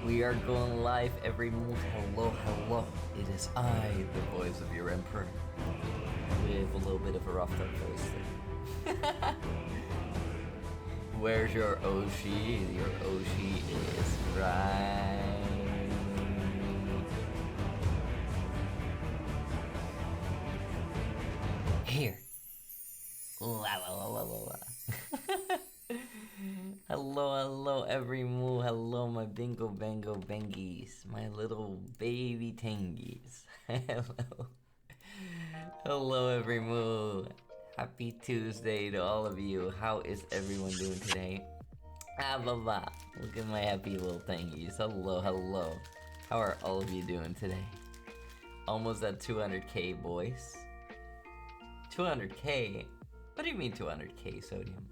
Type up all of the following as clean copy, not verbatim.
We are going live every month. Hello, hello. It is I, the voice of your emperor, with a little bit of a roughed up voice there. Where's your Oshi? Your Oshi is right here. La la la la la la. Hello, hello, every moo. Hello, my bingo bango bengies, my little baby tangies. Hello. Hello, every moo. Happy Tuesday to all of you. How is everyone doing today? Ah, blah, blah. Look at my happy little tangies. Hello, hello. How are all of you doing today? Almost at 200k, boys. 200k? What do you mean 200k, Sodium?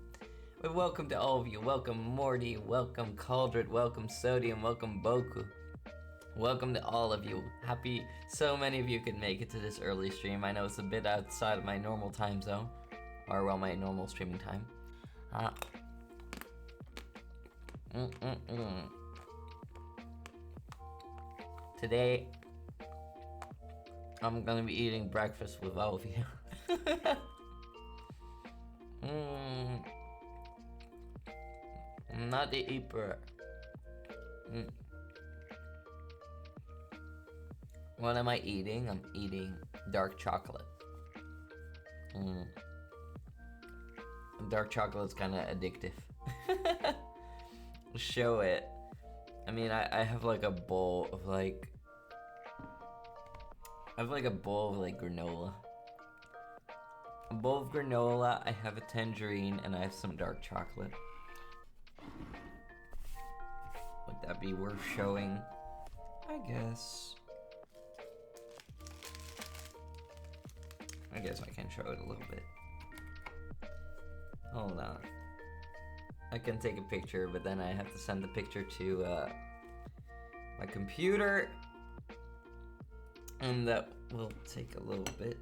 But welcome to all of you. Welcome Morty, welcome Cauldred, welcome Sodium, welcome Boku. Welcome to all of you. Happy so many of you could make it to this early stream. I know it's a bit outside of my normal time zone, or well, my normal streaming time. Today, I'm gonna be eating breakfast with all of you. Not the Eeper. What am I eating? I'm eating dark chocolate. Dark chocolate's kind of addictive. Show it. I mean, I have like a bowl of like... I have like a bowl of like granola. A bowl of granola, I have a tangerine, and I have some dark chocolate. Would that be worth showing? I guess I can show it a little bit. Hold on. I can take a picture, but then I have to send the picture to my computer. And that will take a little bit.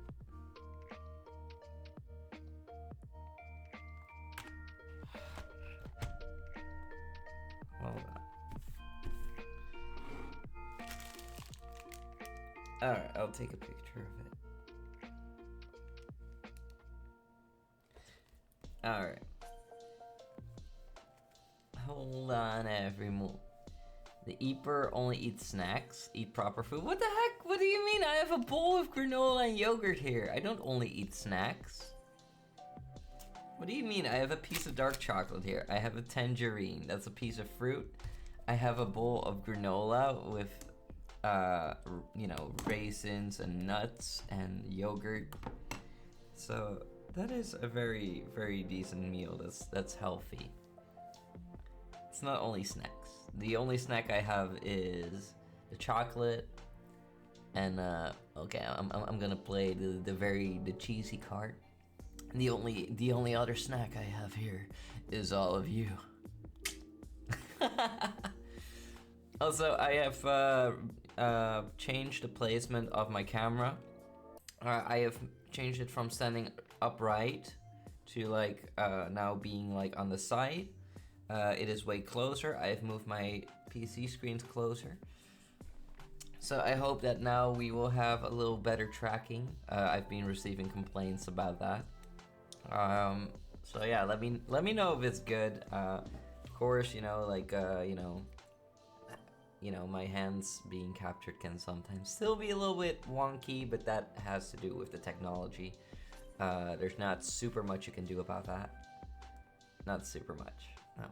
Hold on. Alright, I'll take a picture of it. Alright. Hold on, everyone. The Eeper only eats snacks, eat proper food. What the heck? What do you mean? I have a bowl of granola and yogurt here. I don't only eat snacks. What do you mean? I have a piece of dark chocolate here. I have a tangerine. That's a piece of fruit. I have a bowl of granola with, you know, raisins and nuts and yogurt. So that is a very, very decent meal. That's healthy. It's not only snacks. The only snack I have is the chocolate, and okay, I'm gonna play the cheesy card. The only other snack I have here is all of you. Also, I have changed the placement of my camera. I have changed it from standing upright to like now being like on the side. It is way closer. I've moved my PC screens closer. So I hope that now we will have a little better tracking. I've been receiving complaints about that. So yeah, let me know if it's good. Of course, you know, like you know, my hands being captured can sometimes still be a little bit wonky, but that has to do with the technology. There's not super much you can do about that. Not super much, no.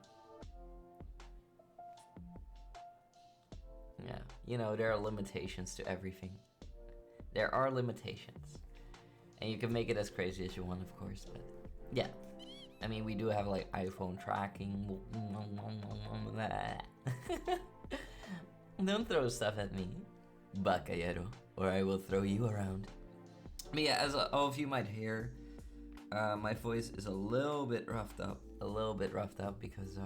Yeah, you know, there are limitations to everything. There are limitations. And you can make it as crazy as you want, of course, but yeah. I mean, we do have like iPhone tracking. Don't throw stuff at me, Bacallero, or I will throw you around. But yeah, as all of you might hear, my voice is a little bit roughed up. Because,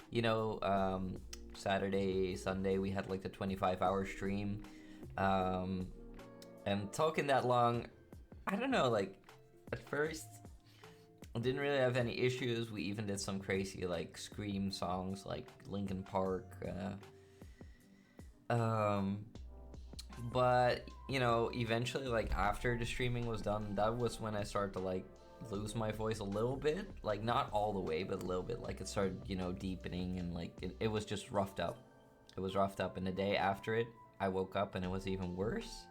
you know, Saturday, Sunday, we had like the 25-hour stream. And talking that long, I don't know, like, at first, I didn't really have any issues. We even did some crazy, like, scream songs, like Linkin Park, Um, but you know, eventually, like after the streaming was done, that was when I started to like lose my voice a little bit, like not all the way, but a little bit. Like it started, you know, deepening, and like it was just roughed up. It was roughed up, and the day after it, I woke up and it was even worse.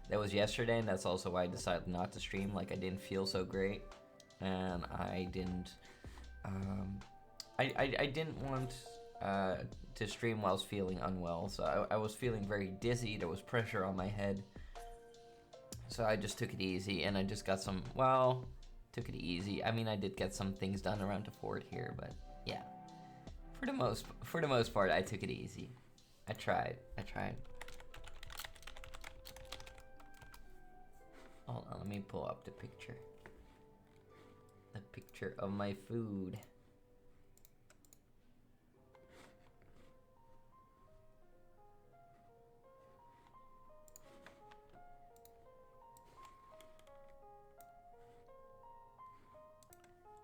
That was yesterday, and that's also why I decided not to stream. Like I didn't feel so great, and I didn't. I didn't want to stream while I was feeling unwell, so I was feeling very dizzy. There was pressure on my head, so I just took it easy, and I just got some. Well, took it easy. I mean, I did get some things done around the fort here, but yeah, for the most part, I took it easy. I tried. Hold on, let me pull up the picture. The picture of my food.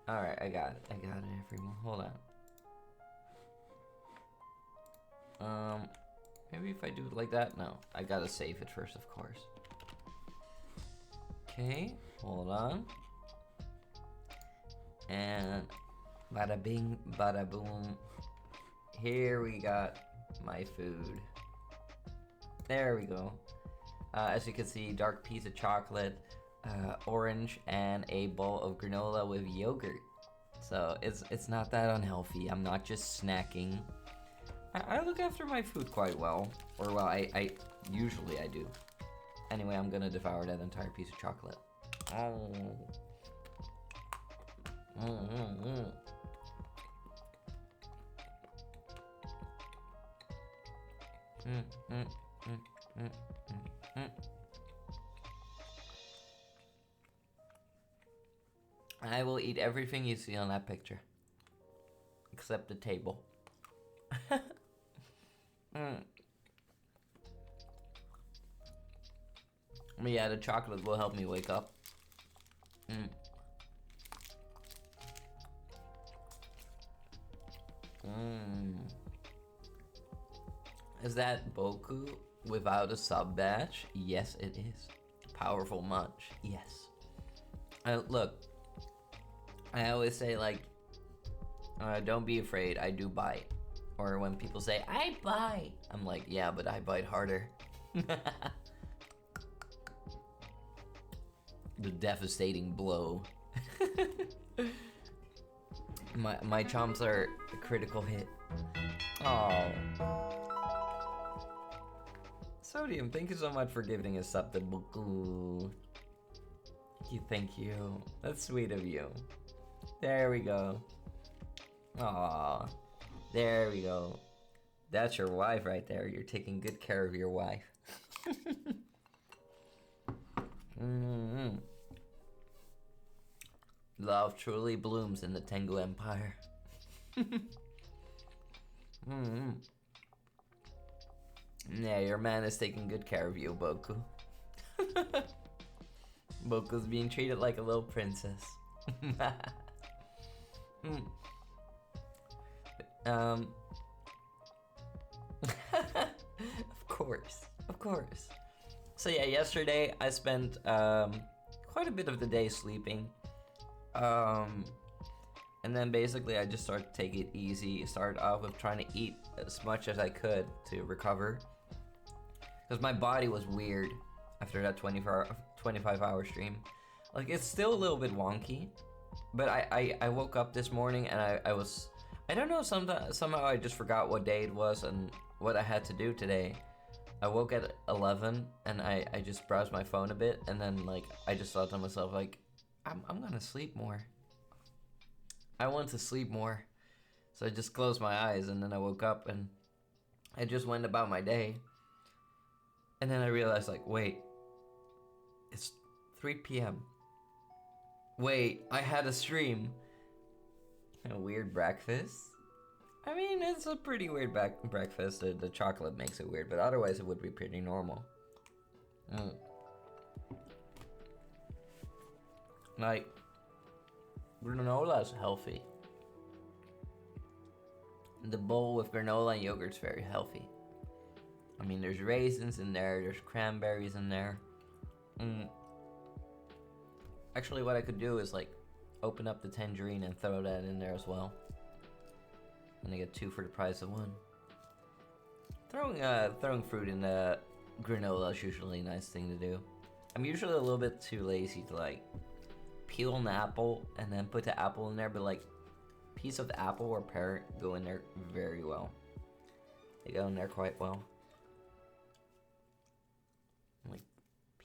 Alright, I got it, everyone. Hold on. Maybe if I do it like that? No, I gotta save it first, of course. Okay, hold on. And bada bing, bada boom. Here we got my food. There we go. As you can see, dark piece of chocolate, orange, and a bowl of granola with yogurt. So it's not that unhealthy. I'm not just snacking. I look after my food quite well. Or well, I usually I do. Anyway, I'm gonna devour that entire piece of chocolate. Oh. I will eat everything you see on that picture. Except the table. But yeah, the chocolate will help me wake up. Is that Boku without a sub badge? Yes, it is. Powerful munch. Yes. Look, I always say like, don't be afraid. I do bite. Or when people say I bite, I'm like, yeah, but I bite harder. The devastating blow. my chomps are a critical hit. Oh. Sodium, thank you so much for giving us up the Boku. Thank you. That's sweet of you. There we go. Aw. There we go. That's your wife right there. You're taking good care of your wife. Love truly blooms in the Tengu Empire. Yeah, your man is taking good care of you, Boku. Boku's being treated like a little princess. Of course. So yeah, yesterday I spent quite a bit of the day sleeping. And then basically I just started to take it easy. Started off with trying to eat as much as I could to recover. Because my body was weird after that 25-hour stream. Like, it's still a little bit wonky. But I woke up this morning and I don't know, somehow I just forgot what day it was and what I had to do today. I woke at 11 and I just browsed my phone a bit, and then like I just thought to myself like, I'm gonna sleep more. I want to sleep more. So I just closed my eyes and then I woke up and I just went about my day. And then I realized like, wait, it's 3 p.m. Wait, I had a stream. A weird breakfast? I mean, it's a pretty weird breakfast. The chocolate makes it weird, but otherwise it would be pretty normal. Like, granola's healthy. The bowl with granola and yogurt's very healthy. I mean, there's raisins in there, there's cranberries in there. Actually, what I could do is like open up the tangerine and throw that in there as well. And I get 2 for the price of 1. Throwing fruit in the granola is usually a nice thing to do. I'm usually a little bit too lazy to like peel an apple and then put the apple in there, but like piece of apple or pear go in there very well. They go in there quite well. I'm like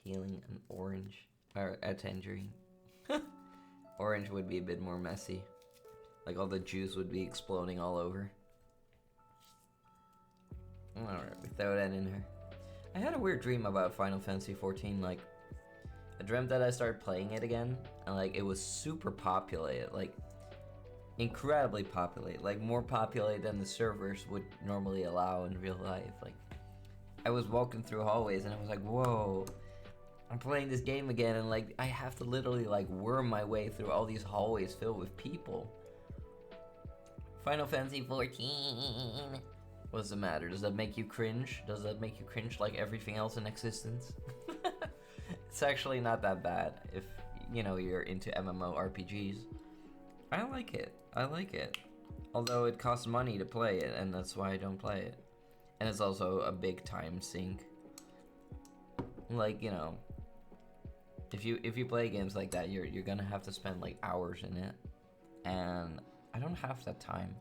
peeling an orange or a tangerine. Orange would be a bit more messy. Like all the juice would be exploding all over. Alright, we throw that in there. I had a weird dream about Final Fantasy XIV. Like, I dreamt that I started playing it again, and like it was super populated, like incredibly populated, like more populated than the servers would normally allow in real life. Like, I was walking through hallways and I was like, whoa, I'm playing this game again, and like I have to literally like worm my way through all these hallways filled with people. Final Fantasy XIV. What's the matter? Does that make you cringe? Does that make you cringe like everything else in existence? It's actually not that bad if, you know, you're into MMORPGs. I like it. I like it. Although it costs money to play it, and that's why I don't play it. And it's also a big time sink. Like, you know, if you play games like that, you're gonna have to spend like hours in it. And I don't have that time.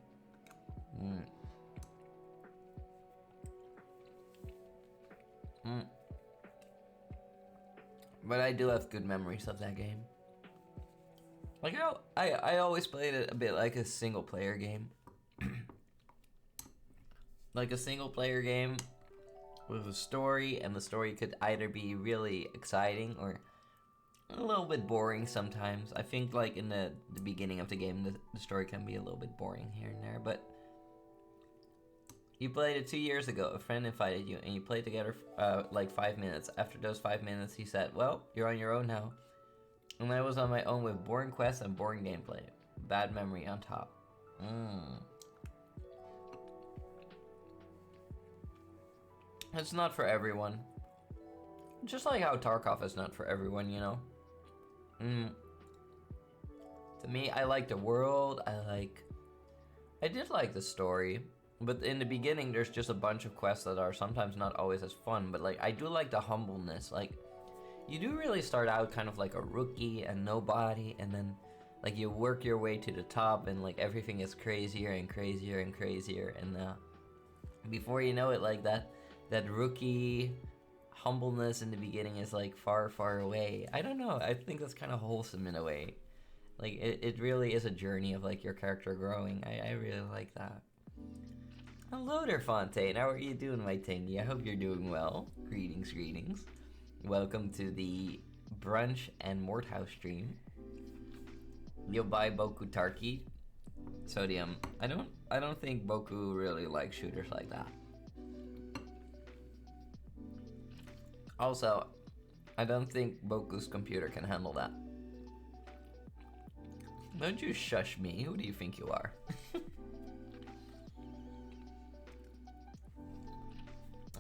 But I do have good memories of that game. Like how I always played it a bit like a single player game. Like a single player game with a story, and the story could either be really exciting or a little bit boring sometimes. I think like in the beginning of the game, the story can be a little bit boring here and there, but you played it 2 years ago, a friend invited you, and you played together like 5 minutes. After those 5 minutes, he said, well, you're on your own now. And I was on my own with boring quests and boring gameplay. Bad memory on top. It's not for everyone. Just like how Tarkov is not for everyone, you know? To me, I like the world, I did like the story. But in the beginning, there's just a bunch of quests that are sometimes not always as fun. But like, I do like the humbleness. Like, you do really start out kind of like a rookie and nobody, and then like you work your way to the top, and like everything is crazier and crazier and crazier. And before you know it, like that rookie humbleness in the beginning is like far, far away. I don't know. I think that's kind of wholesome in a way. Like it really is a journey of like your character growing. I really like that. Hello there, Fontaine. How are you doing, my tingy? I hope you're doing well. Greetings, greetings. Welcome to the brunch and Mordhau stream. You'll buy Boku Tarki. Sodium. I don't think Boku really likes shooters like that. Also, I don't think Boku's computer can handle that. Don't you shush me. Who do you think you are?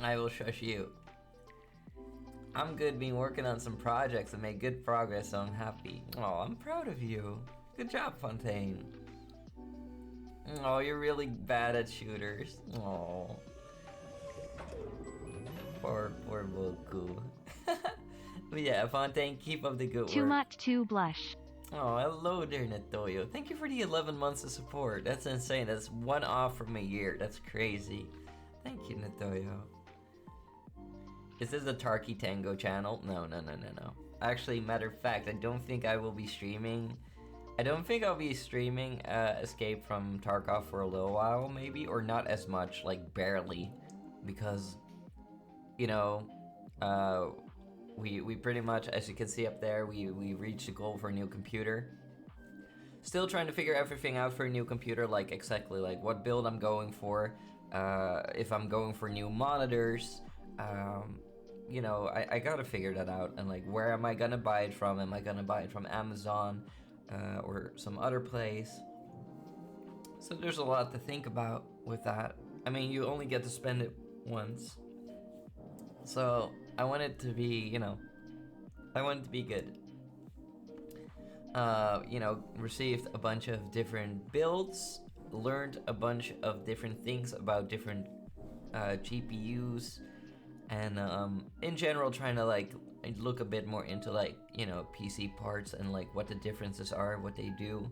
I will shush you. I'm good, been working on some projects and made good progress, so I'm happy. Oh, I'm proud of you. Good job, Fontaine. Oh, you're really bad at shooters. Oh. Poor Boku. But yeah, Fontaine, keep up the good work. Too much to blush. Oh, hello there, Natoyo. Thank you for the 11 months of support. That's insane. That's one off from a year. That's crazy. Thank you, Natoyo. Is this the Tarky Tango channel? No. Actually, matter of fact, I don't think I will be streaming. I don't think I'll be streaming Escape from Tarkov for a little while, maybe, or not as much, like barely, because, you know, we pretty much, as you can see up there, we reached the goal for a new computer. Still trying to figure everything out for a new computer, like exactly like what build I'm going for, if I'm going for new monitors. You know, I gotta figure that out, and like, where am I gonna buy it from? Am I gonna buy it from Amazon or some other place? So there's a lot to think about with that. I mean, you only get to spend it once. So I want it to be, you know, I want it to be good. You know, received a bunch of different builds, learned a bunch of different things about different GPUs, and in general trying to like look a bit more into like, you know, PC parts and like what the differences are, what they do,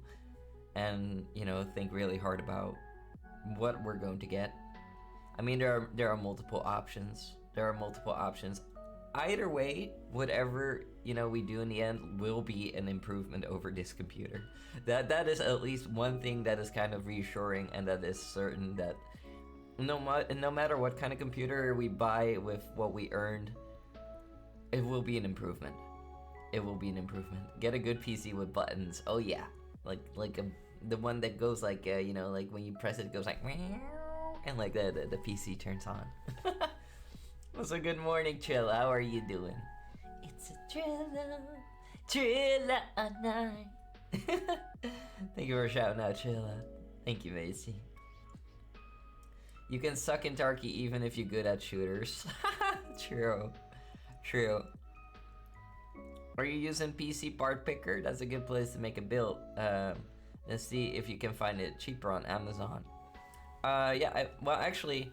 and, you know, think really hard about what we're going to get. I mean, there are multiple options. There are multiple options. Either way, whatever, you know, we do in the end will be an improvement over this computer. That is at least one thing that is kind of reassuring, and that is certain that no matter what kind of computer we buy with what we earned, it will be an improvement. It will be an improvement. Get a good PC with buttons. Oh yeah, the one that goes like you know, like when you press it, it goes like and like the PC turns on. So good morning, Trilla. How are you doing? It's a Trilla night. Thank you for shouting out, Trilla. Thank you, Macy. You can suck in Tarky even if you're good at shooters. True. Are you using PC part picker? That's a good place to make a build. Let's see if you can find it cheaper on Amazon. Yeah, well actually,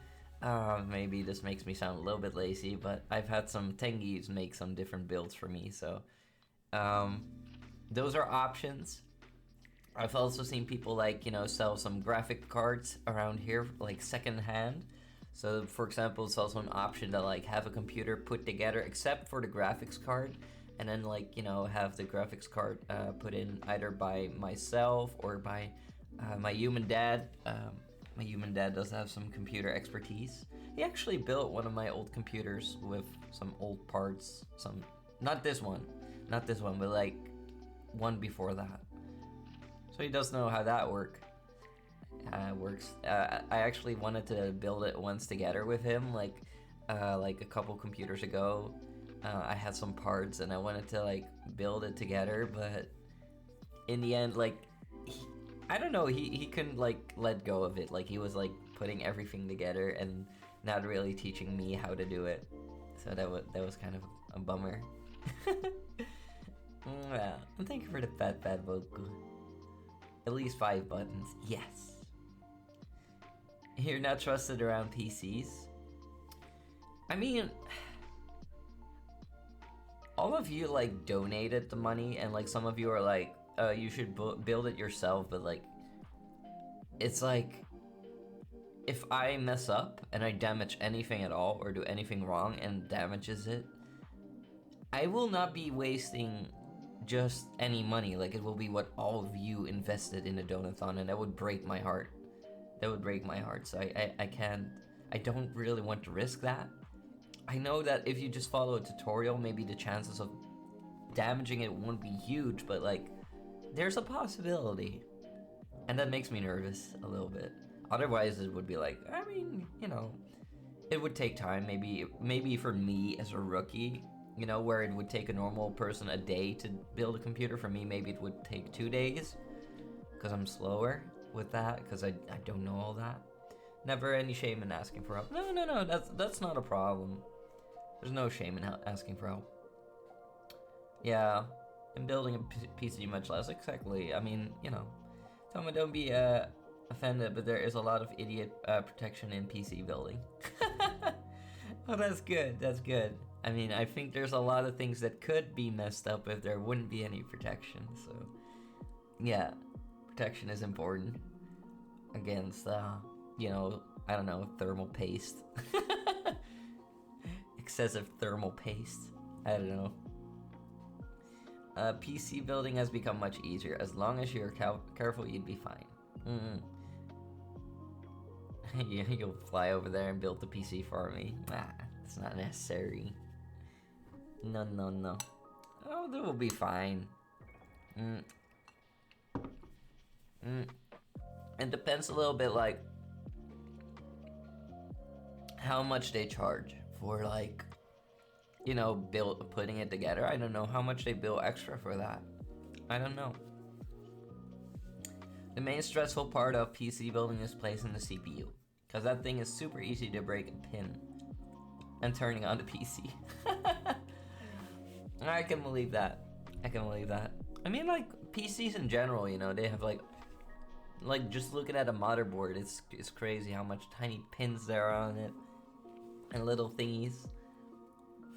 maybe this makes me sound a little bit lazy, but I've had some Tengies make some different builds for me, so those are options. I've also seen people like, you know, sell some graphic cards around here, like secondhand. So for example, it's also an option to like have a computer put together except for the graphics card, and then like, you know, have the graphics card put in either by myself or by my human dad. My human dad does have some computer expertise. He actually built one of my old computers with some old parts. Not this one, but like one before that. So he does know how that works. I actually wanted to build it once together with him, like a couple computers ago. I had some parts and I wanted to like build it together, but in the end, like, I don't know, he couldn't like let go of it. Like he was like putting everything together and not really teaching me how to do it. So that was kind of a bummer. Yeah, thank you for the pat Boku. At least 5 buttons. Yes. You're not trusted around PCs. I mean, all of you like donated the money, and like some of you are like, you should build it yourself, but like, it's like, if I mess up and I damage anything at all or do anything wrong and damages it, I will not be wasting just any money. Like, it will be what all of you invested in the donathon, and that would break my heart. That would break my heart. So I don't really want to risk that. I know that if you just follow a tutorial, maybe the chances of damaging it won't be huge, but like, there's a possibility. And that makes me nervous a little bit. Otherwise, it would be like, I mean, you know, it would take time. Maybe for me as a rookie, you know, where it would take a normal person a day to build a computer, for me, maybe it would take 2 days, because I'm slower with that, because I don't know all that. Never any shame in asking for help. No, that's not a problem. There's no shame in asking for help. Yeah, and building a PC much less. Exactly. I mean, you know, tell me, don't be offended, but there is a lot of idiot protection in PC building. Oh, that's good. That's good. I mean, I think there's a lot of things that could be messed up if there wouldn't be any protection. So, yeah, protection is important against, you know, I don't know, thermal paste. Excessive thermal paste. I don't know. PC building has become much easier. As long as you're careful, you'd be fine. You'll fly over there and build the PC for me. It's not necessary. No. Oh, that will be fine. It depends a little bit, like, how much they charge for, like, you know, putting it together. I don't know how much they bill extra for that. I don't know. The main stressful part of PC building is placing the CPU, because that thing is super easy to break a pin. and turning on the PC. I can believe that. I can believe that. I mean, like, PCs in general, you know, they have like just looking at a motherboard, it's crazy how much tiny pins there are on it and little thingies.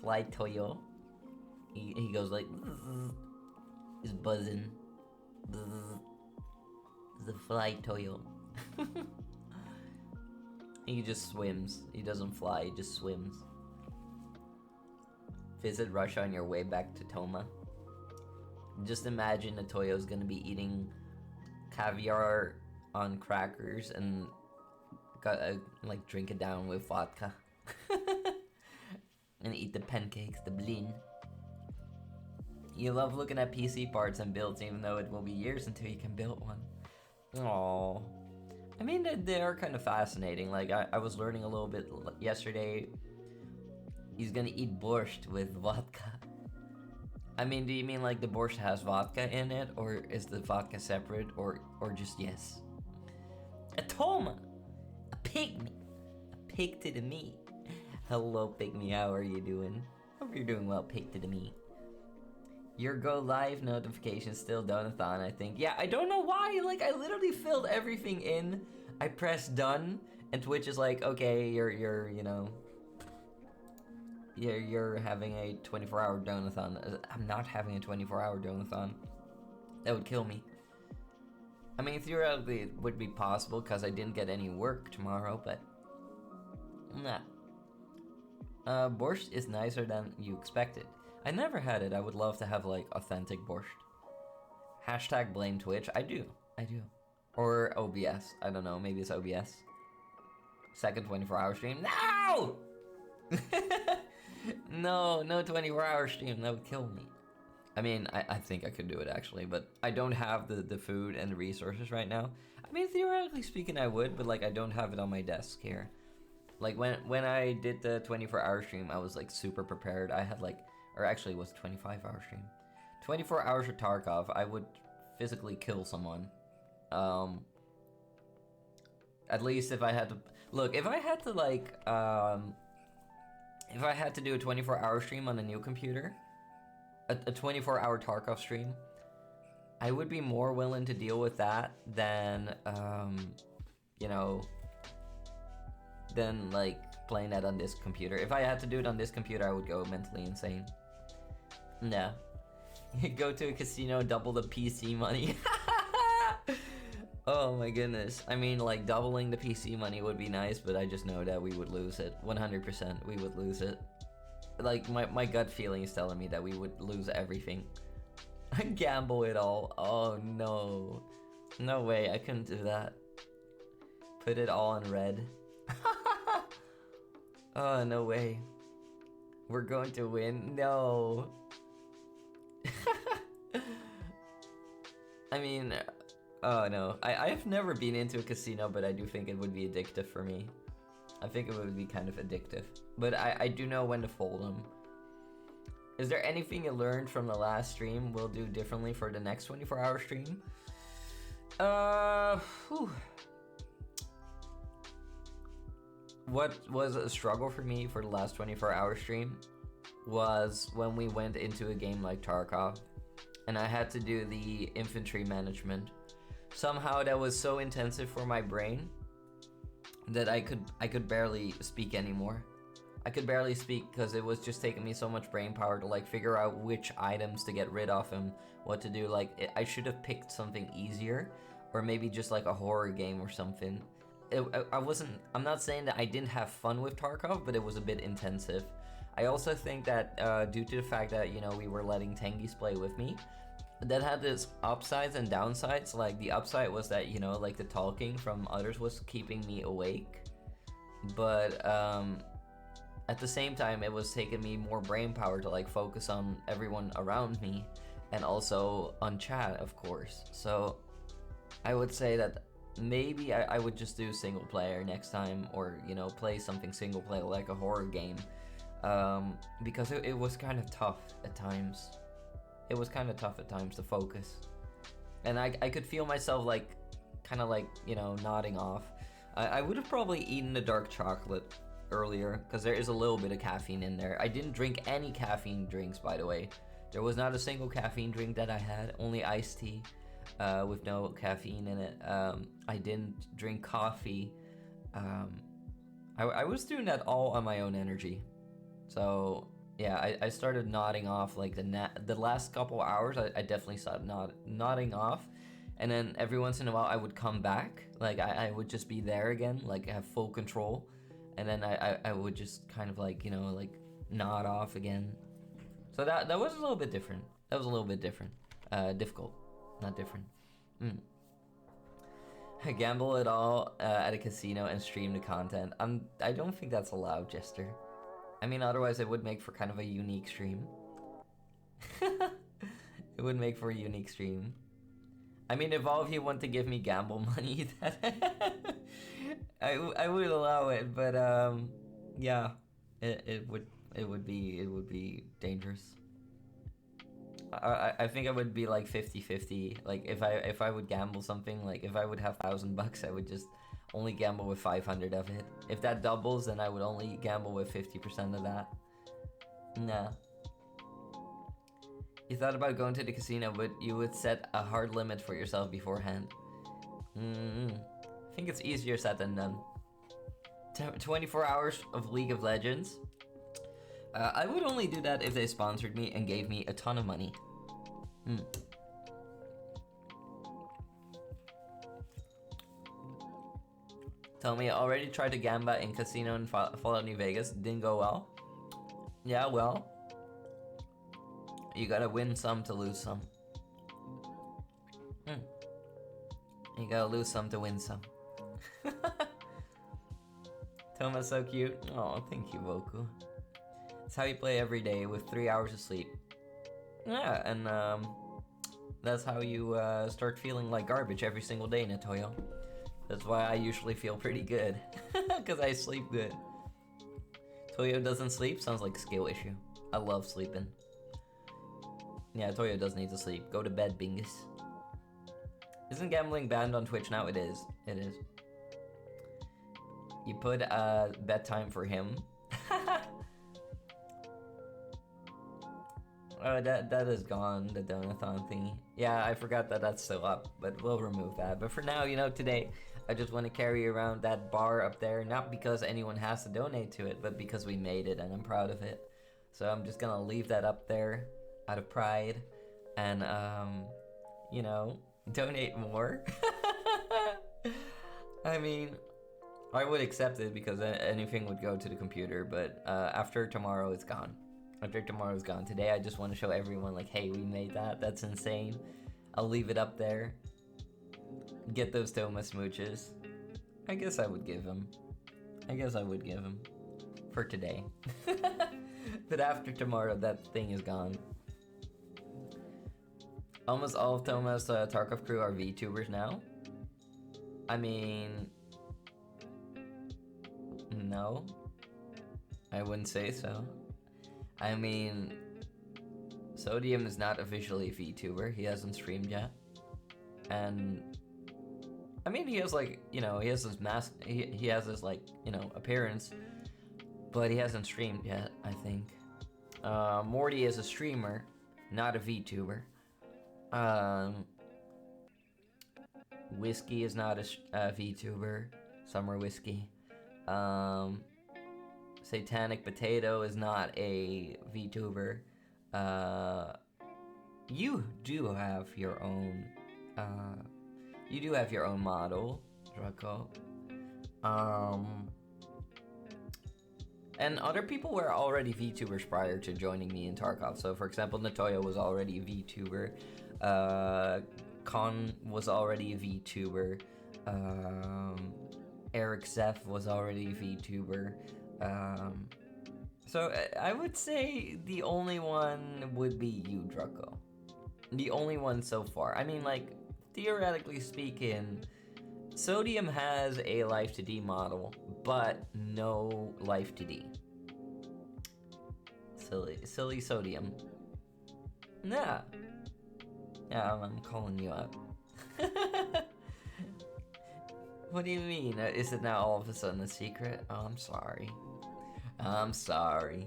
Fly Toyo. He goes like, he's buzzing. The Fly Toyo. He just swims. He doesn't fly, he just swims. Visit Russia on your way back to Toma. Just imagine a Toyo's gonna be eating caviar on crackers and like drink it down with vodka. And eat the pancakes, the blin. You love looking at PC parts and builds even though it will be years until you can build one. Aww. I mean, they are kind of fascinating. Like, I was learning a little bit yesterday. He's gonna eat borscht with vodka. I mean, do you mean like the borscht has vodka in it? Or is the vodka separate? Or just yes? A Toma! A pygmy! A pig to the meat. Hello, pygmy, how are you doing? Hope you're doing well, pig to the meat. Your go live notification still donathon, I think. Yeah, I don't know why. Like, I literally filled everything in. I pressed done, and Twitch is like, okay, you're you know, you're having a 24-hour donathon. I'm not having a 24-hour donathon. That would kill me. I mean, theoretically, it would be possible because I didn't get any work tomorrow, but nah. Borscht is nicer than you expected. I never had it. I would love to have like authentic borscht. Hashtag blame Twitch. I do. Or OBS. I don't know. Maybe it's OBS. Second 24-hour stream. No! No 24-hour stream. That would kill me. I mean, I think I could do it actually, but I don't have the food and the resources right now. I mean, theoretically speaking, I would, but like I don't have it on my desk here. Like when I did the 24-hour stream, I was like super prepared. I had like, or actually it was a 25-hour stream. 24 hours for Tarkov, I would physically kill someone. At least if I had to, look, if I had to like, if I had to do a 24-hour stream on a new computer, a 24-hour Tarkov stream, I would be more willing to deal with that than, you know, than like playing that on this computer. If I had to do it on this computer, I would go mentally insane. No. Go to a casino, double the PC money. Oh my goodness. I mean, like, doubling the PC money would be nice, but I just know that we would lose it. 100%, we would lose it. Like, my gut feeling is telling me that we would lose everything. Gamble it all. Oh no. No way, I couldn't do that. Put it all in red. Oh, no way. We're going to win? No. I mean, oh no. I've never been into a casino, but I do think it would be addictive for me. I think it would be kind of addictive. But I do know when to fold them. Is there anything you learned from the last stream we'll do differently for the next 24-hour stream? What was a struggle for me for the last 24-hour stream was when we went into a game like Tarkov and I had to do the infantry management. Somehow that was so intensive for my brain that I could barely speak anymore. I could barely speak because it was just taking me so much brain power to like figure out which items to get rid of and what to do. Like I should have picked something easier, or maybe just like a horror game or something. I'm not saying that I didn't have fun with Tarkov, but it was a bit intensive. I also think that due to the fact that, you know, we were letting Tengiz play with me, that had its upsides and downsides. Like the upside was that, you know, like the talking from others was keeping me awake, but at the same time it was taking me more brain power to like focus on everyone around me and also on chat, of course. So I would say that maybe I would just do single player next time, or, you know, play something single player like a horror game, because it was kind of tough at times. It was kind of tough at times to focus, and I could feel myself like kind of like, you know, nodding off. I would have probably eaten the dark chocolate earlier, because there is a little bit of caffeine in there. I didn't drink any caffeine drinks, by the way. There was not a single caffeine drink that I had, only iced tea with no caffeine in it. I didn't drink coffee. I was doing that all on my own energy. So yeah, I started nodding off like the last couple hours. I definitely started nodding off, and then every once in a while I would come back. Like I would just be there again, like have full control, and then I would just kind of like, you know, like nod off again. So that was a little bit different. That was a little bit different. Difficult, not different. Gamble it all at a casino and stream the content. I don't think that's allowed, Jester. I mean, otherwise it would make for kind of a unique stream. It would make for a unique stream. I mean, if all of you want to give me gamble money, that I would allow it, but yeah, it would be dangerous. I think I would be like 50-50. Like if I would gamble something, like if I would have $1,000, I would just only gamble with 500 of it. If that doubles, then I would only gamble with 50% of that. Nah. You thought about going to the casino, but you would set a hard limit for yourself beforehand. I think it's easier said than done. 24 hours of League of Legends. I would only do that if they sponsored me and gave me a ton of money. Tell me, I already tried to gamba in casino in Fallout New Vegas. Didn't go well. Yeah, well, you gotta win some to lose some. You gotta lose some to win some. Toma's so cute. Oh, thank you, Voku. It's how you play every day with 3 hours of sleep. Yeah, and that's how you start feeling like garbage every single day, Natoyo. That's why I usually feel pretty good, because I sleep good. Toyo doesn't sleep? Sounds like a skill issue. I love sleeping. Yeah, Toyo does need to sleep. Go to bed, Bingus. Isn't gambling banned on Twitch now? It is. It is. You put bedtime for him. Oh, that is gone, the donathon thingy. Yeah, I forgot that that's still up, but we'll remove that. But for now, you know, today, I just want to carry around that bar up there, not because anyone has to donate to it, but because we made it and I'm proud of it. So I'm just gonna leave that up there out of pride and, you know, donate more. I mean, I would accept it because anything would go to the computer, but after tomorrow, it's gone. After tomorrow's gone. Today, I just want to show everyone, like, hey, we made that. That's insane. I'll leave it up there. Get those Toma smooches. I guess I would give him. For today. But after tomorrow, that thing is gone. Almost all of Toma's Tarkov crew are VTubers now. I mean... no. I wouldn't say so. I mean, Sodium is not officially a VTuber. He hasn't streamed yet. And, I mean, he has, like, you know, he has his mask, he has his, like, you know, appearance, but he hasn't streamed yet, I think. Morty is a streamer, not a VTuber. Whiskey is not a VTuber. Summer Whiskey. Satanic Potato is not a VTuber. You do have your own model, Draco. And other people were already VTubers prior to joining me in Tarkov. So for example, Natoya was already a VTuber. Con was already a VTuber. Eric Zeph was already a VTuber. So I would say the only one would be you, Draco. The only one so far. I mean, like, theoretically speaking, Sodium has a Life to D model, but no Life to D. Silly Sodium. Nah. Yeah, I'm calling you out. What do you mean? Is it now all of a sudden a secret? Oh, I'm sorry. I'm sorry.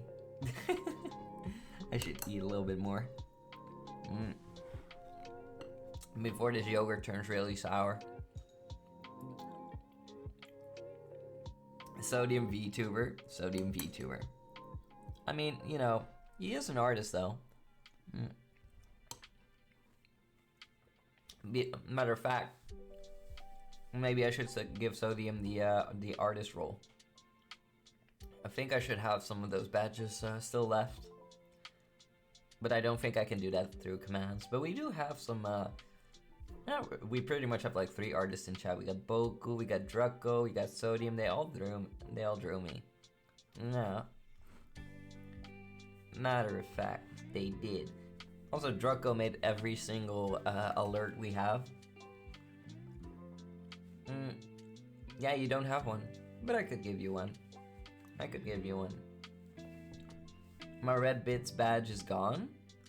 I should eat a little bit more. Before this yogurt turns really sour. Sodium Vtuber. Sodium Vtuber. I mean, you know, he is an artist though. Matter of fact, maybe I should give Sodium the artist role. I think I should have some of those badges still left. But I don't think I can do that through commands. But we do have some, we pretty much have like 3 artists in chat. We got Boku, we got Drucko, we got Sodium. They all drew me. No. Matter of fact, they did. Also, Drucko made every single alert we have. Yeah, you don't have one. But I could give you one. My red bits badge is gone?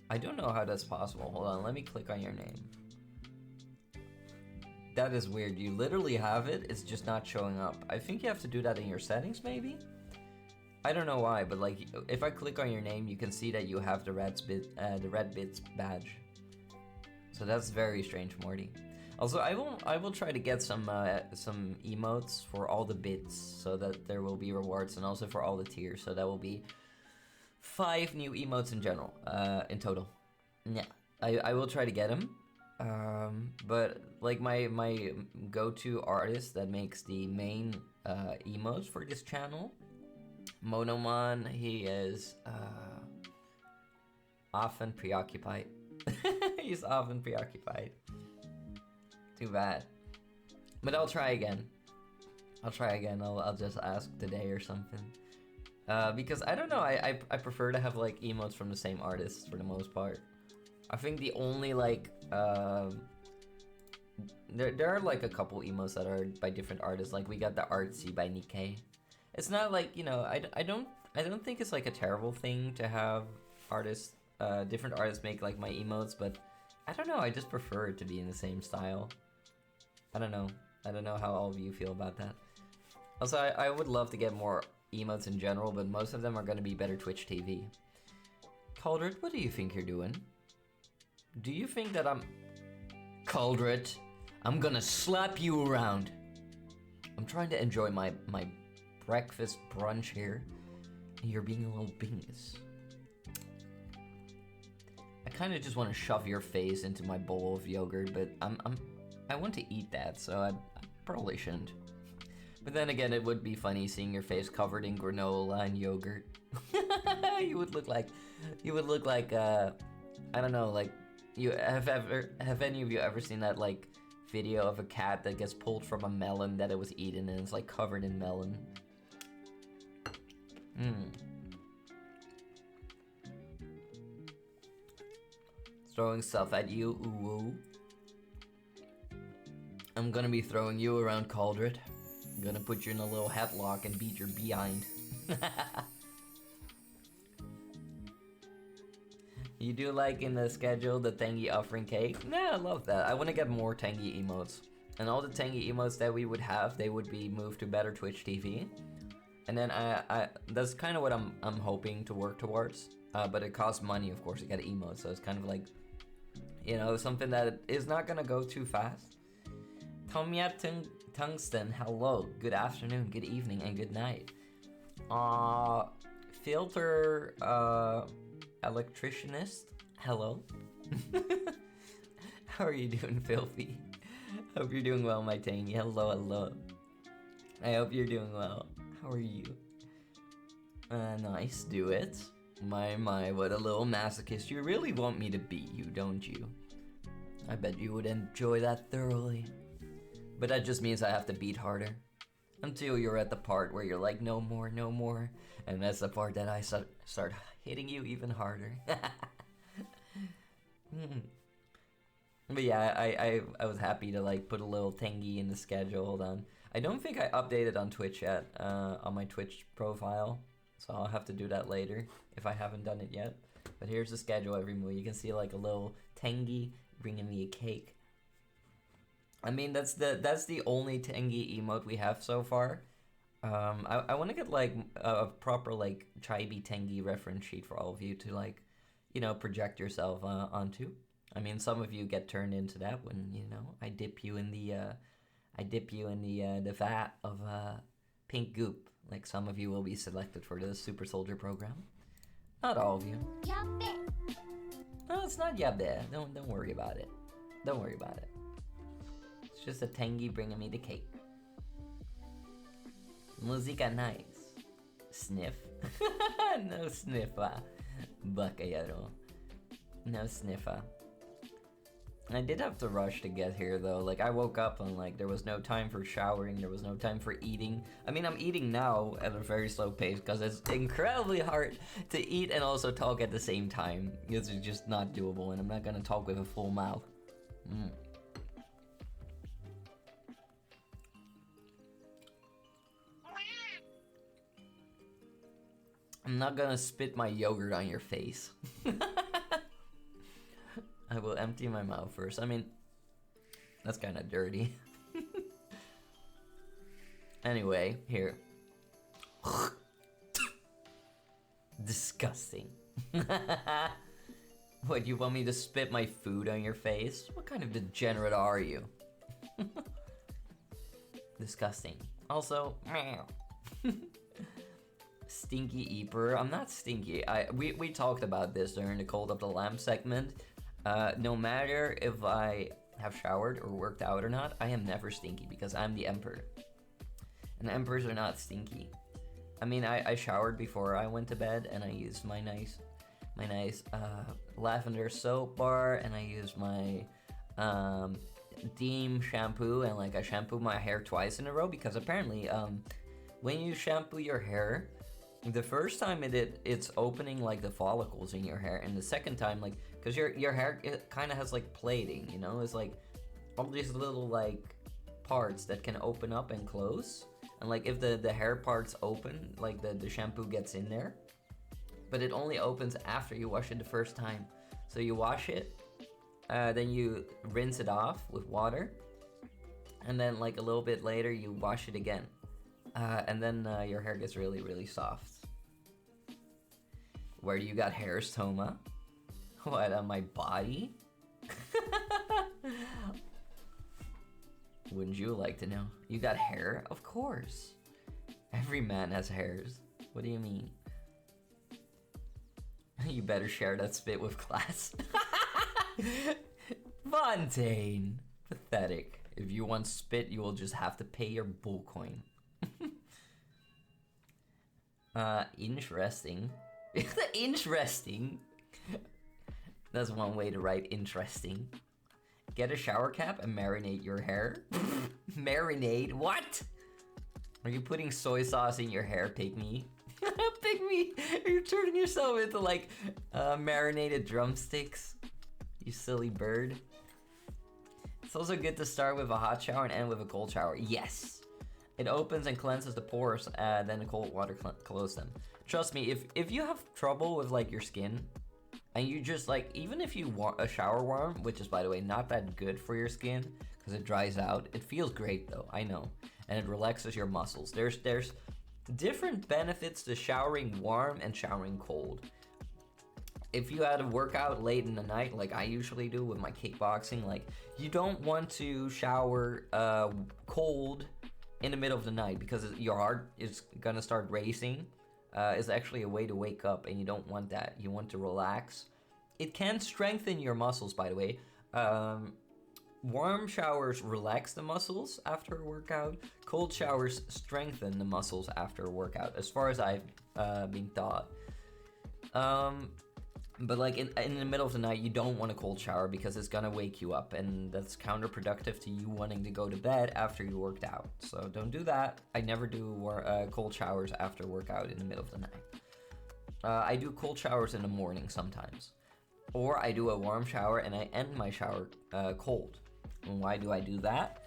I don't know how that's possible. Hold on, let me click on your name. That is weird. You literally have it, it's just not showing up. I think you have to do that in your settings, maybe? I don't know why, but like, if I click on your name, you can see that you have the red bits badge. So that's very strange, Morty. Also, I will try to get some emotes for all the bits, so that there will be rewards, and also for all the tiers, so that will be 5 new emotes in general, in total. Yeah, I will try to get them. But like my go-to artist that makes the main emotes for this channel, Monomon, he is often preoccupied. He's often preoccupied. Too bad. But I'll try again. I'll just ask today or something. Because I don't know, I prefer to have like emotes from the same artists for the most part. I think the only like there are like a couple emotes that are by different artists. Like we got the Artsy by Nikkei. It's not like, you know, I don't think it's like a terrible thing to have artists, different artists make like my emotes, but I don't know, I just prefer it to be in the same style. I don't know how all of you feel about that. Also, I would love to get more emotes in general, but most of them are gonna be better Twitch TV. Caldred, what do you think you're doing? Do you think that Caldred, I'm gonna slap you around. I'm trying to enjoy my breakfast brunch here, and you're being a little bingus. I kind of just want to shove your face into my bowl of yogurt, but I want to eat that, so I probably shouldn't. But then again, it would be funny seeing your face covered in granola and yogurt. You would look like, I don't know, like, have any of you ever seen that like video of a cat that gets pulled from a melon that it was eaten and it's like covered in melon? Throwing stuff at you, ooh. I'm gonna be throwing you around, Caldred. I'm gonna put you in a little headlock and beat your behind. You do like in the schedule the Tangy offering cake? Yeah, I love that. I want to get more Tangy emotes. And all the Tangy emotes that we would have, they would be moved to better Twitch TV. And then that's kind of what I'm hoping to work towards. But it costs money, of course, to get emotes. So it's kind of like, you know, something that is not gonna go too fast. Tomia Tungsten, hello. Good afternoon, good evening, and good night. Filter electricianist, hello. How are you doing, Filthy? Hope you're doing well, my Tangy. Hello, hello. I hope you're doing well. How are you? Nice, do it. My, what a little masochist. You really want me to beat you, don't you? I bet you would enjoy that thoroughly. But that just means I have to beat harder. Until you're at the part where you're like, no more, no more. And that's the part that I start hitting you even harder. But yeah, I was happy to like put a little Tangy in the schedule. Hold on. I don't think I updated on Twitch yet, on my Twitch profile. So I'll have to do that later if I haven't done it yet. But here's the schedule every move. You can see like a little Tangy bringing me a cake. I mean, that's the only Tangy emote we have so far. I want to get like a proper like chibi tengi reference sheet for all of you to like, you know, project yourself onto. I mean, some of you get turned into that when, you know, I dip you in the vat of pink goop. Like some of you will be selected for the super soldier program. Not all of you. No, it's not yabe. Don't worry about it. Don't worry about it. It's just a tengi bringing me the cake. Musica nice. Sniff. No sniffa. Bakayaro. No sniffa. I did have to rush to get here though. Like I woke up and like there was no time for showering, there was no time for eating. I mean, I'm eating now at a very slow pace because it's incredibly hard to eat and also talk at the same time. It's just not doable, and I'm not gonna talk with a full mouth. I'm not gonna spit my yogurt on your face. I will empty my mouth first. I mean, that's kind of dirty. Anyway, here. Disgusting. What, you want me to spit my food on your face? What kind of degenerate are you? Disgusting. Also, stinky eaper. I'm not stinky. We talked about this during the Cold of the Lamb segment. No matter if I have showered or worked out or not, I am never stinky because I'm the emperor. And emperors are not stinky. I mean, I showered before I went to bed, and I used my nice lavender soap bar, and I used my Deem shampoo, and like I shampoo my hair twice in a row because apparently when you shampoo your hair, the first time it's opening like the follicles in your hair, and the second time like because your hair it kind of has like plating, you know, it's like all these little like parts that can open up and close, and like if the hair parts open, like the shampoo gets in there, but it only opens after you wash it the first time. So you wash it, then you rinse it off with water, and then like a little bit later you wash it again, and then your hair gets really, really soft. Where do you got hairs, Toma? What, on my body? Wouldn't you like to know? You got hair? Of course. Every man has hairs. What do you mean? You better share that spit with class. Fontaine. Pathetic. If you want spit, you will just have to pay your bull coin. Interesting. Interesting. That's one way to write interesting. Get a shower cap and marinate your hair. Marinate? What? Are you putting soy sauce in your hair, pygmy? Pygmy, you're turning yourself into like marinated drumsticks. You silly bird. It's also good to start with a hot shower and end with a cold shower. Yes. It opens and cleanses the pores, then the cold water closes them. Trust me, if you have trouble with like your skin, and you just like, even if you want a shower warm, which is by the way not that good for your skin because it dries out, it feels great though, I know, and it relaxes your muscles. There's different benefits to showering warm and showering cold. If you had a workout late in the night, like I usually do with my kickboxing, like you don't want to shower cold in the middle of the night because your heart is gonna start racing. Is actually a way to wake up, and you don't want that. You want to relax. It can strengthen your muscles, by the way. Warm showers relax the muscles after a workout. Cold showers strengthen the muscles after a workout, as far as I've been taught. But like in the middle of the night, you don't want a cold shower because it's gonna wake you up, and that's counterproductive to you wanting to go to bed after you worked out. So don't do that. I never do cold showers after workout in the middle of the night. I do cold showers in the morning sometimes, or I do a warm shower and I end my shower cold. And why do I do that?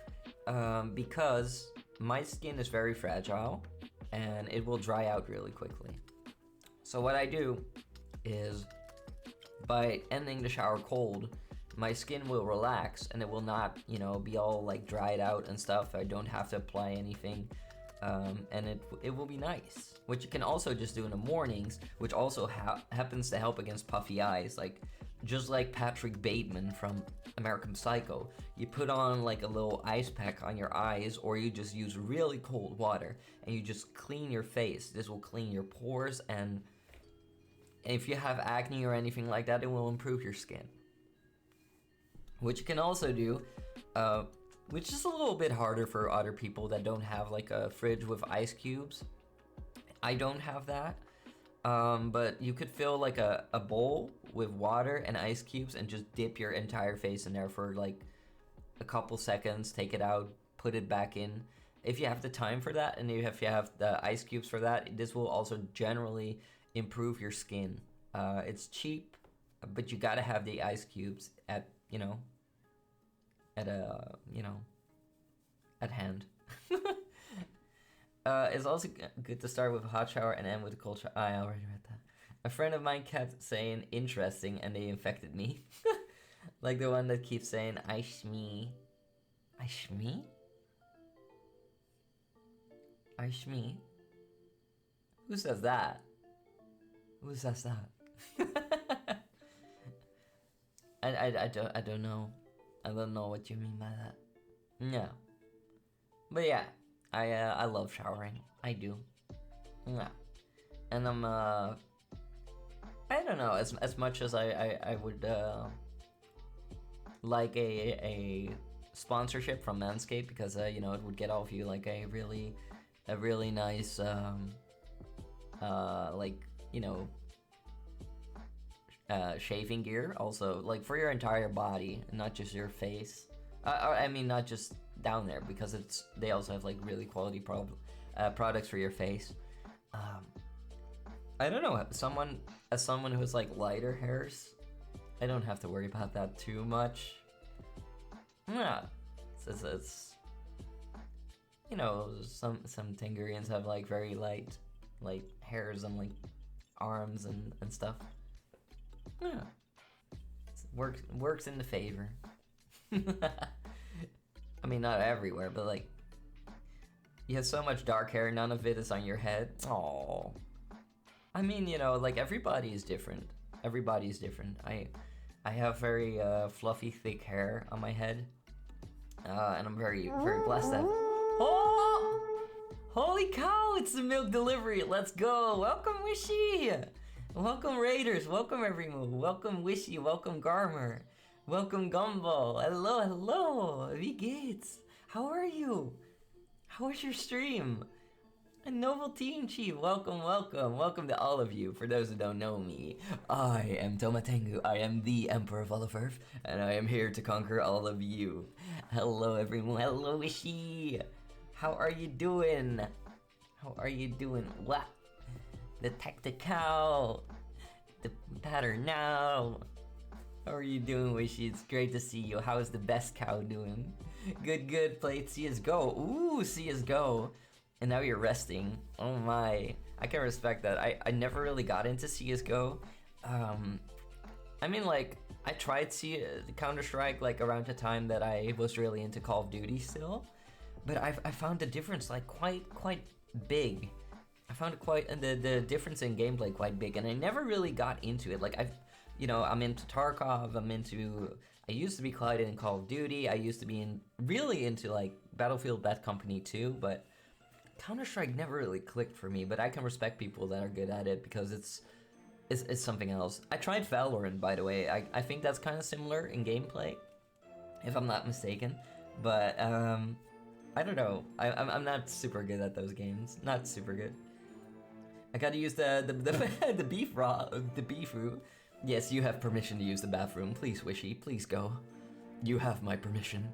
Because my skin is very fragile and it will dry out really quickly. So what I do is, by ending the shower cold, my skin will relax and it will not, you know, be all like dried out and stuff. I don't have to apply anything. and it will be nice. Which you can also just do in the mornings, which also happens to help against puffy eyes. Like, just like Patrick Bateman from American Psycho, you put on like a little ice pack on your eyes, or you just use really cold water and you just clean your face. This will clean your pores, and if you have acne or anything like that, it will improve your skin. Which you can also do, which is a little bit harder for other people that don't have like a fridge with ice cubes. I don't have that, but you could fill like a bowl with water and ice cubes and just dip your entire face in there for like a couple seconds, take it out, put it back in. If you have the time for that, and if you have the ice cubes for that, this will also generally improve your skin. It's cheap, but you gotta have the ice cubes at hand. It's also good to start with a hot shower and end with a cold shower. I already read that. A friend of mine kept saying interesting, and they infected me. Like the one that keeps saying I shmee. I shmee? I shmee? Who says that? Who says that? I don't know. I don't know what you mean by that. No. But yeah, I love showering. I do. Yeah. And I'm I don't know, as much as I would like a sponsorship from Manscaped, because it would get all of you like a really nice shaving gear, also like for your entire body, not just your face. I mean, not just down there, because they also have like really quality products for your face. I don't know, as someone who has like lighter hairs, I don't have to worry about that too much. Yeah, it's some Tingarians have like very light hairs on like arms and stuff. Yeah, works in the favor. I mean, not everywhere, but like, you have so much dark hair, none of it is on your head. Aww. I mean, like everybody is different. Everybody's different. I have very fluffy, thick hair on my head, and I'm very, very blessed that. Oh! Holy cow! It's the milk delivery. Let's go. Welcome, Wishy. Welcome, Raiders. Welcome, everyone. Welcome, Wishy. Welcome, Garmer. Welcome, Gumball. Hello, hello. Wie geht's? How are you? How was your stream? A noble team chief, welcome, welcome, welcome to all of you. For those who don't know me, I am Tomatengu. I am the Emperor of Oliver, and I am here to conquer all of you. Hello, everyone. Hello, Wishy. How are you doing? How are you doing? What? The tactical, the pattern now. How are you doing, Wishy? It's great to see you. How is the best cow doing? Good, good. Played CSGO. Ooh, CSGO. And now you're resting. Oh my. I can respect that. I never really got into CSGO. I mean, like, I tried Counter-Strike like around the time that I was really into Call of Duty still. But I found the difference like quite big. I found the difference in gameplay quite big, and I never really got into it. Like I'm into Tarkov, I used to be quite in Call of Duty, I used to be really into like Battlefield Bad Company 2, but Counter-Strike never really clicked for me. But I can respect people that are good at it, because it's something else. I tried Valorant, by the way. I think that's kind of similar in gameplay, if I'm not mistaken. But I don't know. I'm not super good at those games. Not super good. I gotta use the beef room. Yes, you have permission to use the bathroom. Please, Wishy, please go. You have my permission.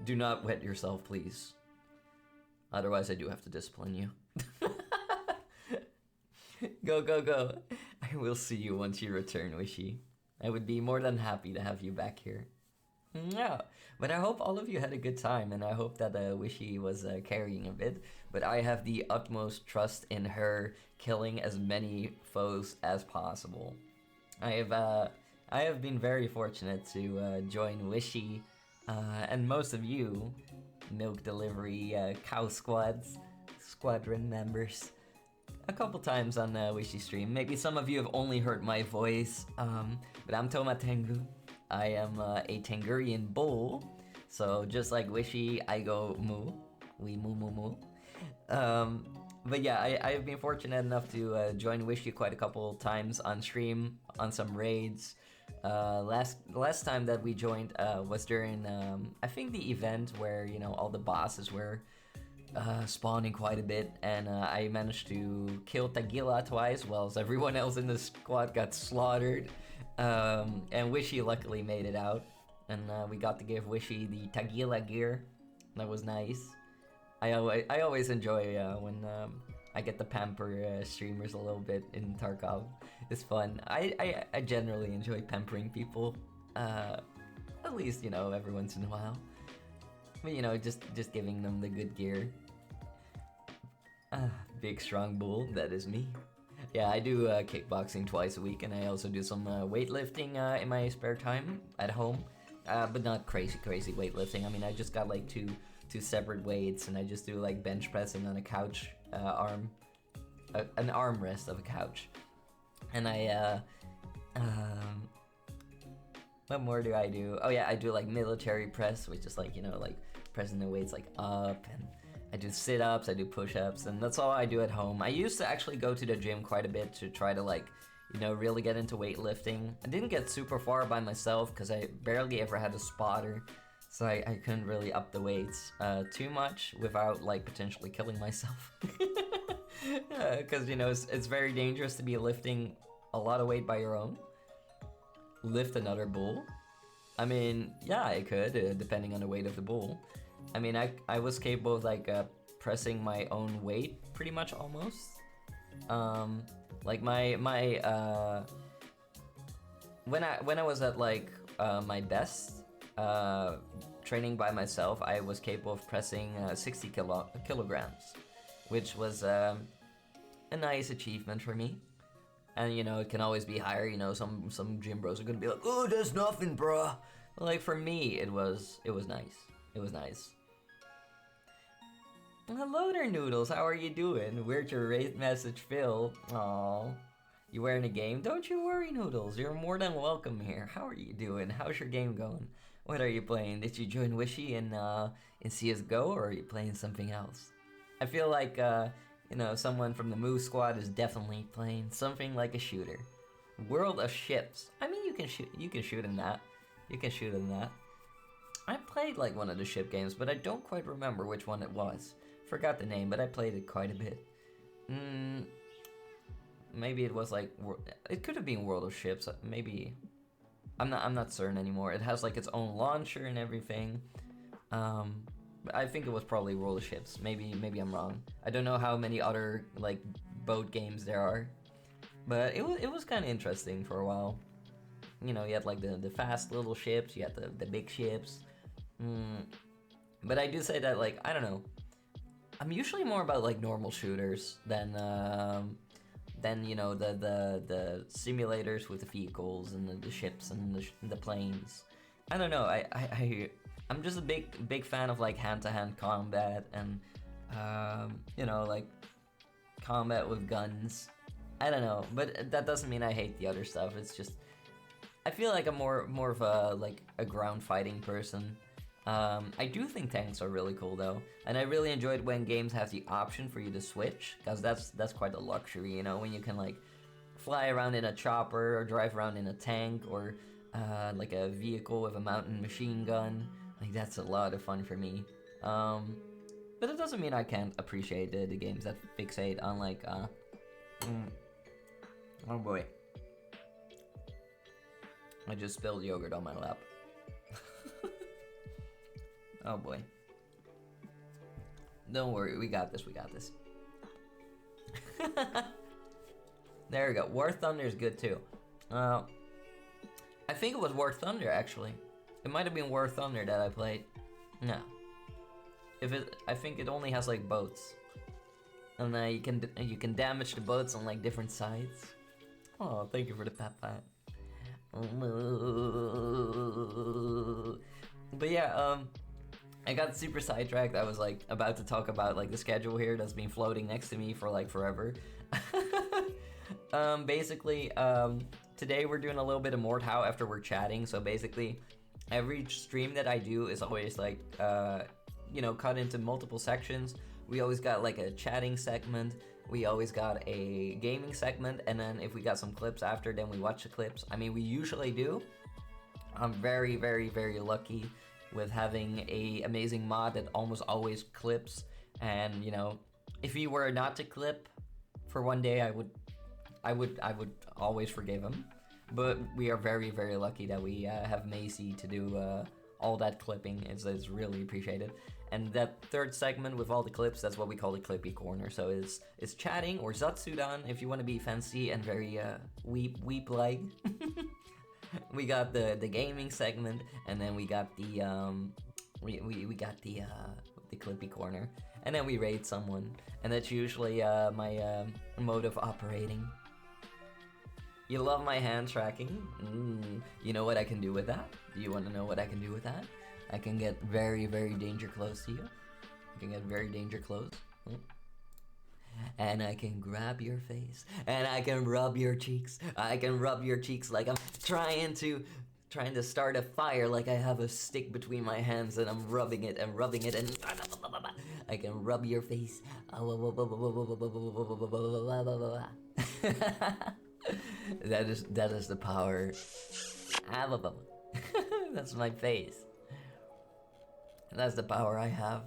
Do not wet yourself, please. Otherwise, I do have to discipline you. Go, go, go. I will see you once you return, Wishy. I would be more than happy to have you back here. Yeah, but I hope all of you had a good time, and I hope that Wishy was carrying a bit. But I have the utmost trust in her killing as many foes as possible. I have been very fortunate to join Wishy and most of you milk delivery cow squads squadron members a couple times on Wishy stream. Maybe some of you have only heard my voice, but I'm Toma Tengu. I am a Tengurian bull, so just like Wishy, I go moo. We moo moo moo. But yeah, I've been fortunate enough to join Wishy quite a couple times on stream, on some raids. Last time that we joined was during, I think the event where, you know, all the bosses were spawning quite a bit, and I managed to kill Tagila twice, whilst everyone else in the squad got slaughtered. And Wishy luckily made it out, and we got to give Wishy the Tagila gear. That was nice. I always enjoy when I get to pamper streamers a little bit in Tarkov. It's fun. I generally enjoy pampering people, at least, you know, every once in a while. But, you know, just giving them the good gear. Big strong bull, that is me. Yeah, I do kickboxing twice a week, and I also do some weightlifting in my spare time at home. But not crazy weightlifting. I mean, I just got like two separate weights, and I just do like bench pressing on a couch an armrest of a couch. And what more do I do? Oh yeah, I do like military press, which is like, you know, like pressing the weights like up, and I do sit-ups, I do push-ups, and that's all I do at home. I used to actually go to the gym quite a bit to try to, like, you know, really get into weightlifting. I didn't get super far by myself because I barely ever had a spotter, so I couldn't really up the weights too much without, like, potentially killing myself. Because, you know, it's very dangerous to be lifting a lot of weight by your own. Lift another bull? I mean, yeah, I could, depending on the weight of the bull. I mean, I was capable of, like, pressing my own weight, pretty much, almost. Like, when I was at, like, my best, training by myself, I was capable of pressing 60 kilograms, which was a nice achievement for me. And, you know, it can always be higher. You know, some gym bros are gonna be like, "Oh, that's nothing, bruh." But, like, for me, it was nice. It was nice. Hello there, Noodles. How are you doing? Where'd your rate message, Phil? Aww. You wearing a game? Don't you worry, Noodles. You're more than welcome here. How are you doing? How's your game going? What are you playing? Did you join Wishy in CSGO, or are you playing something else? I feel like, you know, someone from the Moo Squad is definitely playing something like a shooter. World of Ships. I mean, you can shoot in that. You can shoot in that. I played like one of the ship games, but I don't quite remember which one it was. Forgot the name, but I played it quite a bit. Maybe it was like, it could have been World of Ships. Maybe, I'm not certain anymore. It has like its own launcher and everything. But I think it was probably World of Ships. Maybe I'm wrong. I don't know how many other like boat games there are, but it was kind of interesting for a while. You know, you had like the fast little ships, you had the big ships. But I do say that, like, I don't know. I'm usually more about like normal shooters than you know, the simulators with the vehicles and the ships and the planes. I don't know. I'm just a big fan of like hand-to-hand combat and you know, like combat with guns. I don't know, but that doesn't mean I hate the other stuff. It's just I feel like I'm more of a ground fighting person. I do think tanks are really cool though, and I really enjoyed when games have the option for you to switch, because that's quite a luxury, you know, when you can like fly around in a chopper or drive around in a tank or like a vehicle with a mountain machine gun. Like, that's a lot of fun for me. But it doesn't mean I can't appreciate the games that fixate on like oh boy, I just spilled yogurt on my lap. Oh boy. Don't worry, we got this. There we go. War Thunder is good too. I think it was War Thunder actually. It might have been War Thunder that I played. No. I think it only has like boats, and you can damage the boats on like different sides. Oh, thank you for the pat. But yeah, I got super sidetracked. I was like about to talk about like the schedule here that's been floating next to me for like forever. Basically, today we're doing a little bit of Mordhau after we're chatting. So basically, every stream that I do is always like, you know, cut into multiple sections. We always got like a chatting segment. We always got a gaming segment. And then if we got some clips after, then we watch the clips. I mean, we usually do. I'm very, very, very lucky with having a amazing mod that almost always clips. And, you know, if he were not to clip for one day, I would always forgive him. But we are very, very lucky that we have Macy to do all that clipping. It's really appreciated. And that third segment with all the clips, that's what we call the Clippy Corner. So it's chatting or Zatsudan if you want to be fancy and very weep-like. We got the gaming segment, and then we got the we got the Clippy Corner, and then we raid someone, and that's usually my mode of operating. You love my hand tracking? You know what I can do with that? Do you want to know what I can do with that? I can get very, very danger close to you. I can get very danger close. And I can grab your face. And I can rub your cheeks. I can rub your cheeks like I'm trying to start a fire, like I have a stick between my hands and I'm rubbing it and I can rub your face. That is the power. That's my face. That's the power I have.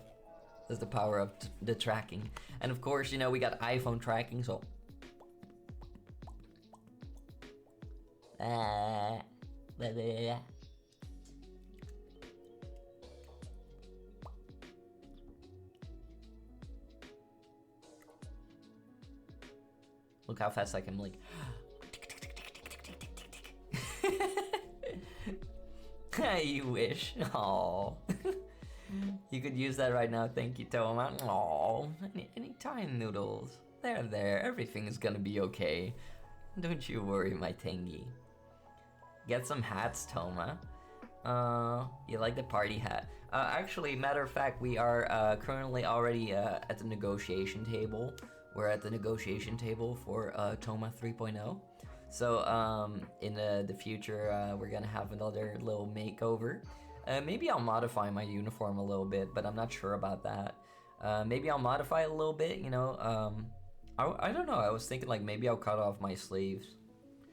That's the power of the tracking. And of course, you know, we got iPhone tracking, so look how fast I can blink. You wish. Aww. You could use that right now. Thank you, Toma. Aww. Any time, noodles. There. Everything is gonna be okay. Don't you worry, my tangy. Get some hats, Toma. You like the party hat? Actually, matter of fact, we are currently already at the negotiation table. We're at the negotiation table for Toma 3.0. So in the future, we're gonna have another little makeover. Maybe I'll modify my uniform a little bit, but I'm not sure about that. Maybe I'll modify it a little bit, you know. I don't know, I was thinking like maybe I'll cut off my sleeves.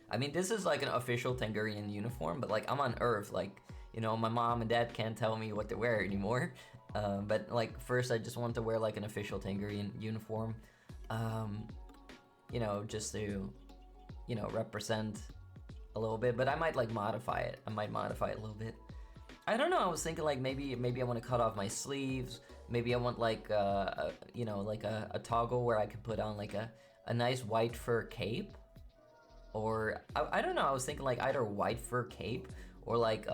I mean, this is like an official Tangurian uniform, but like I'm on Earth, like, you know, my mom and dad can't tell me what to wear anymore. But like first I just want to wear like an official Tangurian uniform. You know, just to, you know, represent a little bit, but I might like modify it. I might modify it a little bit. I don't know, I was thinking like maybe I want to cut off my sleeves. Maybe I want like you know, like a toggle where I could put on like a nice white fur cape. Or I don't know, I was thinking like either white fur cape or like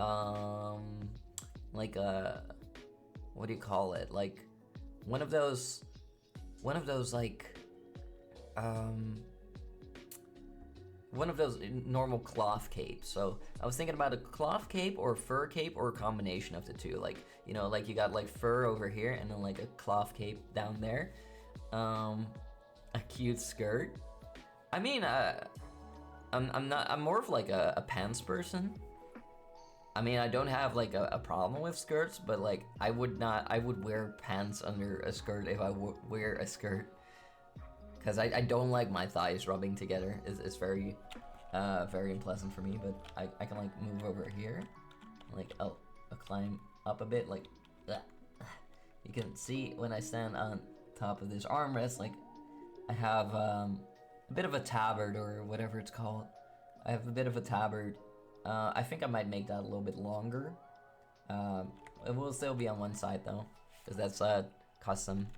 what do you call it? Like one of those like one of those normal cloth capes. So I was thinking about a cloth cape or a fur cape or a combination of the two. Like, you know, like you got like fur over here and then like a cloth cape down there. A cute skirt. I mean, I'm more of like a pants person. I mean, I don't have like a problem with skirts, but like I would wear pants under a skirt if I wear a skirt. Because I don't like my thighs rubbing together. It's very, very unpleasant for me, but I can like move over here. Like I'll climb up a bit, like, you can see when I stand on top of this armrest, like I have a bit of a tabard or whatever it's called. I have a bit of a tabard. I think I might make that a little bit longer. It will still be on one side though, because that's custom.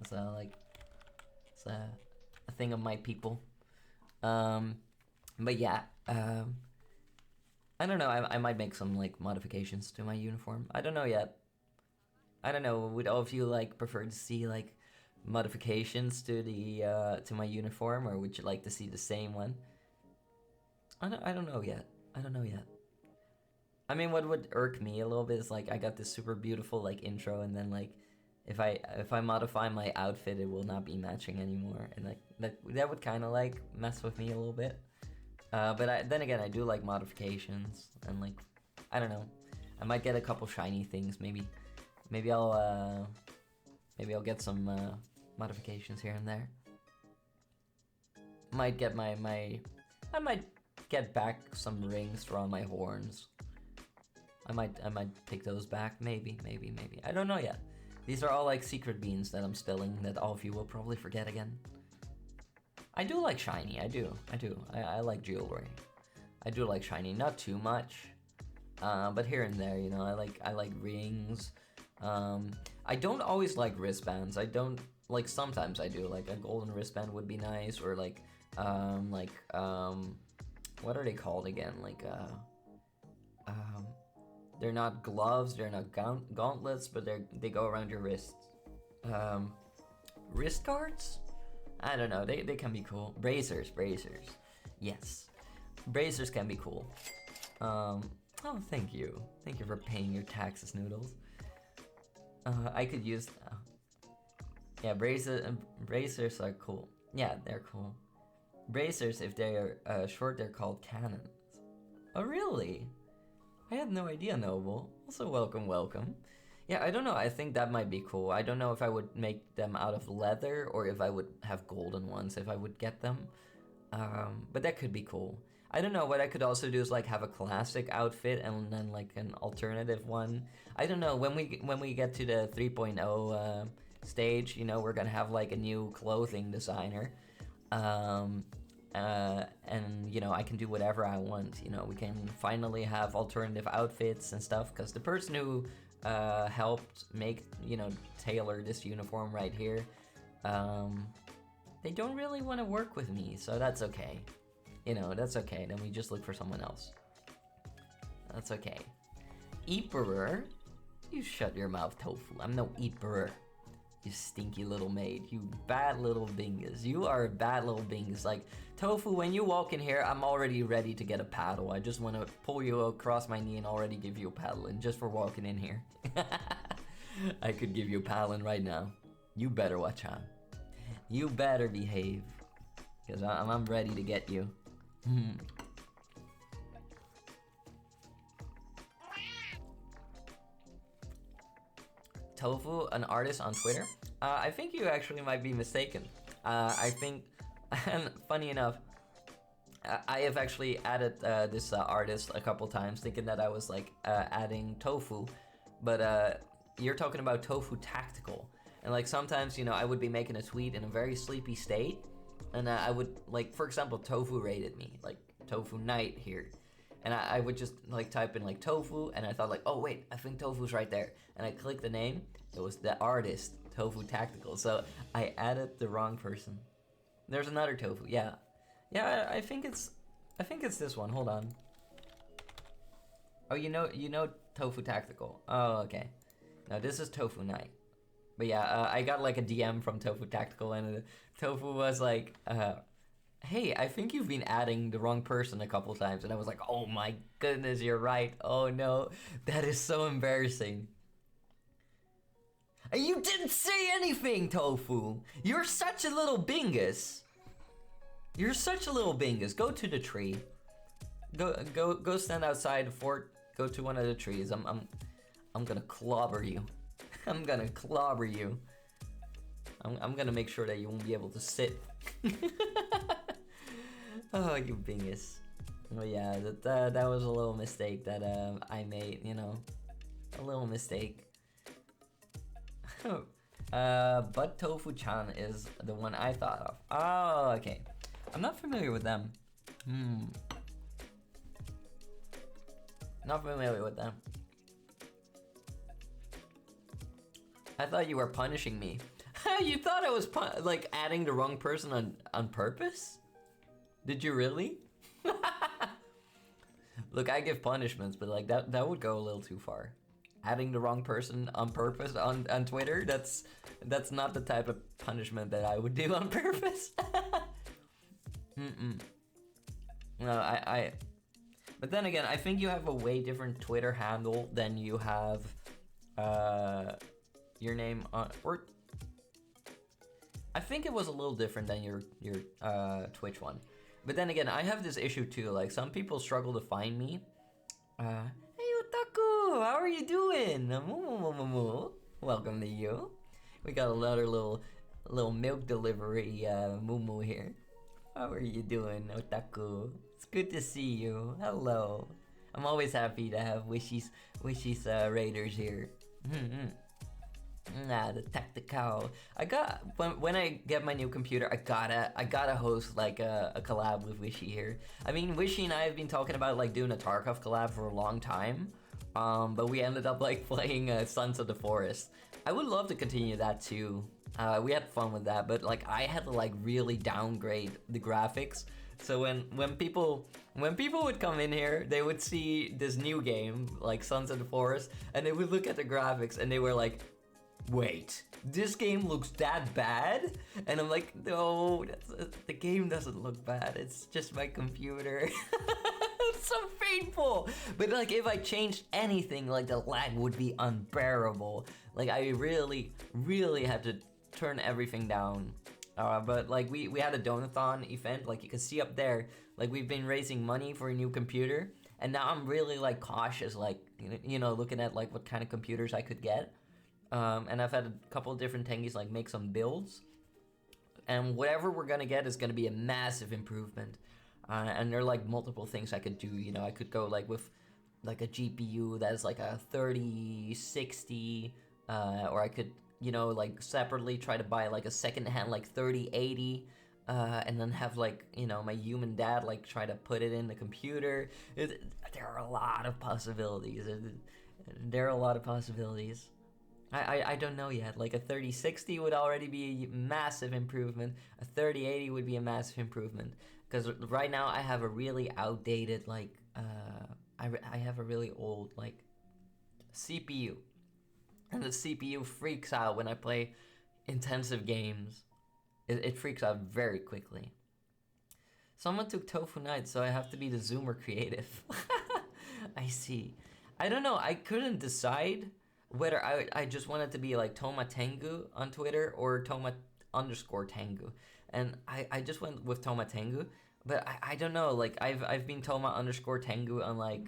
It's like it's a thing of my people. But yeah, I don't know. I might make some like modifications to my uniform. I don't know yet. I don't know. Would all of you like prefer to see like modifications to the to my uniform, or would you like to see the same one? I don't know yet. I don't know yet. I mean, what would irk me a little bit is like I got this super beautiful like intro, and then like if I modify my outfit, it will not be matching anymore, and like that would kind of like mess with me a little bit. But then again, I do like modifications, and like I don't know, I might get a couple shiny things. Maybe I'll get some modifications here and there. Might get I might get back some rings from my horns. I might take those back. Maybe. I don't know yet. These are all like secret beans that I'm spilling that all of you will probably forget again. I do like shiny. I do. I like jewelry. I do like shiny. Not too much, but here and there. You know, I like rings. I don't always like wristbands. I don't like. Sometimes I do. Like a golden wristband would be nice, or like what are they called again? Like they're not gloves, they're not gauntlets, but they go around your wrists. Wrist guards? I don't know, they can be cool. Bracers. Yes. Bracers can be cool. Oh, thank you. Thank you for paying your taxes, Noodles. I could use... yeah, bracers are cool. Yeah, they're cool. Bracers, if they're short, they're called cannons. Oh, really? I had no idea, Noble. Also, welcome. Yeah, I don't know. I think that might be cool. I don't know if I would make them out of leather or if I would have golden ones if I would get them. But that could be cool. I don't know. What I could also do is like have a classic outfit and then like an alternative one. I don't know. When we get to the 3.0 stage, you know, we're gonna have like a new clothing designer. And you know, I can do whatever I want. You know, we can finally have alternative outfits and stuff, because the person who helped make, you know, tailor this uniform right here, they don't really want to work with me, so that's okay. You know, that's okay. Then we just look for someone else. That's okay. Eeperer? You shut your mouth, Tofu. I'm no Eeperer. You stinky little maid. You bad little bingus. You are a bad little bingus. Like, Tofu, when you walk in here, I'm already ready to get a paddle. I just want to pull you across my knee and already give you a paddle. And just for walking in here. I could give you a paddling right now. You better watch out. You better behave. Because I'm ready to get you. Tofu, an artist on Twitter? I think you actually might be mistaken. I think, and funny enough, I have actually added this artist a couple times, thinking that I was like adding Tofu, but you're talking about Tofu Tactical. And like sometimes, you know, I would be making a tweet in a very sleepy state, and I would, like, for example, Tofu rated me, like Tofu Knight here. And I would just like type in like Tofu, and I thought like, oh wait, I think Tofu's right there. And I clicked the name, it was the artist, Tofu Tactical. So I added the wrong person. There's another Tofu, yeah. Yeah, I think it's this one, hold on. Oh, you know Tofu Tactical. Oh, okay. No, this is Tofu Knight. But yeah, I got like a DM from Tofu Tactical, and Tofu was like, hey, I think you've been adding the wrong person a couple times. And I was like, oh my goodness, you're right. Oh no, that is so embarrassing. And you didn't say anything, Tofu. You're such a little bingus. You're such a little bingus. Go to the tree. Go stand outside the fort. Go to one of the trees. I'm gonna clobber you. I'm gonna clobber you. I'm gonna make sure that you won't be able to sit. Oh, you bingus. Oh yeah, that was a little mistake that I made, you know. A little mistake. But Tofu-chan is the one I thought of. Oh, okay. I'm not familiar with them. Not familiar with them. I thought you were punishing me. You thought I was like adding the wrong person on purpose? Did you really? Look, I give punishments, but like that would go a little too far. Adding the wrong person on purpose on Twitter, that's not the type of punishment that I would do on purpose. No, But then again, I think you have a way different Twitter handle than you have your name on, or I think it was a little different than your Twitch one. But then again, I have this issue too. Like, some people struggle to find me. Hey Otaku, how are you doing? Welcome to you. We got another little milk delivery Mumu here. How are you doing, Otaku? It's good to see you. Hello. I'm always happy to have Wishy's Raiders here. The tactical. I got when I get my new computer, I gotta host like a collab with Wishy here. I mean, Wishy and I have been talking about like doing a Tarkov collab for a long time, but we ended up like playing Sons of the Forest. I would love to continue that too. We had fun with that, but like I had to like really downgrade the graphics. So when people would come in here, they would see this new game like Sons of the Forest, and they would look at the graphics and they were like, wait, this game looks that bad? And I'm like, no, the game doesn't look bad. It's just my computer. It's so painful. But like, if I changed anything, like the lag would be unbearable. Like I really, really had to turn everything down. But like we had a donathon event, like you can see up there, like we've been raising money for a new computer. And now I'm really like cautious, like, you know, looking at like what kind of computers I could get. And I've had a couple of different Tengies like make some builds, and whatever we're gonna get is gonna be a massive improvement. And there are like multiple things I could do. You know, I could go like with like a GPU that's like a 3060, or I could, you know, like separately try to buy like a second-hand like 3080, and then have like, you know, my human dad like try to put it in the computer. There are a lot of possibilities. There are a lot of possibilities. I don't know yet. Like a 3060 would already be a massive improvement. A 3080 would be a massive improvement. Because right now I have a really outdated, like, I have a really old, like, CPU. And the CPU freaks out when I play intensive games. It freaks out very quickly. Someone took Tofu Night, so I have to be the Zoomer creative. I see. I don't know. I couldn't decide whether I just wanted to be like Toma Tengu on Twitter or Toma_Tengu. And I just went with Toma Tengu, but I don't know, like I've been Toma_Tengu on like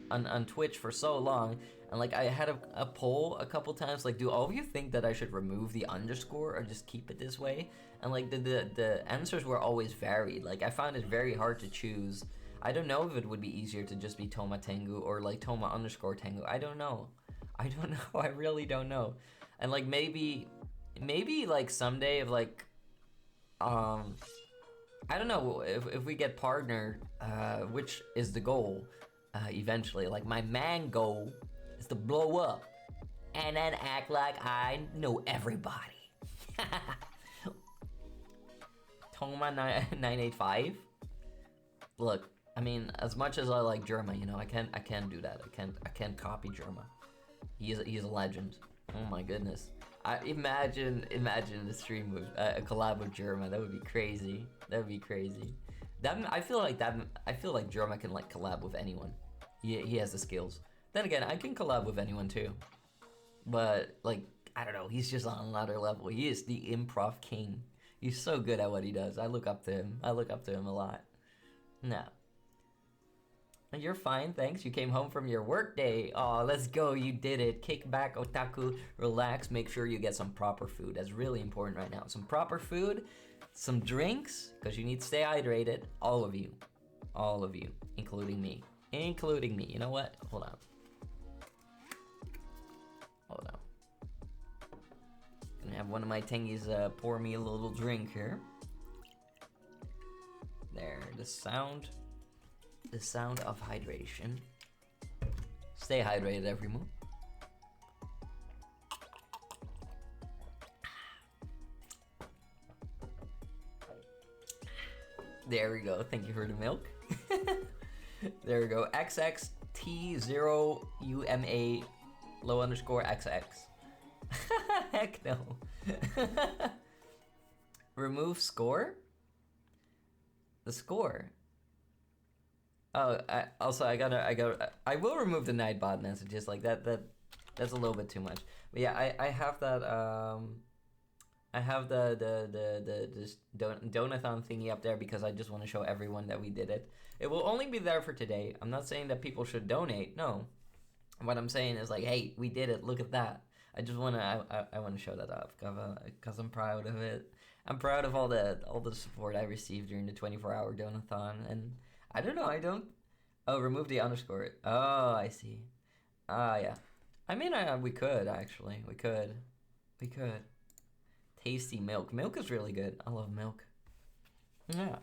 on Twitch for so long, and like I had a poll a couple times, like, do all of you think that I should remove the underscore or just keep it this way? And like the answers were always varied. Like I found it very hard to choose. I don't know if it would be easier to just be Toma Tengu or like Toma_Tengu. I don't know. I really don't know. And like maybe like someday if like I don't know if we get partnered, which is the goal eventually. Like my main goal is to blow up and then act like I know everybody. Toma 985. Look, I mean, as much as I like Germa, you know, I can't do that. I can't copy Germa. He's a legend. Oh my goodness. I imagine the stream with a collab with Germa. That would be crazy. That would be crazy. I feel like Germa can like collab with anyone. He has the skills. Then again, I can collab with anyone too. But like, I don't know, he's just on another level. He is the improv king. He's so good at what he does. I look up to him. I look up to him a lot. No. You're fine, thanks. You came home from your work day. Aw, let's go, you did it. Kick back, otaku, relax, make sure you get some proper food. That's really important right now. Some proper food, some drinks, because you need to stay hydrated. All of you, including me. You know what? Hold on. Gonna have one of my Tengies pour me a little drink here. There, the sound of hydration. Stay hydrated, everyone. There we go. Thank you for the milk. There we go. XXT0UMA _XX. Heck no. Remove score? The score? Oh, I will remove the Nightbot messages like that. That's a little bit too much. But yeah, I have that. I have this donathon thingy up there because I just want to show everyone that we did it. It will only be there for today. I'm not saying that people should donate. No, what I'm saying is like, hey, we did it. Look at that. I just wanna I want to show that off because I'm proud of it. I'm proud of all the support I received during the 24-hour donathon, and I don't know. I don't. Oh, remove the underscore. Oh, I see. Yeah. I mean, we could actually. We could. Tasty milk. Milk is really good. I love milk. Yeah.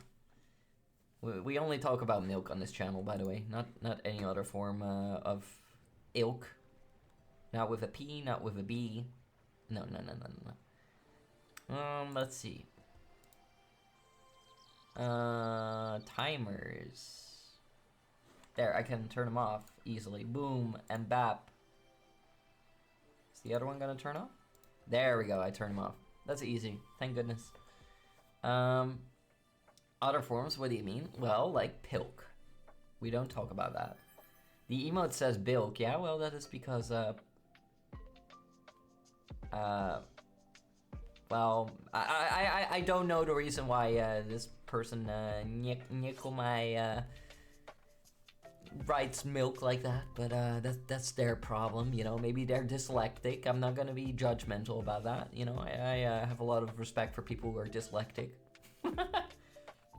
We only talk about milk on this channel, by the way. Not any other form of ilk. Not with a P, not with a B. No. Let's see. Timers. There, I can turn them off easily. Boom and bap. Is the other one gonna turn off? There we go, I turned them off. That's easy, thank goodness. Other forms, what do you mean? Well, like pilk. We don't talk about that. The emote says bilk. Yeah, well, that is because, well, I don't know the reason why this person nickel my writes milk like that, but that's their problem, you know. Maybe they're dyslexic. I'm not gonna be judgmental about that, you know. I have a lot of respect for people who are dyslexic.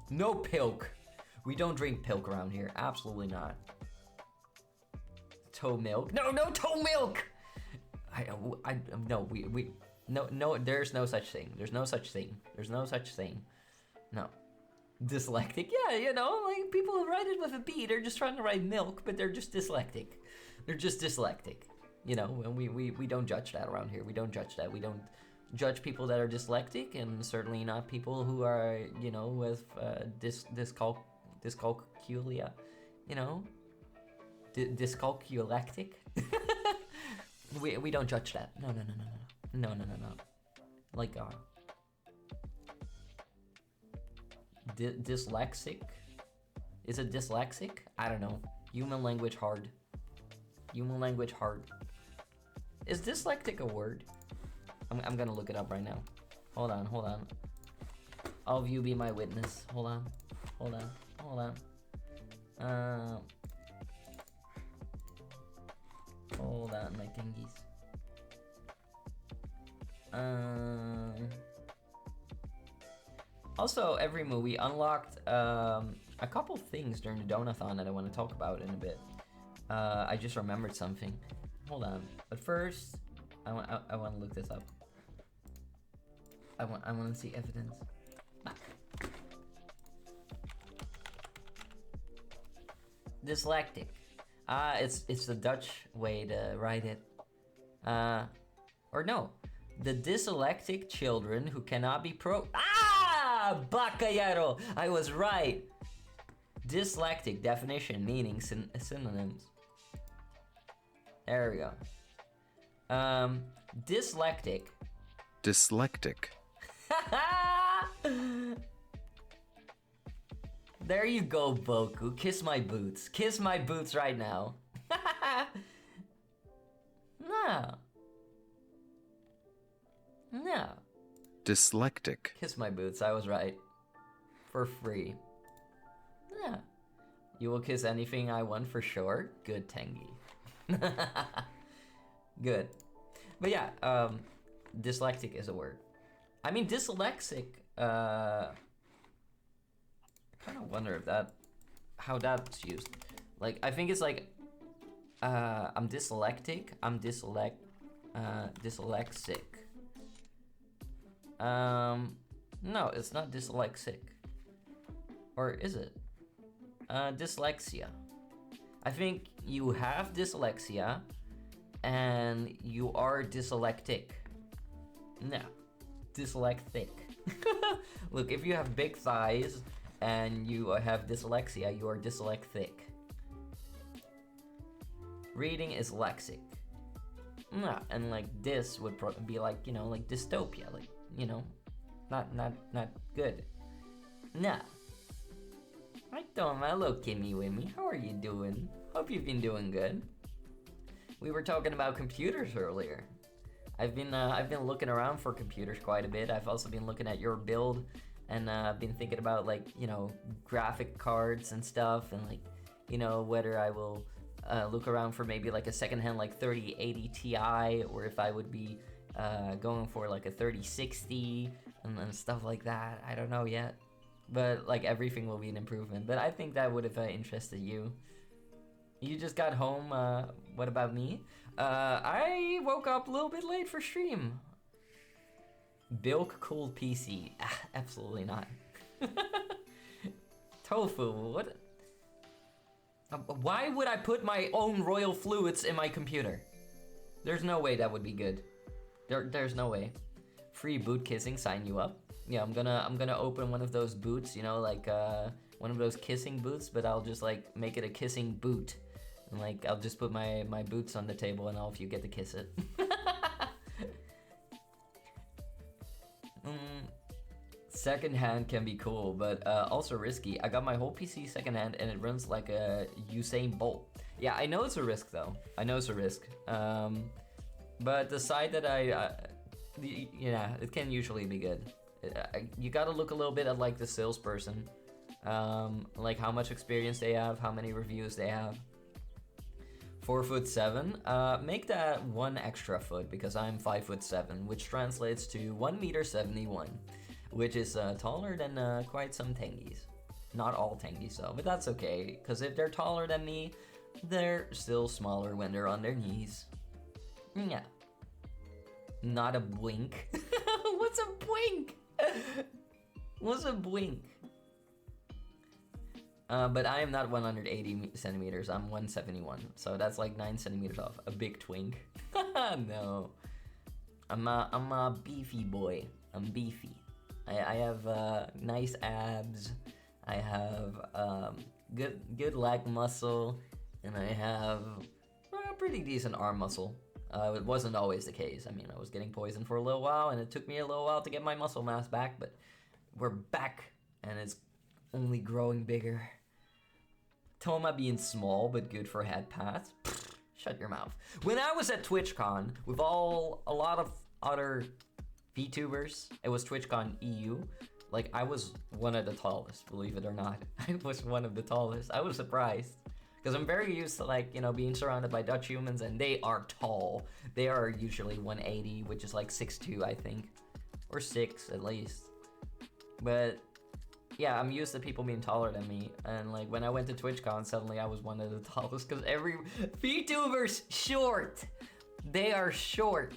No pilk. We don't drink pilk around here. Absolutely not. Toe milk. No toe milk. No, there's no such thing. There's no such thing. No. Dyslexic, yeah, you know, like people who write it with a B, they're just trying to write milk, but they're just dyslexic. You know, and we don't judge that around here. We don't judge that. We don't judge people that are dyslexic, and certainly not people who are, you know, with dyscalculia, you know, dyscalculactic. we don't judge that. No. Like dyslexic? Is it dyslexic? I don't know. Human language hard. Is dyslexic a word? I'm gonna look it up right now. Hold on. All of you be my witness. Hold on. Hold on, my thingies. Also, every movie unlocked a couple things during the donathon that I want to talk about in a bit. I just remembered something. Hold on. But first, I want to look this up. I want to see evidence. Dyslexic. It's the Dutch way to write it. Or no. The dyslexic children who cannot be Bacallero! I was right. Dyslexic definition, meaning synonyms. There we go. Dyslexic. There you go, Boku. Kiss my boots. Kiss my boots right now. No. Dyslexic. Kiss my boots, I was right. For free. Yeah. You will kiss anything I want for sure? Good, Tengi. Good. But yeah, dyslexic is a word. I mean, dyslexic, I kind of wonder if how that's used. Like, I think it's like, I'm dyslexic, dyslexic. No, it's not dyslexic. Or is it? Dyslexia. I think you have dyslexia and you are dyslexic. No, dyslexic. Look, if you have big thighs and you have dyslexia, you are dyslexic. Reading is lexic. No, and like this would be like, you know, like dystopia, like, you know, not good. Nah. Right? Toma, hello, Kimmy Wimmy. How are you doing? Hope you've been doing good. We were talking about computers earlier. I've been looking around for computers quite a bit. I've also been looking at your build, and been thinking about, like, you know, graphic cards and stuff, and, like, you know, whether I will look around for maybe like a secondhand like 3080 Ti, or if I would be going for like a 3060 and stuff like that. I don't know yet, but like everything will be an improvement. But I think that would have interested you. You just got home. What about me? I woke up a little bit late for stream. Bilk cooled PC. Absolutely not. Tofu, what? Why would I put my own royal fluids in my computer? There's no way that would be good. There's no way. Free boot kissing, sign you up. Yeah, I'm gonna open one of those boots, you know, like one of those kissing boots, but I'll just like make it a kissing boot. And like I'll just put my boots on the table and all of you get to kiss it. Secondhand can be cool, but also risky. I got my whole PC secondhand and it runs like a Usain Bolt. Yeah, I know it's a risk though. I know it's a risk. But the side that yeah, it can usually be good. You gotta look a little bit at like the salesperson, like how much experience they have, how many reviews they have. 4'7". Make that 1 extra foot because I'm 5'7", which translates to 1m71, which is taller than quite some tengies. Not all tengies though, but that's okay, because if they're taller than me, they're still smaller when they're on their knees. Yeah. Not a blink. What's a blink? What's a blink? But I am not 180 centimeters. I'm 171, so that's like 9 centimeters off. A big twink. No, I'm a beefy boy. I'm beefy. I have nice abs. I have good leg muscle, and I have pretty decent arm muscle. It wasn't always the case. I mean, I was getting poisoned for a little while, and it took me a little while to get my muscle mass back, but we're back, and it's only growing bigger. Toma being small, but good for head pats. Shut your mouth. When I was at TwitchCon with a lot of other VTubers, it was TwitchCon EU, like I was one of the tallest, believe it or not. I was one of the tallest. I was surprised. Because I'm very used to, like, you know, being surrounded by Dutch humans, and they are tall. They are usually 180, which is like 6'2", I think. Or 6, at least. But, yeah, I'm used to people being taller than me. And, like, when I went to TwitchCon, suddenly I was one of the tallest. Because every VTuber's short. They are short.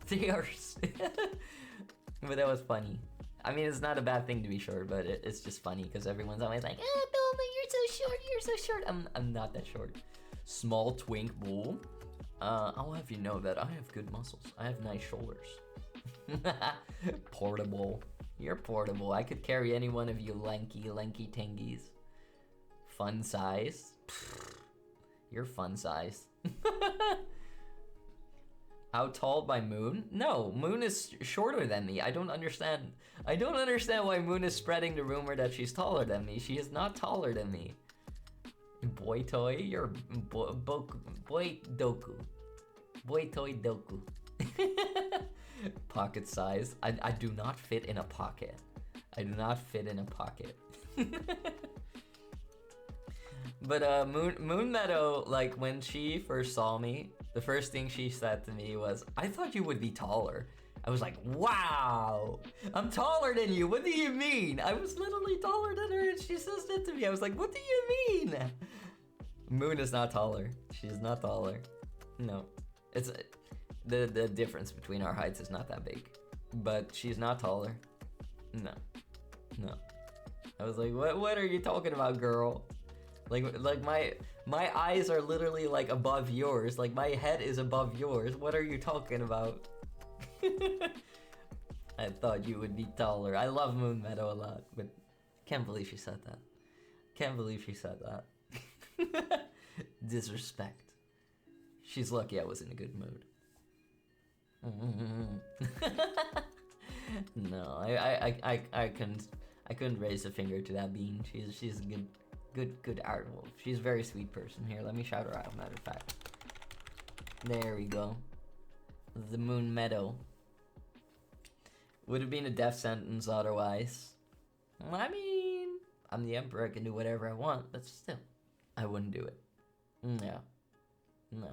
They are... But that was funny. I mean, it's not a bad thing to be short, but it's just funny because everyone's always like, "Oh, Toma, you're so short, you're so short." I'm not that short. Small twink bull. I'll have you know that I have good muscles. I have nice shoulders. Portable. You're portable. I could carry any one of you lanky tingies. Fun size. You're fun size. Out tall by Moon? No, Moon is shorter than me. I don't understand. I don't understand why Moon is spreading the rumor that she's taller than me. She is not taller than me. Boy toy? You're boy doku. Boy toy doku. Pocket size. I do not fit in a pocket. I do not fit in a pocket. But Moon Meadow, like when she first saw me, the first thing she said to me was, "I thought you would be taller." I was like, "Wow, I'm taller than you. What do you mean?" I was literally taller than her, and she says that to me. I was like, "What do you mean?" Moon is not taller. She is not taller. No, it's the difference between our heights is not that big, but she's not taller. No. I was like, "What are you talking about, girl?" Like my eyes are literally like above yours. Like my head is above yours. What are you talking about? I thought you would be taller. I love Moon Meadow a lot, but can't believe she said that. Can't believe she said that. Disrespect. She's lucky I was in a good mood. No, I couldn't raise a finger to that bean. She's good. Good art wolf. She's a very sweet person. Here, let me shout her out, matter of fact. There we go. The Moon Meadow. Would have been a death sentence otherwise. I mean, I'm the emperor, I can do whatever I want, but still, I wouldn't do it. No. No.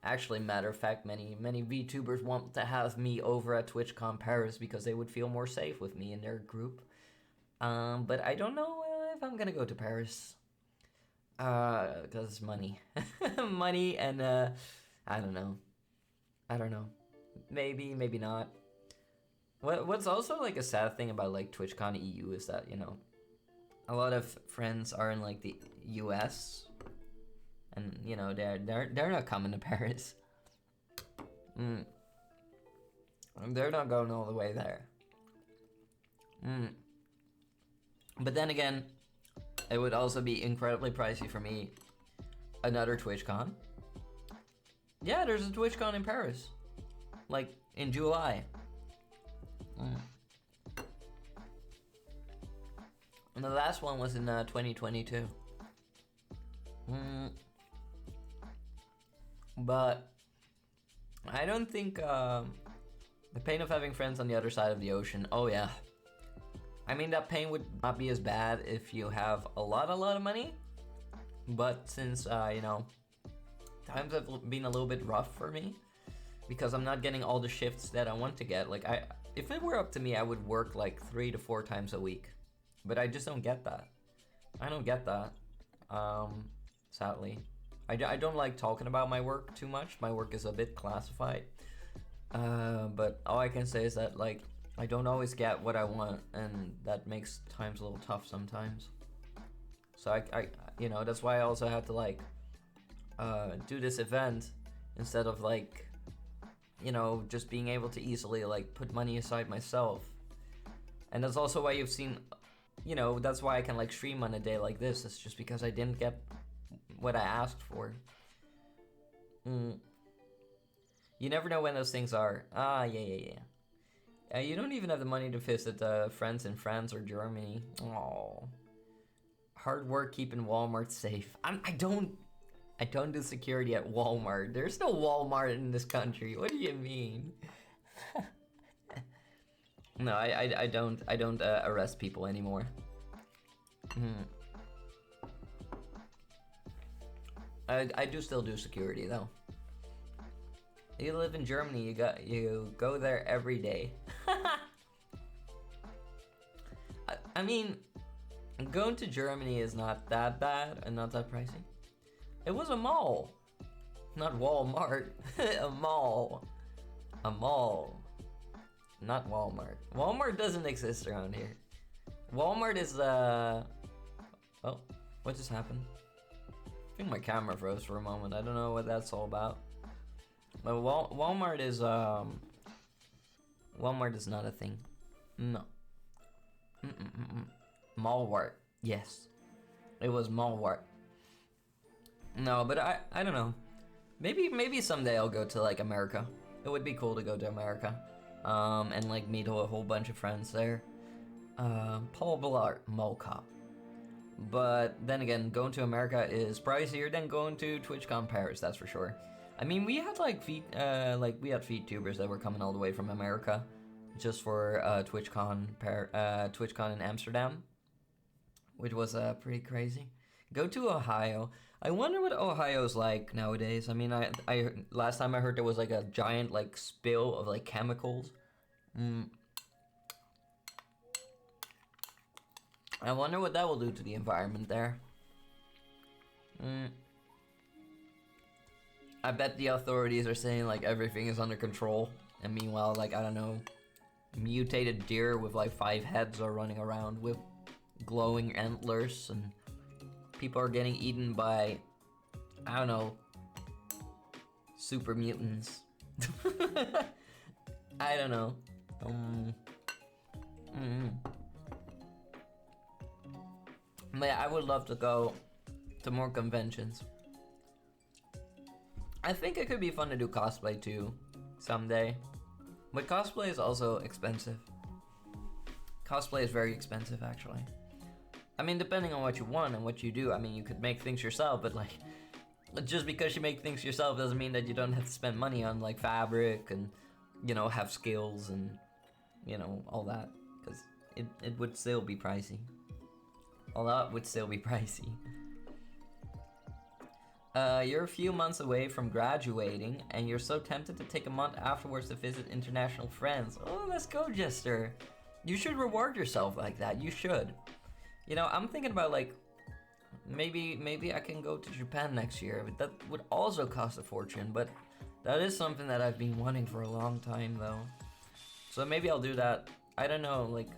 Actually, matter of fact, many VTubers want to have me over at TwitchCon Paris because they would feel more safe with me in their group. But I don't know if I'm gonna go to Paris. Because money. Money and, I don't know. Maybe, maybe not. What's also, like, a sad thing about, like, TwitchCon EU is that, you know, a lot of friends are in, like, the US. And, you know, they're not coming to Paris. They're not going all the way there. But then again, it would also be incredibly pricey for me. Another TwitchCon. Yeah, there's a TwitchCon in Paris. Like, in July. And the last one was in 2022. But I don't think the pain of having friends on the other side of the ocean. Oh yeah. I mean, that pain would not be as bad if you have a lot of money. But since you know, times have been a little bit rough for me because I'm not getting all the shifts that I want to get. Like, if it were up to me, I would work like 3 to 4 times a week. But I just don't get that. I don't get that. Sadly. I don't like talking about my work too much. My work is a bit classified. But all I can say is that, like, I don't always get what I want, and that makes times a little tough sometimes. So I you know, that's why I also had to, like, do this event instead of, like, you know, just being able to easily, like, put money aside myself. And that's also why you've seen, you know, that's why I can, like, stream on a day like this. It's just because I didn't get what I asked for. You never know when those things are. Yeah. You don't even have the money to visit friends in France or Germany. Oh, hard work keeping Walmart safe. I don't do security at Walmart. There's no Walmart in this country. What do you mean? No, I don't arrest people anymore. I do still do security though. You live in Germany, you go there every day. I mean, going to Germany is not that bad and not that pricey. It was a mall, not Walmart. A mall, not Walmart. Walmart doesn't exist around here. Walmart is oh, what just happened? I think my camera froze for a moment. I don't know what that's all about. But Walmart is not a thing. No. Malwart. Yes. It was Malwart. No, but I don't know. Maybe someday I'll go to, like, America. It would be cool to go to America. And, like, meet a whole bunch of friends there. Paul Blart, Mall Cop. But then again, going to America is pricier than going to TwitchCon Paris, that's for sure. I mean, we had we had VTubers that were coming all the way from America just for TwitchCon in Amsterdam, which was pretty crazy. Go to Ohio. I wonder what Ohio's like nowadays. I mean, I last time I heard there was, like, a giant, like, spill of, like, chemicals. I wonder what that will do to the environment there. I bet the authorities are saying, like, everything is under control, and meanwhile, like, I don't know, mutated deer with, like, 5 heads are running around with glowing antlers, and people are getting eaten by, I don't know, super mutants. I don't know. But yeah, I would love to go to more conventions. I think it could be fun to do cosplay too, someday. But cosplay is also expensive. Cosplay is very expensive, actually. I mean, depending on what you want and what you do, I mean, you could make things yourself, but like, just because you make things yourself doesn't mean that you don't have to spend money on like fabric and, you know, have skills and, you know, all that, because it would still be pricey. All that would still be pricey. You're a few months away from graduating, and you're so tempted to take a month afterwards to visit international friends. Oh, let's go, Jester. You should reward yourself like that. You should. You know, I'm thinking about like, maybe I can go to Japan next year, but that would also cost a fortune. But that is something that I've been wanting for a long time, though. So maybe I'll do that. I don't know, like,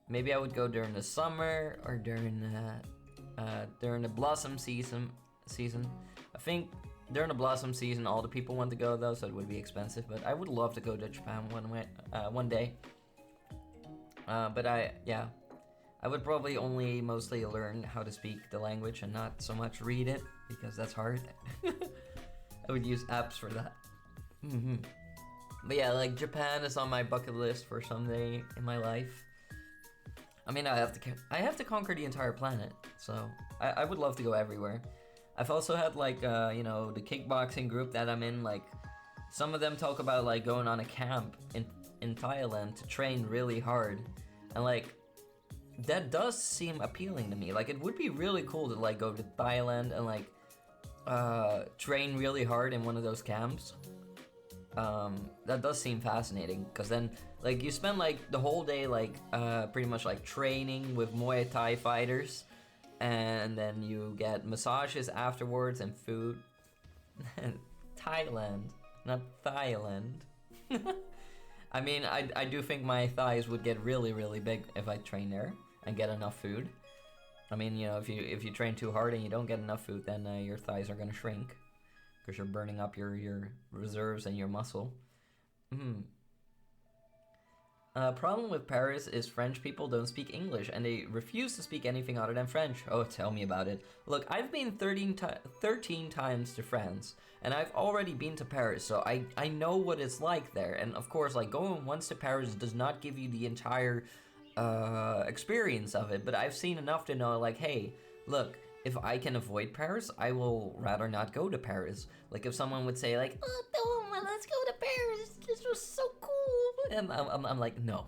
maybe I would go during the summer or during the blossom season. I think during the blossom season, all the people want to go though, so it would be expensive. But I would love to go to Japan one day. But I would probably only mostly learn how to speak the language and not so much read it, because that's hard. I would use apps for that. But yeah, like Japan is on my bucket list for someday in my life. I mean, I have to conquer the entire planet, so I would love to go everywhere. I've also had like you know, the kickboxing group that I'm in, like some of them talk about like going on a camp in Thailand to train really hard, and like that does seem appealing to me. Like it would be really cool to like go to Thailand and like train really hard in one of those camps. That does seem fascinating, because then like you spend like the whole day like pretty much like training with Muay Thai fighters, and then you get massages afterwards and food. Thailand, not Thailand. I mean, I do think my thighs would get really, really big if I train there and get enough food. I mean, you know, if you train too hard and you don't get enough food, then your thighs are gonna shrink, because you're burning up your reserves and your muscle. Problem with Paris is French people don't speak English, and they refuse to speak anything other than French. Oh, tell me about it. Look, I've been 13 times to France, and I've already been to Paris, so I know what it's like there. And of course, like, going once to Paris does not give you the entire experience of it, but I've seen enough to know, like, hey, look, if I can avoid Paris, I will rather not go to Paris. Like, if someone would say, like, oh, Thelma, let's go to Paris, this was so cool. And I'm like, no.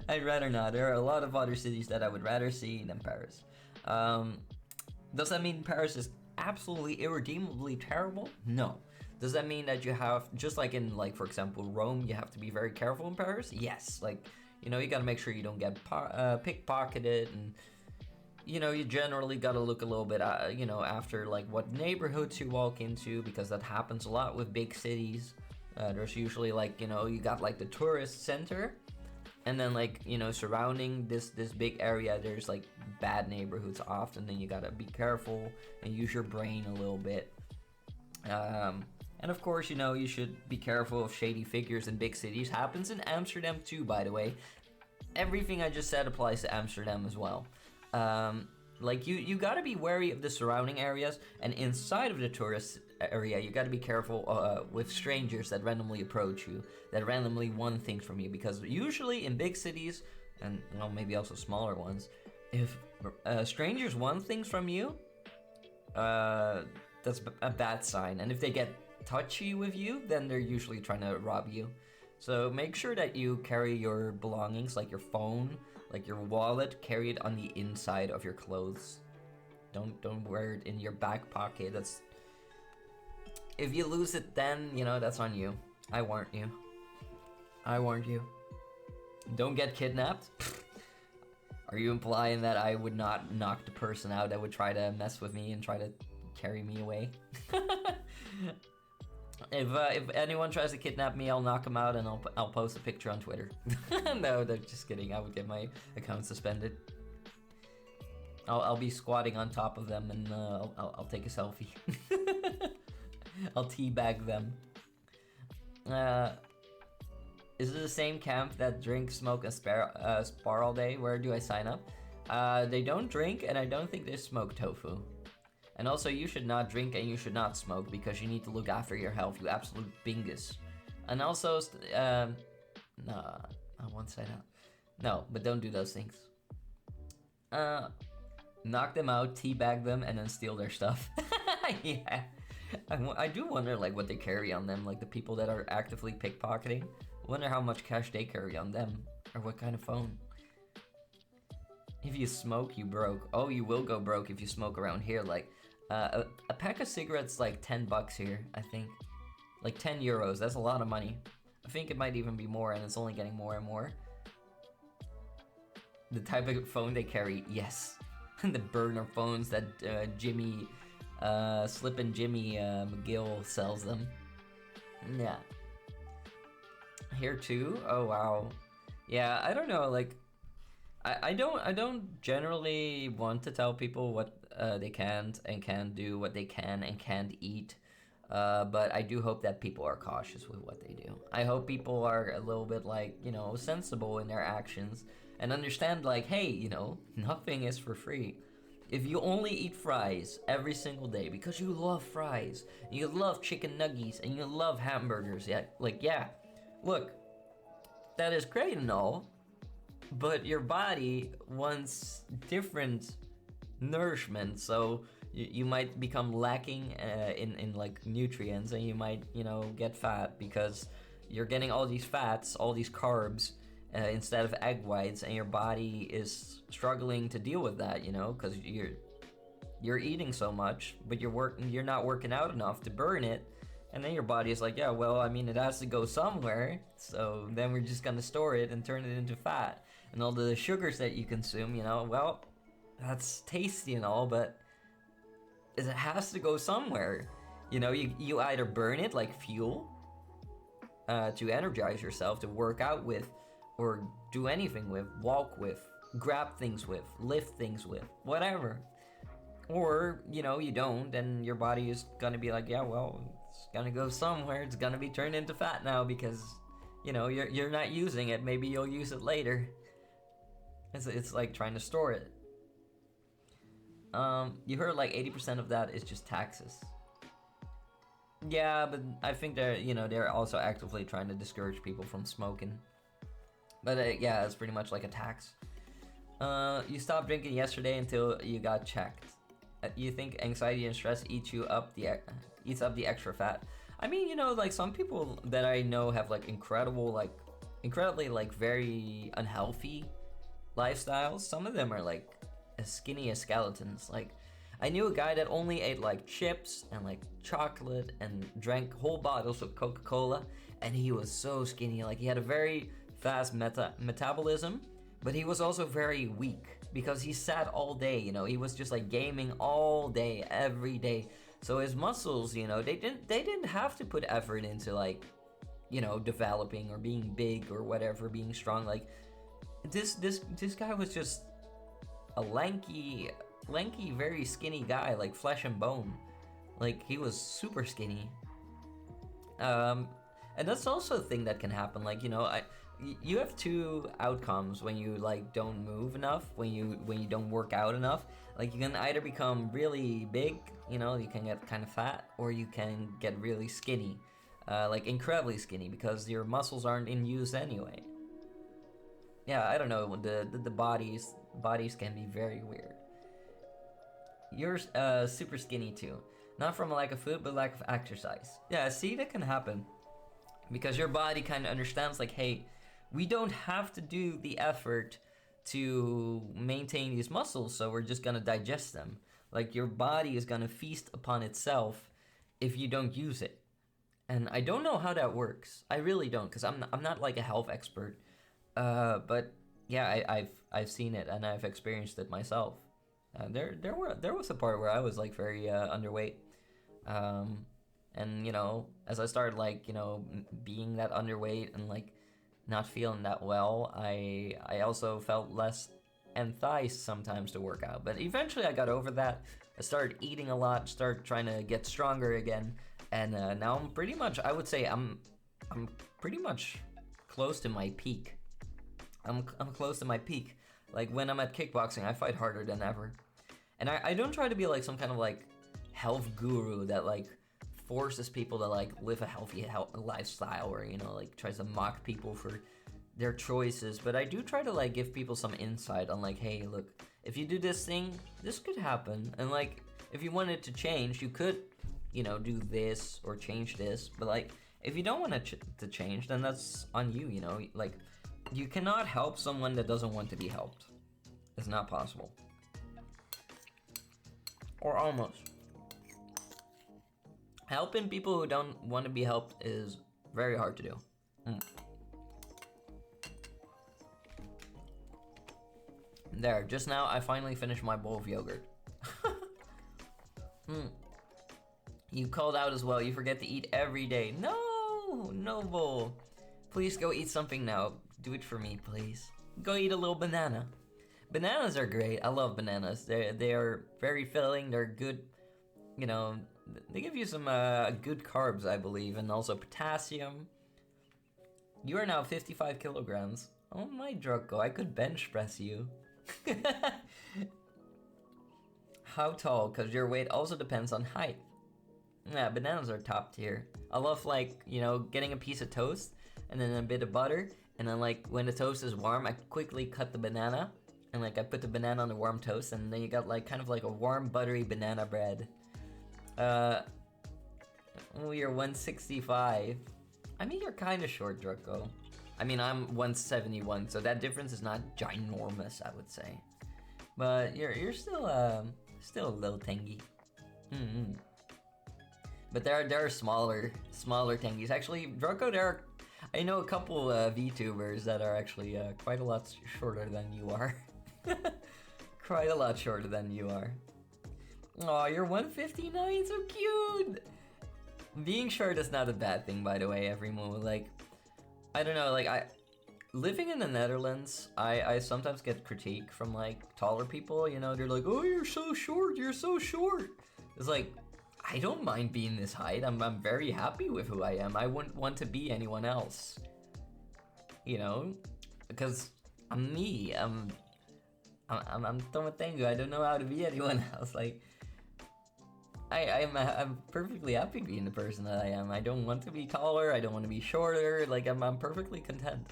I'd rather not. There are a lot of other cities that I would rather see than Paris. Does that mean Paris is absolutely irredeemably terrible? No. Does that mean that you have, just like in, like, for example, Rome, you have to be very careful in Paris? Yes. Like, you know, you gotta make sure you don't get pickpocketed, and you know, you generally gotta look a little bit, you know, after like what neighborhoods you walk into, because that happens a lot with big cities. There's usually like, you know, you got like the tourist center, and then like, you know, surrounding this big area, there's like bad neighborhoods often, and you gotta be careful and use your brain a little bit. And of course, you know, you should be careful of shady figures in big cities. Happens in Amsterdam too, by the way. Everything I just said applies to Amsterdam as well. Like, you gotta be wary of the surrounding areas, and inside of the tourist area, you gotta be careful with strangers that randomly approach you, that randomly want things from you, because usually in big cities, and well, maybe also smaller ones, if strangers want things from you, that's a bad sign. And if they get touchy with you, then they're usually trying to rob you. So make sure that you carry your belongings, like your phone, like your wallet, carry it on the inside of your clothes. Don't wear it in your back pocket. That's, if you lose it, then, you know, that's on you. I warned you. Don't get kidnapped. Are you implying that I would not knock the person out that would try to mess with me and try to carry me away? If anyone tries to kidnap me, I'll knock them out, and I'll post a picture on Twitter. No, just kidding. I would get my account suspended. I'll be squatting on top of them, and I'll take a selfie. I'll teabag them. Is it the same camp that drink, smoke, and spar all day? Where do I sign up? They don't drink, and I don't think they smoke tofu. And also, you should not drink and you should not smoke, because you need to look after your health, you absolute bingus. And also, no, I won't say that. No, but don't do those things. Knock them out, teabag them, and then steal their stuff. Yeah. I do wonder, like, what they carry on them, like the people that are actively pickpocketing. I wonder how much cash they carry on them, or what kind of phone. If you smoke, you broke. Oh, you will go broke if you smoke around here. Like, a pack of cigarettes, like 10 bucks here, I think. Like 10 euros, that's a lot of money. I think it might even be more, and it's only getting more and more. The type of phone they carry, yes. The burner phones that Jimmy, Slippin' Jimmy McGill sells them. Yeah. Here too? Oh wow. Yeah, I don't know, like, I don't generally want to tell people what they can't and can do, what they can and can't eat. But I do hope that people are cautious with what they do. I hope people are a little bit, like, you know, sensible in their actions and understand, like, hey, you know, nothing is for free. If you only eat fries every single day because you love fries, and you love chicken nuggets, and you love hamburgers, yeah, like, yeah, look, that is great and all, but your body wants different nourishment, so you might become lacking in like nutrients, and you might, you know, get fat because you're getting all these fats, all these carbs instead of egg whites, and your body is struggling to deal with that, you know, because you're eating so much, but you're not working out enough to burn it, and then your body is like, yeah, well, I mean, it has to go somewhere, so then we're just gonna store it and turn it into fat, and all the sugars that you consume, you know, well, that's tasty and all, but it has to go somewhere. You know, you either burn it like fuel to energize yourself, to work out with, or do anything with, walk with, grab things with, lift things with, whatever. Or, you know, you don't, and your body is gonna be like, yeah, well, it's gonna go somewhere, it's gonna be turned into fat now because, you know, you're not using it, maybe you'll use it later. It's like trying to store it. You heard like 80% of that is just taxes. Yeah, but I think they're also actively trying to discourage people from smoking. But yeah, it's pretty much like a tax. You stopped drinking yesterday until you got checked. You think anxiety and stress eats up the extra fat? I mean, you know, like some people that I know have like incredibly like very unhealthy lifestyles. Some of them are like as skinny as skeletons. Like, I knew a guy that only ate like chips and like chocolate and drank whole bottles of Coca-Cola, and he was so skinny. Like, he had a very fast metabolism, but he was also very weak because he sat all day, you know. He was just like gaming all day, every day. So his muscles, you know, they didn't have to put effort into, like, you know, developing or being big or whatever, being strong. Like, this guy was just a lanky, very skinny guy, like flesh and bone. Like, he was super skinny. And that's also a thing that can happen. Like, you know, you have two outcomes when you like don't move enough, when you don't work out enough. Like, you can either become really big, you know, you can get kind of fat, or you can get really skinny, like incredibly skinny, because your muscles aren't in use anyway. Yeah, I don't know, the bodies can be very weird. You're super skinny too. Not from a lack of food, but lack of exercise. Yeah, see, that can happen. Because your body kind of understands, like, hey, we don't have to do the effort to maintain these muscles, so we're just gonna digest them. Like, your body is gonna feast upon itself if you don't use it. And I don't know how that works. I really don't, because I'm not like a health expert. But yeah, I've seen it and I've experienced it myself. There was a part where I was like very underweight, and you know, as I started like, you know, being that underweight and like not feeling that well, I also felt less enthused sometimes to work out. But eventually I got over that. I started eating a lot, started trying to get stronger again, and now I'm pretty much, I would say I'm pretty much close to my peak. I'm close to my peak. Like, when I'm at kickboxing, I fight harder than ever. And I don't try to be like some kind of like health guru that like forces people to like live a healthy lifestyle, or, you know, like tries to mock people for their choices, but I do try to like give people some insight on like, hey, look, if you do this thing, this could happen, and like if you wanted to change, you could, you know, do this or change this, but like if you don't want to change, then that's on you, you know, like you cannot help someone that doesn't want to be helped. It's not possible. Or almost. Helping people who don't want to be helped is very hard to do. There, just now I finally finished my bowl of yogurt. You called out as well, you forget to eat every day. No, no bowl. Please go eat something now. Do it for me, please. Go eat a little banana. Bananas are great, I love bananas. They are very filling, they're good, you know, they give you some good carbs, I believe, and also potassium. You are now 55 kilograms. Oh my Drucko, I could bench press you. How tall? Because your weight also depends on height. Yeah, bananas are top tier. I love like, you know, getting a piece of toast and then a bit of butter, and then like when the toast is warm, I quickly cut the banana and like I put the banana on the warm toast, and then you got like kind of like a warm buttery banana bread. You're 165. I mean, you're kind of short, Drucko. I mean, I'm 171, so that difference is not ginormous, I would say. But you're still a little tangy. But there are smaller tangies. Actually, Drucko, I know a couple VTubers that are actually quite a lot shorter than you are. Quite a lot shorter than you are. Aw, you're 159, so cute! Being short is not a bad thing, by the way, everyone. Like, I don't know, like, living in the Netherlands, I sometimes get critique from, like, taller people, you know? They're like, oh, you're so short, you're so short! It's like, I don't mind being this height. I'm very happy with who I am. I wouldn't want to be anyone else. You know? Because I'm me. I'm Tomatengo. I don't know how to be anyone else. Like, I'm perfectly happy being the person that I am. I don't want to be taller. I don't want to be shorter. Like, I'm perfectly content.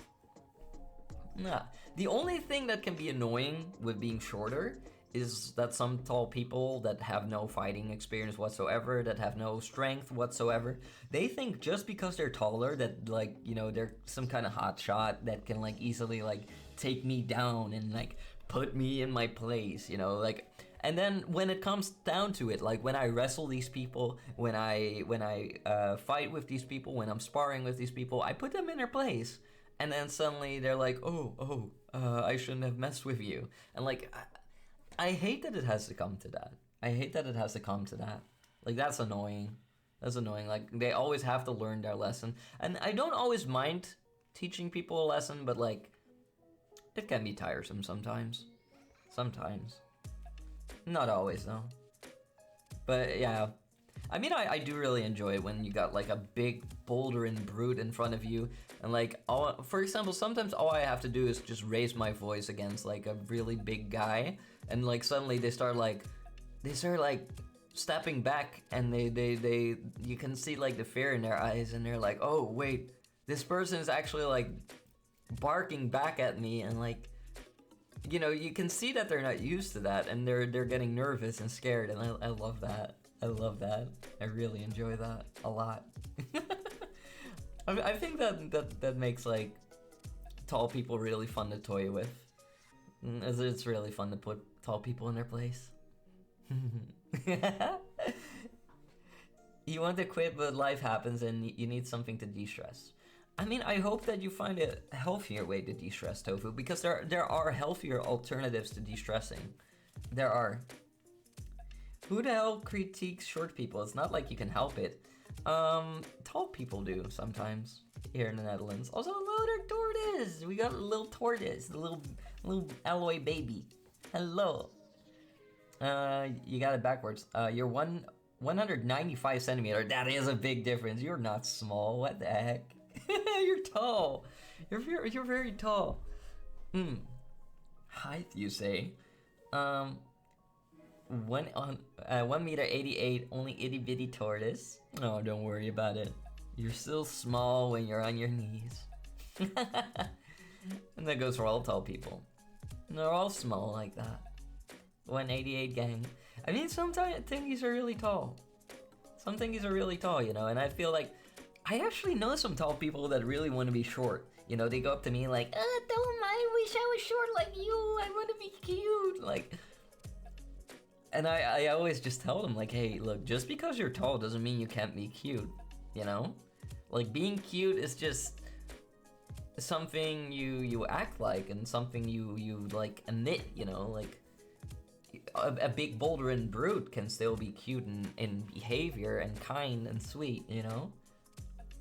Nah. The only thing that can be annoying with being shorter is that some tall people that have no fighting experience whatsoever, that have no strength whatsoever, they think just because they're taller that, like, you know, they're some kind of hot shot that can, like, easily, like, take me down and, like, put me in my place, you know, like. And then when it comes down to it, like when I wrestle these people, when I fight with these people, when I'm sparring with these people, I put them in their place. And then suddenly they're like, I shouldn't have messed with you. And like, I hate that it has to come to that. Like, that's annoying. Like, they always have to learn their lesson. And I don't always mind teaching people a lesson, but like, it can be tiresome sometimes. Not always, though. But, yeah. I mean, I do really enjoy it when you got, like, a big bouldering brute in front of you. And, like, for example, sometimes all I have to do is just raise my voice against, like, a really big guy. And, like, suddenly they start, like, stepping back. And you can see, like, the fear in their eyes. And they're like, oh, wait, this person is actually, like, barking back at me. And, like, you know, you can see that they're not used to that, and they're getting nervous and scared, and I love that. I really enjoy that a lot. I think that makes, like, tall people really fun to toy with. It's really fun to put tall people in their place. You want to quit, but life happens, and you need something to de-stress. I mean, I hope that you find a healthier way to de-stress, Tofu, because there are healthier alternatives to de-stressing. There are. Who the hell critiques short people? It's not like you can help it. Tall people do sometimes here in the Netherlands. Also, hello there, tortoise. We got a little tortoise, the little alloy baby. Hello. You got it backwards. You're 195 centimeter. That is a big difference. You're not small. What the heck? You're tall. You're very tall. Height, you say? 1 meter 88, only itty bitty tortoise. Oh, don't worry about it. You're still small when you're on your knees. And that goes for all tall people. And they're all small like that. 188 gang. I mean, some thingies are really tall. Some thingies are really tall, you know, and I feel like I actually know some tall people that really want to be short. You know, they go up to me like, don't mind, wish I was short like you, I want to be cute. Like, and I always just tell them like, hey, look, just because you're tall doesn't mean you can't be cute, you know? Like, being cute is just something you act like and something you like emit, you know? Like, a big boulder and brute can still be cute in behavior and kind and sweet, you know?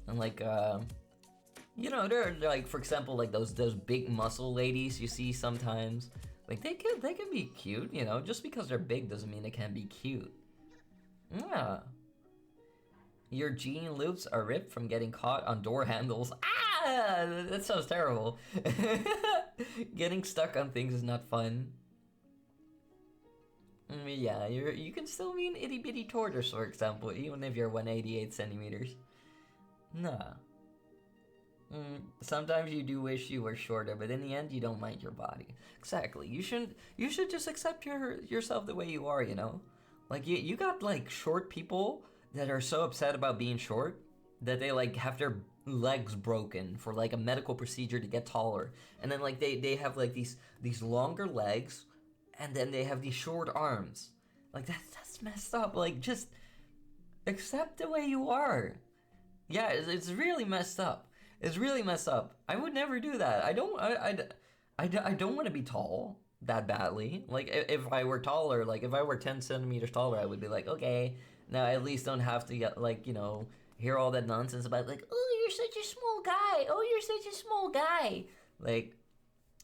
And like, you know, they're like, for example, like those big muscle ladies you see sometimes. Like, they can be cute, you know? Just because they're big doesn't mean they can't be cute. Yeah. Your jean loops are ripped from getting caught on door handles. Ah! That sounds terrible. Getting stuck on things is not fun. Yeah, you can still be an itty bitty tortoise, for example, even if you're 188 centimeters. Nah. Sometimes you do wish you were shorter, but in the end, you don't mind your body. Exactly. You should just accept yourself the way you are, you know? Like, you got, like, short people that are so upset about being short that they, like, have their legs broken for, like, a medical procedure to get taller. And then, like, they have, like, these longer legs, and then they have these short arms. Like, that's messed up. Like, just accept the way you are. Yeah, it's really messed up. It's really messed up. I would never do that. I don't want to be tall that badly. Like, if I were taller, like, if I were 10 centimeters taller, I would be like, okay, now I at least don't have to get, like, you know, hear all that nonsense about, like, oh, you're such a small guy. Oh, you're such a small guy. Like,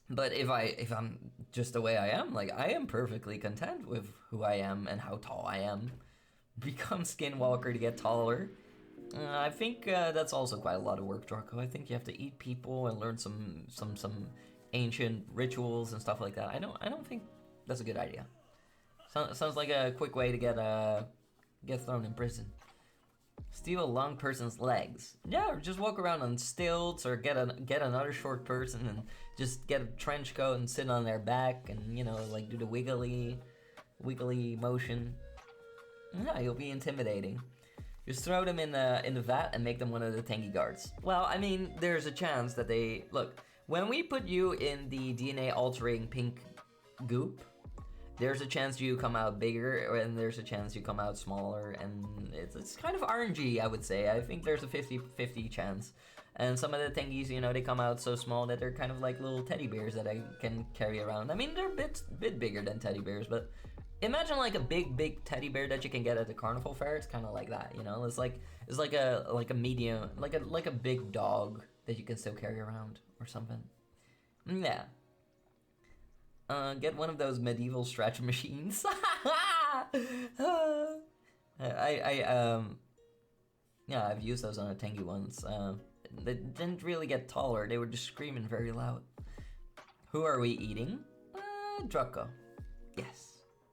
but if I'm just the way I am, like, I am perfectly content with who I am and how tall I am. Become skinwalker to get taller. I think that's also quite a lot of work, Draco. I think you have to eat people and learn some ancient rituals and stuff like that. I don't think that's a good idea. Sounds like a quick way to get thrown in prison. Steal a long person's legs. Yeah, or just walk around on stilts, or get another short person and just get a trench coat and sit on their back and, you know, like, do the wiggly motion. Yeah, you'll be intimidating. Just throw them in the vat and make them one of the tangy guards. Well, I mean, there's a chance that they... Look, when we put you in the DNA-altering pink goop, there's a chance you come out bigger, and there's a chance you come out smaller, and it's kind of RNG, I would say. I think there's a 50-50 chance. And some of the tangies, you know, they come out so small that they're kind of like little teddy bears that I can carry around. I mean, they're a bit bigger than teddy bears, but... Imagine like a big teddy bear that you can get at the carnival fair. It's kind of like that, you know. It's like a medium, like a big dog that you can still carry around or something. Yeah. Get one of those medieval stretch machines. Yeah, I've used those on a tangy once. They didn't really get taller. They were just screaming very loud. Who are we eating? Draco. Yes.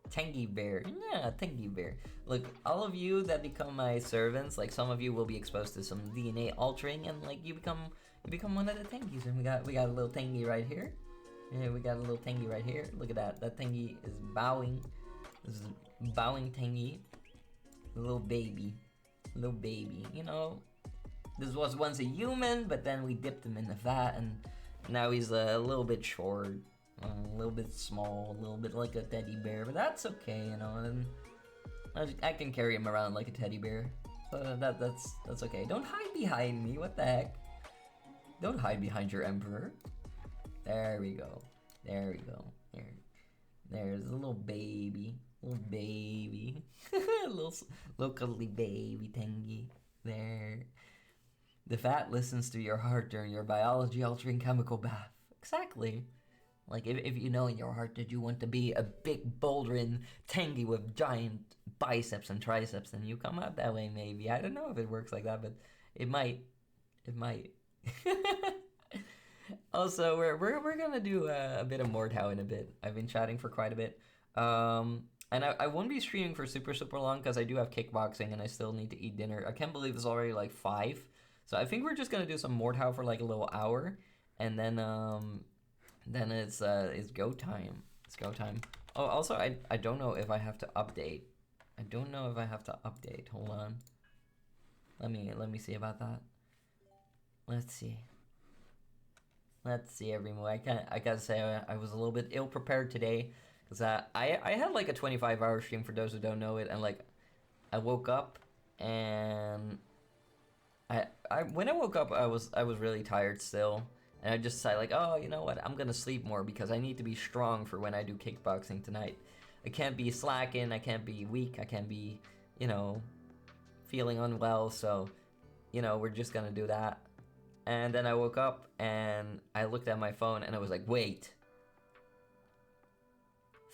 Tangy bear. Yeah, Tangy bear. Look, all of you that become my servants, like, some of you will be exposed to some DNA altering, and like you become one of the Tangies. And we got a little Tangy right here. Yeah, we got a little Tangy right here. Look at that. That Tangy is bowing. This is bowing Tangy. Little baby. Little baby. You know, this was once a human, but then we dipped him in the vat, and now he's a little bit short. A little bit small, a little bit like a teddy bear, but that's okay, you know. And I can carry him around like a teddy bear, so that's okay. Don't hide behind me. What the heck? Don't hide behind your emperor. There we go. There we go. There's a little baby, little cuddly baby Tangy. There. The vat listens to your heart during your biology-altering chemical bath. Exactly. Like, if you know in your heart that you want to be a big bouldering Tangy with giant biceps and triceps, then you come out that way, maybe. I don't know if it works like that, but it might. It might. Also, we're gonna do a bit of Mordhau in a bit. I've been chatting for quite a bit. And I won't be streaming for super long because I do have kickboxing and I still need to eat dinner. I can't believe it's already like 5. So I think we're just gonna do some Mordhau for like a little hour. and then it's go time. It's go time. Oh, also I don't know if I have to update. I don't know if I have to update. Hold on. Let me see about that. Let's see. Let's see, everyone. I gotta say I was a little bit ill prepared today because I had like a 25-hour stream for those who don't know it, and like I woke up and I when I woke up I was really tired still, and I just decided like, oh, you know what, I'm gonna sleep more because I need to be strong for when I do kickboxing tonight. I can't be slacking, I can't be weak, I can't be, you know, feeling unwell, so, you know, we're just gonna do that. And then I woke up and I looked at my phone and I was like, wait.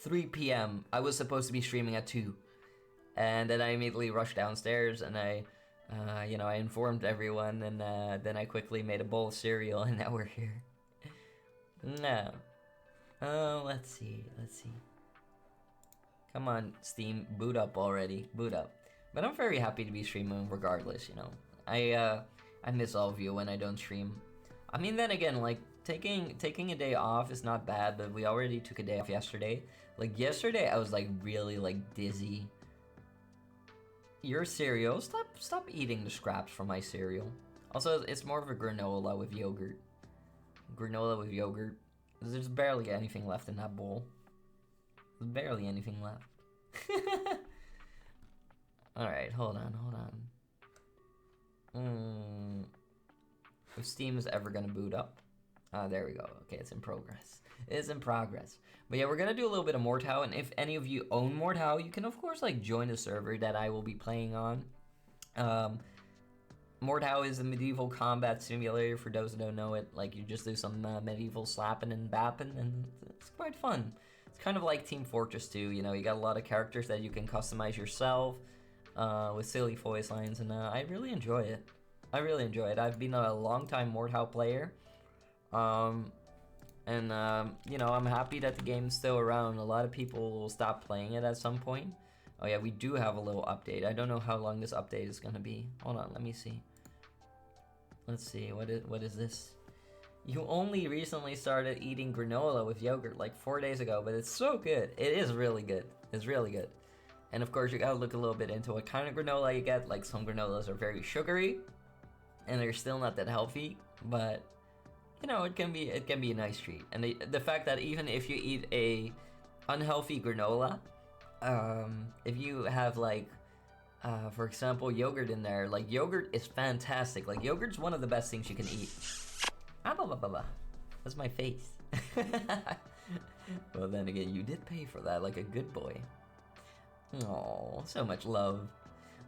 3 p.m. I was supposed to be streaming at 2. And then I immediately rushed downstairs and I informed everyone, and then I quickly made a bowl of cereal, and now we're here. No. Oh, let's see. Come on, Steam, boot up already. Boot up. But I'm very happy to be streaming regardless, you know. I miss all of you when I don't stream. I mean, then again, like, taking a day off is not bad, but we already took a day off yesterday. Like, yesterday I was, like, really, like, dizzy. Your cereal, stop eating the scraps from my cereal. Also, it's more of a granola with yogurt. Granola with yogurt. There's barely anything left in that bowl. There's barely anything left. Alright, hold on. If Steam is ever gonna boot up. There we go. Okay, it's in progress. It is in progress. But yeah, we're gonna do a little bit of Mordhau, and if any of you own Mordhau, you can of course like join the server that I will be playing on. Mordhau is a medieval combat simulator for those who don't know it. Like, you just do some medieval slapping and bapping, and it's quite fun. It's kind of like Team Fortress 2, you know, you got a lot of characters that you can customize yourself with silly voice lines, and I really enjoy it. I've been a long-time Mordhau player. You know, I'm happy that the game's still around. A lot of people will stop playing it at some point. Oh yeah, we do have a little update. I don't know how long this update is gonna be. Hold on, let me see. Let's see, what is this? You only recently started eating granola with yogurt like 4 days ago, but it's so good. It is really good. It's really good. And of course, you gotta look a little bit into what kind of granola you get. Like, some granolas are very sugary, and they're still not that healthy, but you know, it can be a nice treat. And the fact that even if you eat a unhealthy granola, if you have like, for example, yogurt in there, like, yogurt is fantastic. Like, yogurt's one of the best things you can eat. That's my face. Well, then again, you did pay for that like a good boy. Oh, so much love.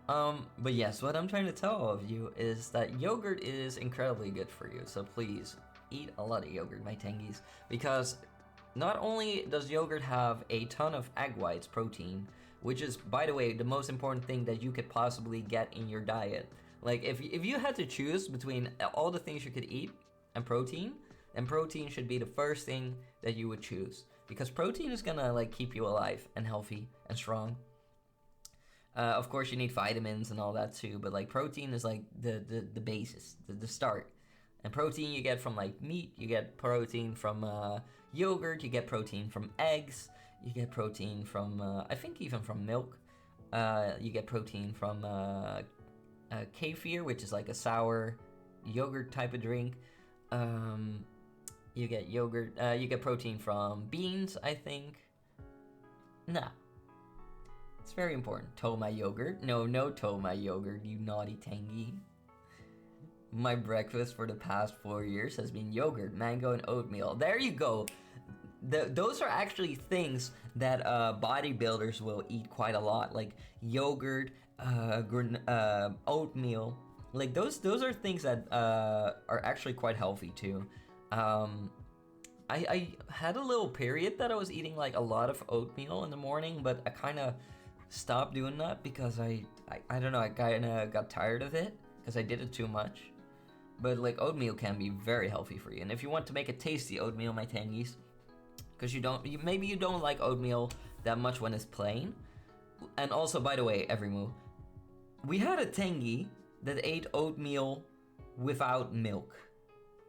But yes, what I'm trying to tell all of you is that yogurt is incredibly good for you. So please, eat a lot of yogurt, my tangies, because not only does yogurt have a ton of egg whites protein, which is, by the way, the most important thing that you could possibly get in your diet. Like, if you had to choose between all the things you could eat and protein, then protein should be the first thing that you would choose, because protein is gonna like keep you alive and healthy and strong. Of course, you need vitamins and all that too, but like, protein is like the basis, the start. And protein you get from like meat, you get protein from yogurt, you get protein from eggs, you get protein from, I think even from milk. You get protein from kefir, which is like a sour yogurt type of drink. You get yogurt, you get protein from beans, I think. Nah. It's very important. Toma yogurt. No Toma yogurt, you naughty tangy. My breakfast for the past 4 years has been yogurt, mango, and oatmeal. There you go. Those are actually things that bodybuilders will eat quite a lot, like yogurt, oatmeal. Like, those are things that are actually quite healthy too. I had a little period that I was eating like a lot of oatmeal in the morning, but I kind of stopped doing that because I don't know, I kind of got tired of it because I did it too much. But like, oatmeal can be very healthy for you, and if you want to make a tasty oatmeal, my tangies, because maybe you don't like oatmeal that much when it's plain. And also, by the way, Everymoo, we had a tangy that ate oatmeal without milk.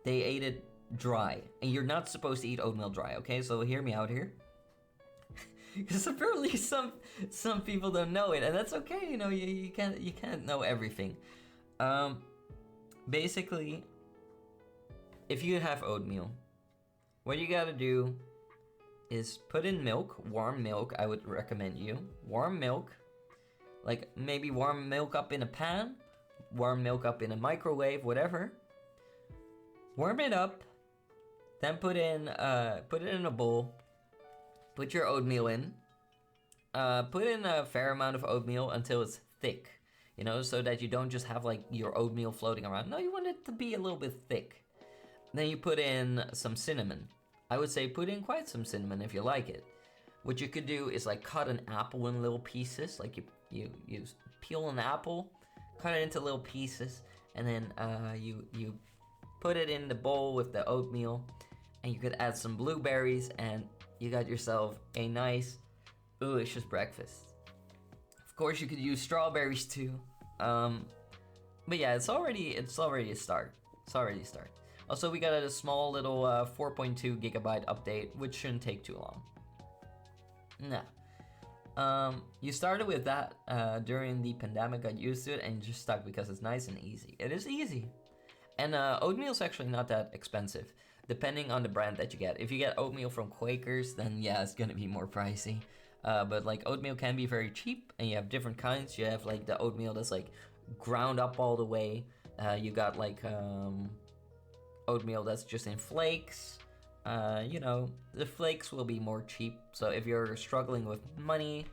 They ate it dry. And you're not supposed to eat oatmeal dry, okay? So hear me out here. Because apparently some people don't know it, and that's okay, you know, you can't know everything. Basically, if you have oatmeal, what you gotta do is put in milk, warm milk, I would recommend you. Warm milk, like maybe warm milk up in a pan, warm milk up in a microwave, whatever. Warm it up, then put it in a bowl. Put your oatmeal in. Put in a fair amount of oatmeal until it's thick, you know, so that you don't just have like your oatmeal floating around. No, you want it to be a little bit thick. Then you put in some cinnamon. I would say put in quite some cinnamon if you like it. What you could do is like cut an apple in little pieces. Like you peel an apple, cut it into little pieces, and then you put it in the bowl with the oatmeal, and you could add some blueberries, and you got yourself a nice, delicious breakfast. Of course, you could use strawberries too. But yeah, it's already a start. It's already a start. Also, we got a small little 4.2 gigabyte update, which shouldn't take too long. Nah. You started with that during the pandemic, got used to it, and just stuck because it's nice and easy. It is easy. And oatmeal's actually not that expensive, depending on the brand that you get. If you get oatmeal from Quakers, then yeah, it's gonna be more pricey. But like oatmeal can be very cheap, and you have different kinds. You have like the oatmeal that's like ground up all the way. You got like oatmeal that's just in flakes. You know, the flakes will be more cheap. So if you're struggling with money,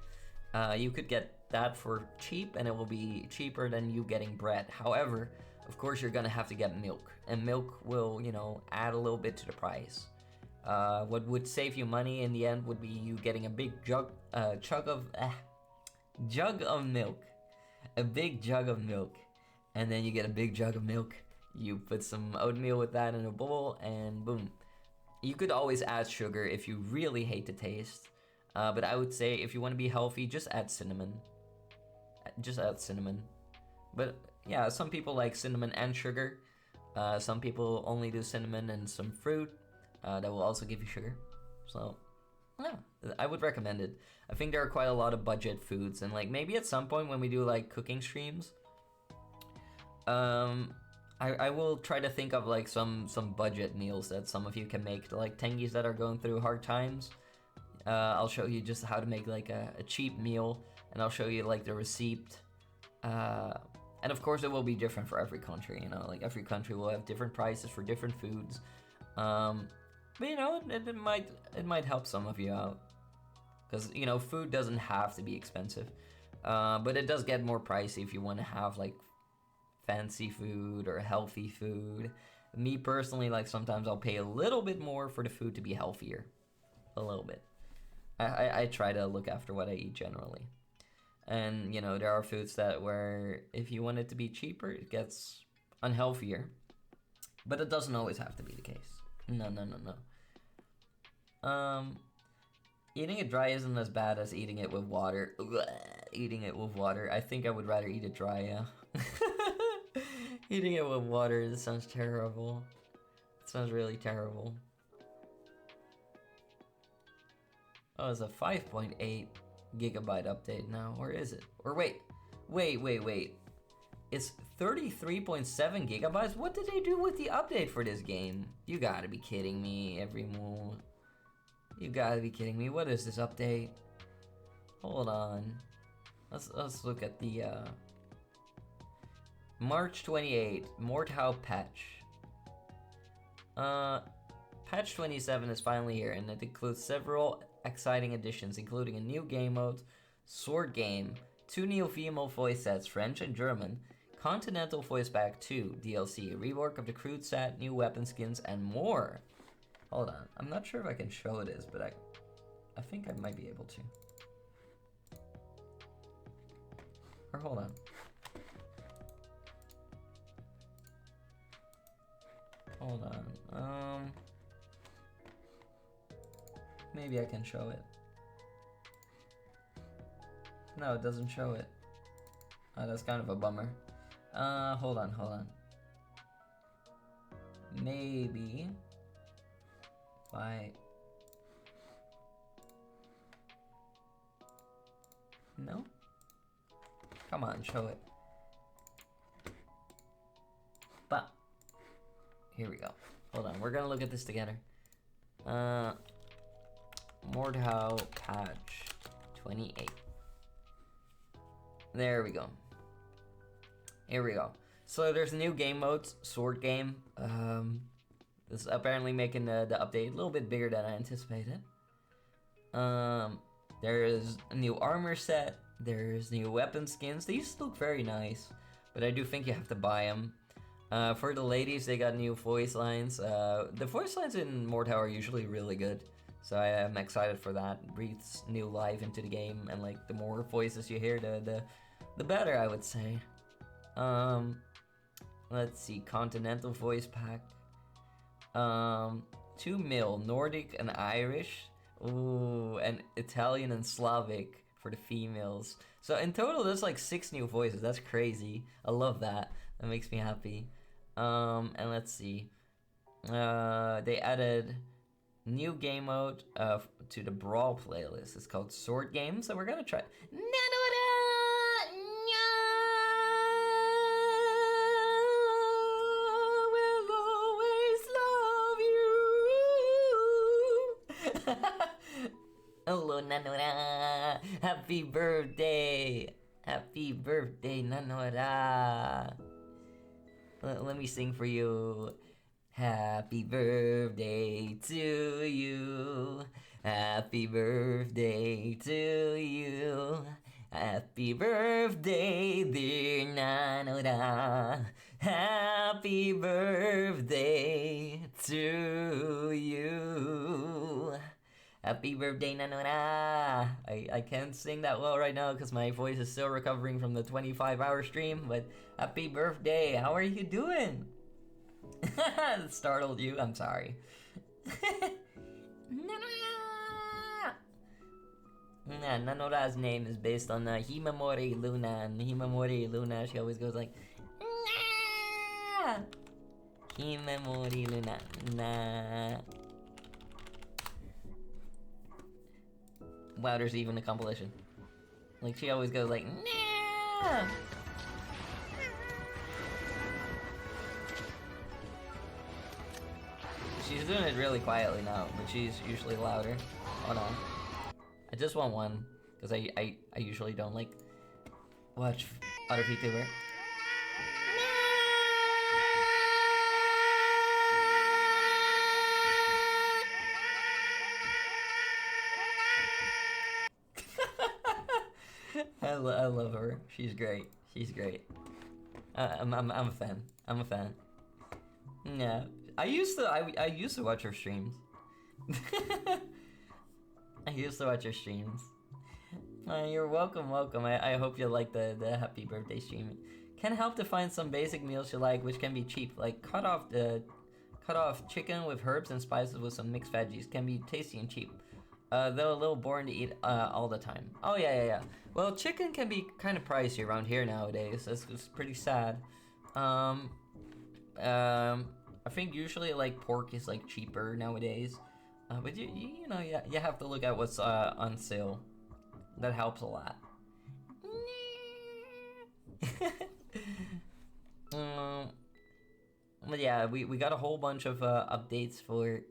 you could get that for cheap, and it will be cheaper than you getting bread. However, of course, you're gonna have to get milk, and milk will, you know, add a little bit to the price. What would save you money in the end would be you getting a big jug of milk, a big jug of milk, and then you get a big jug of milk. You put some oatmeal with that in a bowl, and boom. You could always add sugar if you really hate the taste. But I would say if you want to be healthy, just add cinnamon. Just add cinnamon. But yeah, some people like cinnamon and sugar. Some people only do cinnamon and some fruit. That will also give you sugar. So yeah, I would recommend it. I think there are quite a lot of budget foods, and like maybe at some point when we do like cooking streams, I will try to think of like some budget meals that some of you can make, like tengies that are going through hard times. I'll show you just how to make like a cheap meal, and I'll show you like the receipt. And of course it will be different for every country, you know, like every country will have different prices for different foods. But you know, it might help some of you out. Because, you know, food doesn't have to be expensive. But it does get more pricey if you want to have like fancy food or healthy food. Me personally, like sometimes I'll pay a little bit more for the food to be healthier. A little bit. I try to look after what I eat generally. And, you know, there are foods that where if you want it to be cheaper, it gets unhealthier. But it doesn't always have to be the case. No. Eating it dry isn't as bad as eating it with water. Eating it with water. I think I would rather eat it dry, yeah. Eating it with water, this sounds terrible. It sounds really terrible. Oh, it's a 5.8 gigabyte update now, or is it? Or wait. It's 33.7 gigabytes? What did they do with the update for this game? You gotta be kidding me, Everymo. You gotta be kidding me. What is this update? Hold on. Let's look at the March 28, Mordhau patch. Patch 27 is finally here, and it includes several exciting additions, including a new game mode, sword game, 2 new female voice sets, French and German, Continental Voice Pack 2 DLC, a rework of the crude set, new weapon skins, and more. Hold on, I'm not sure if I can show this, but I think I might be able to. Or hold on. Hold on. Maybe I can show it. No, it doesn't show it. Oh, that's kind of a bummer. Hold on. Maybe. Why? No? Come on, show it. But here we go. Hold on, we're gonna look at this together. Mordhau patch 28. There we go. Here we go. So there's new game modes, sword game. This is apparently making the update a little bit bigger than I anticipated. There is a new armor set. There's new weapon skins. These look very nice, but I do think you have to buy them. For the ladies, they got new voice lines. The voice lines in Mordhau are usually really good, so I am excited for that. It breathes new life into the game, and like the more voices you hear, the better, I would say. Let's see, Continental voice pack. 2 mil, Nordic and Irish. Ooh, and Italian and Slavic for the females. So in total, there's like 6 new voices. That's crazy. I love that. That makes me happy. And let's see. They added new game mode to the Brawl playlist. It's called Sword Game, so we're gonna try. Hello, Nanora! Happy birthday! Happy birthday, Nanora! Let me sing for you. Happy birthday to you. Happy birthday to you. Happy birthday, dear Nanora. Happy birthday to you. Happy birthday, Nanora! I can't sing that well right now because my voice is still recovering from the 25-hour stream, but happy birthday! How are you doing? That startled you? I'm sorry. Nanora! Nah, Nanora's name is based on Himamori Luna, and Himamori Luna, she always goes like, nah! Himamori Luna, nah. Wow, there's even a compilation. Like, she always goes like, nah! She's doing it really quietly now, but she's usually louder. Hold on. I just want one, because I usually don't, like, watch other Vtuber. I love her. She's great. She's great. I'm a fan. I'm a fan. Yeah. I used to watch her streams. I used to watch her streams. You're welcome. I hope you like the happy birthday stream. Can help to find some basic meals you like, which can be cheap, like cut off chicken with herbs and spices with some mixed veggies. Can be tasty and cheap. Though a little boring to eat all the time. Oh yeah. Well, chicken can be kind of pricey around here nowadays. It's pretty sad. I think usually like pork is like cheaper nowadays. But you know, you have to look at what's on sale. That helps a lot. But yeah, we got a whole bunch of updates for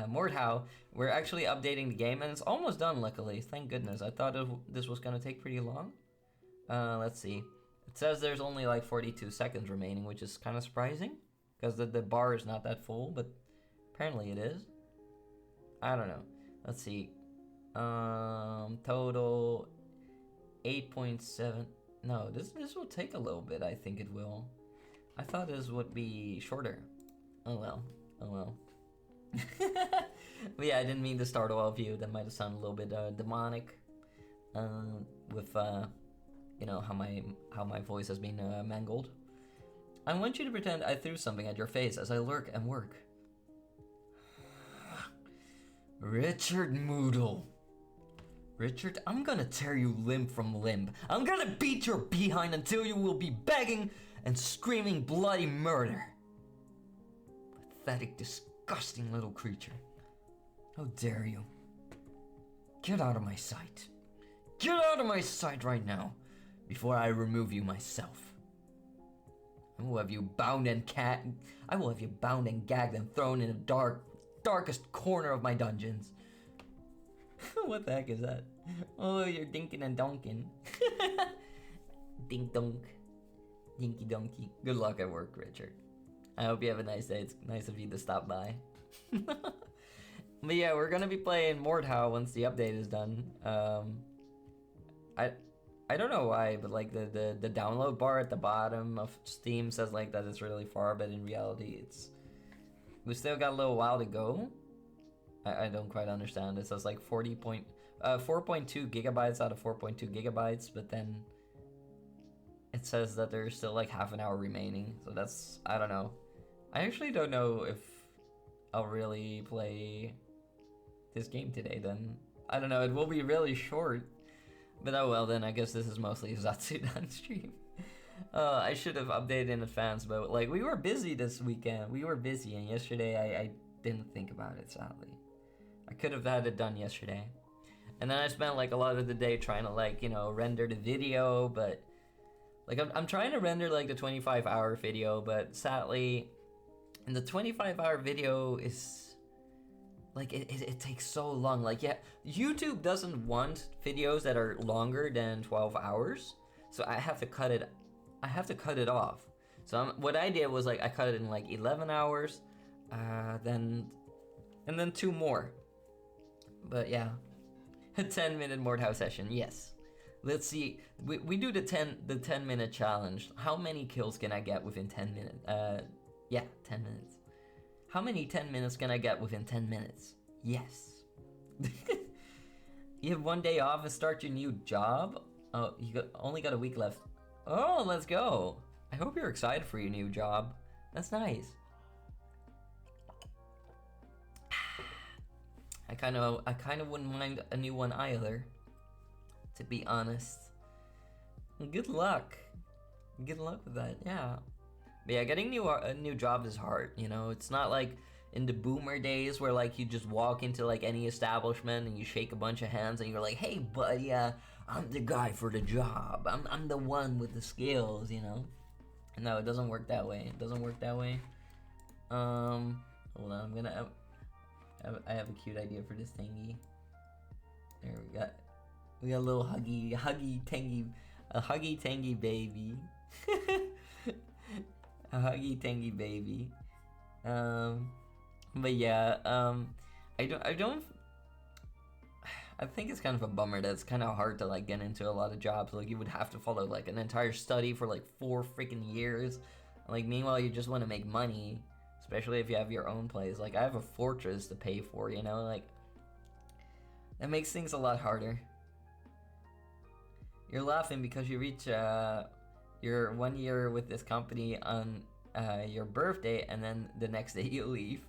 Mordhau. We're actually updating the game, and it's almost done, luckily. Thank goodness. I thought this was gonna take pretty long. Let's see. It says there's only like 42 seconds remaining, which is kind of surprising, because the bar is not that full, but apparently it is. I don't know. Let's see. Total 8.7. No, this will take a little bit. I think it will. I thought this would be shorter. Oh well. But yeah, I didn't mean to startle all of you. That might have sounded a little bit demonic. With you know how my voice has been mangled. I want you to pretend I threw something at your face as I lurk and work. Richard Moodle. Richard, I'm gonna tear you limb from limb. I'm gonna beat your behind until you will be begging and screaming bloody murder. Pathetic, disgusting little creature. How dare you? Get out of my sight. Get out of my sight right now, before I remove you myself. I will have you bound and gagged and thrown in the darkest corner of my dungeons. What the heck is that? Oh, you're dinking and donking. Dink donk. Dinky donkey. Good luck at work, Richard. I hope you have a nice day. It's nice of you to stop by. But yeah, we're gonna be playing Mordhau once the update is done. I don't know why, but like the download bar at the bottom of Steam says like that it's really far, but in reality we still got a little while to go. I don't quite understand. It says like 4.2 gigabytes out of 4.2 gigabytes, but then it says that there's still like half an hour remaining. So that's, I don't know. I actually don't know if I'll really play this game today then. I don't know, it will be really short. But oh well, then I guess this is mostly Zatsudan stream. I should have updated in advance, but like we were busy this weekend. We were busy, and yesterday I didn't think about it, sadly. I could have had it done yesterday. And then I spent like a lot of the day trying to like, you know, render the video, but like I'm trying to render like the 25-hour video, but sadly, the 25-hour video is like it takes so long. Like, yeah, YouTube doesn't want videos that are longer than 12 hours, so I have to cut it off. So what I did was like I cut it in like 11 hours, then 2 more. But yeah, a 10-minute Mordhau session. Yes, let's see. We do the 10-minute challenge. How many kills can I get within 10 minutes? Yeah, 10 minutes. How many 10 minutes can I get within 10 minutes? Yes. You have 1 day off and start your new job? Oh, only got a week left. Oh, let's go. I hope you're excited for your new job. That's nice. I kind of wouldn't mind a new one either, to be honest. Good luck. Good luck with that, yeah. But yeah, getting a new job is hard, you know? It's not like in the boomer days where like you just walk into like any establishment and you shake a bunch of hands and you're like, hey buddy, I'm the guy for the job. I'm the one with the skills, you know? No, it doesn't work that way. It doesn't work that way. Hold on, I have a cute idea for this thingy. There we got a little huggy tangy baby. A huggy tangy baby. But yeah, I think it's kind of a bummer that it's kind of hard to like get into a lot of jobs. Like you would have to follow like an entire study for like 4 freaking years. Like meanwhile you just want to make money, especially if you have your own place. Like I have a fortress to pay for, you know, like that makes things a lot harder. You're laughing because you reach your 1 year with this company on your birthday, and then the next day you leave.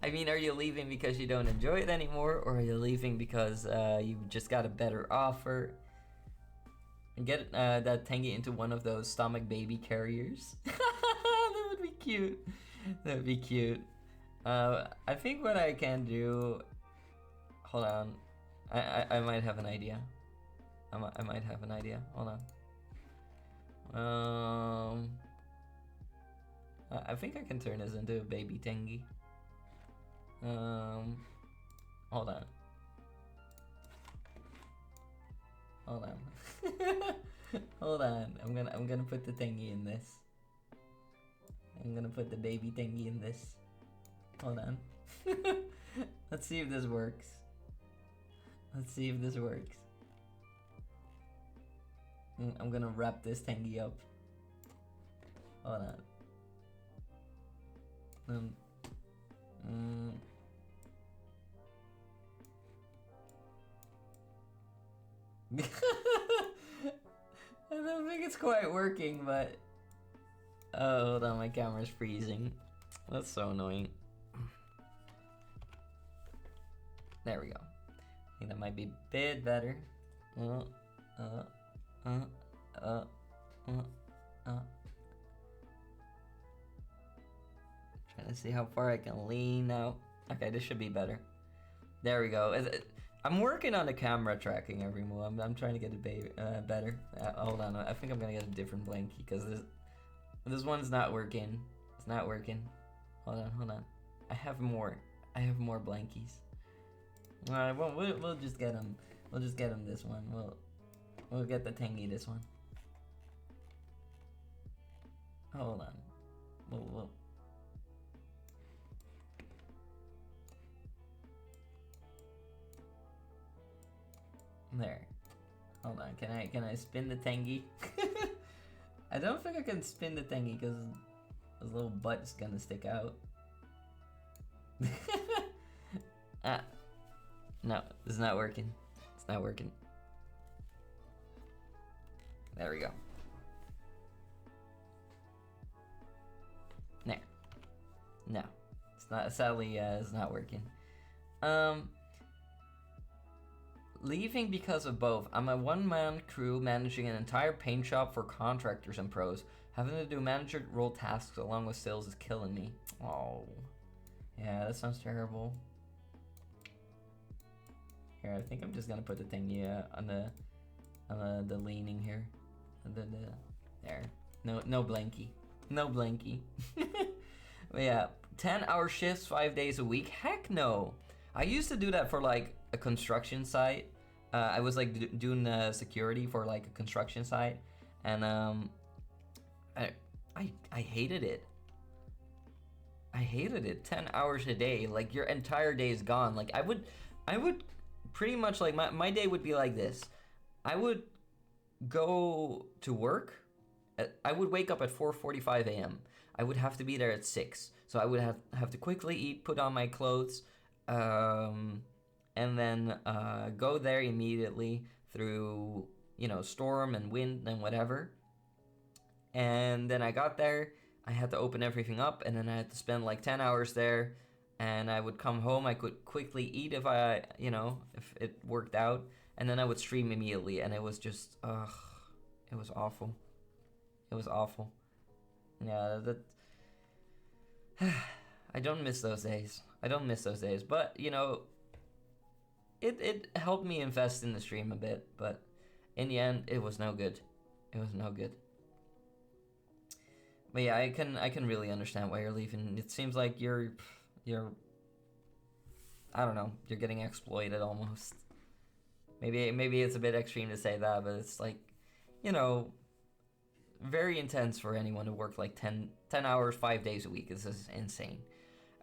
I mean, are you leaving because you don't enjoy it anymore, or are you leaving because you just got a better offer? And get that Tengi into one of those stomach baby carriers. That would be cute. That would be cute. I think what I can do... Hold on. I might have an idea. I might have an idea. Hold on. I think I can turn this into a baby Tengi. Hold on. Hold on. Hold on. I'm gonna put the Tengi in this. I'm gonna put the baby Tengi in this. Hold on. Let's see if this works. Let's see if this works. I'm gonna wrap this Tengi up. Hold on. I don't think it's quite working, but... Oh, hold on, my camera's freezing. That's so annoying. There we go. I think that might be a bit better. Trying to see how far I can lean now. Okay, this should be better. There we go. I'm working on the camera tracking every move. I'm trying to get it better. Hold on, I think I'm gonna get a different blankie because this one's not working. It's not working. Hold on. I have more blankies. All right, well, we'll just get him. We'll just get him this one. We'll get the Tengi this one. Hold on. We'll there. Hold on. Can I spin the Tengi? I don't think I can spin the Tengi because his little butt's gonna stick out. No, this is not working. It's not working. There we go. There. No, it's not. Sadly, it's not working. Leaving because of both. I'm a one-man crew managing an entire paint shop for contractors and pros. Having to do manager role tasks along with sales is killing me. Oh, yeah, that sounds terrible. Here, I think I'm just gonna put the thing on the leaning here. There. No blankie. No blankie. But yeah, 10-hour shifts, 5 days a week. Heck no. I used to do that for like a construction site. I was like doing security for like a construction site, and I hated it. I hated it. 10 hours a day, like your entire day is gone. Like I would pretty much like my day would be like this. I would go to work. I would wake up at 4:45 a.m. I would have to be there at 6. So I would have to quickly eat, put on my clothes, and then go there immediately through, you know, storm and wind and whatever. And then I got there, I had to open everything up, and then I had to spend like 10 hours there. And I would come home, I could quickly eat if if it worked out. And then I would stream immediately, and it was just, it was awful. It was awful. Yeah, I don't miss those days. I don't miss those days. But, you know, it helped me invest in the stream a bit. But in the end, it was no good. It was no good. But yeah, I can really understand why you're leaving. It seems like you're I don't know, you're getting exploited almost. Maybe it's a bit extreme to say that, but it's like, you know, very intense for anyone to work like 10 hours 5 days a week. This is insane.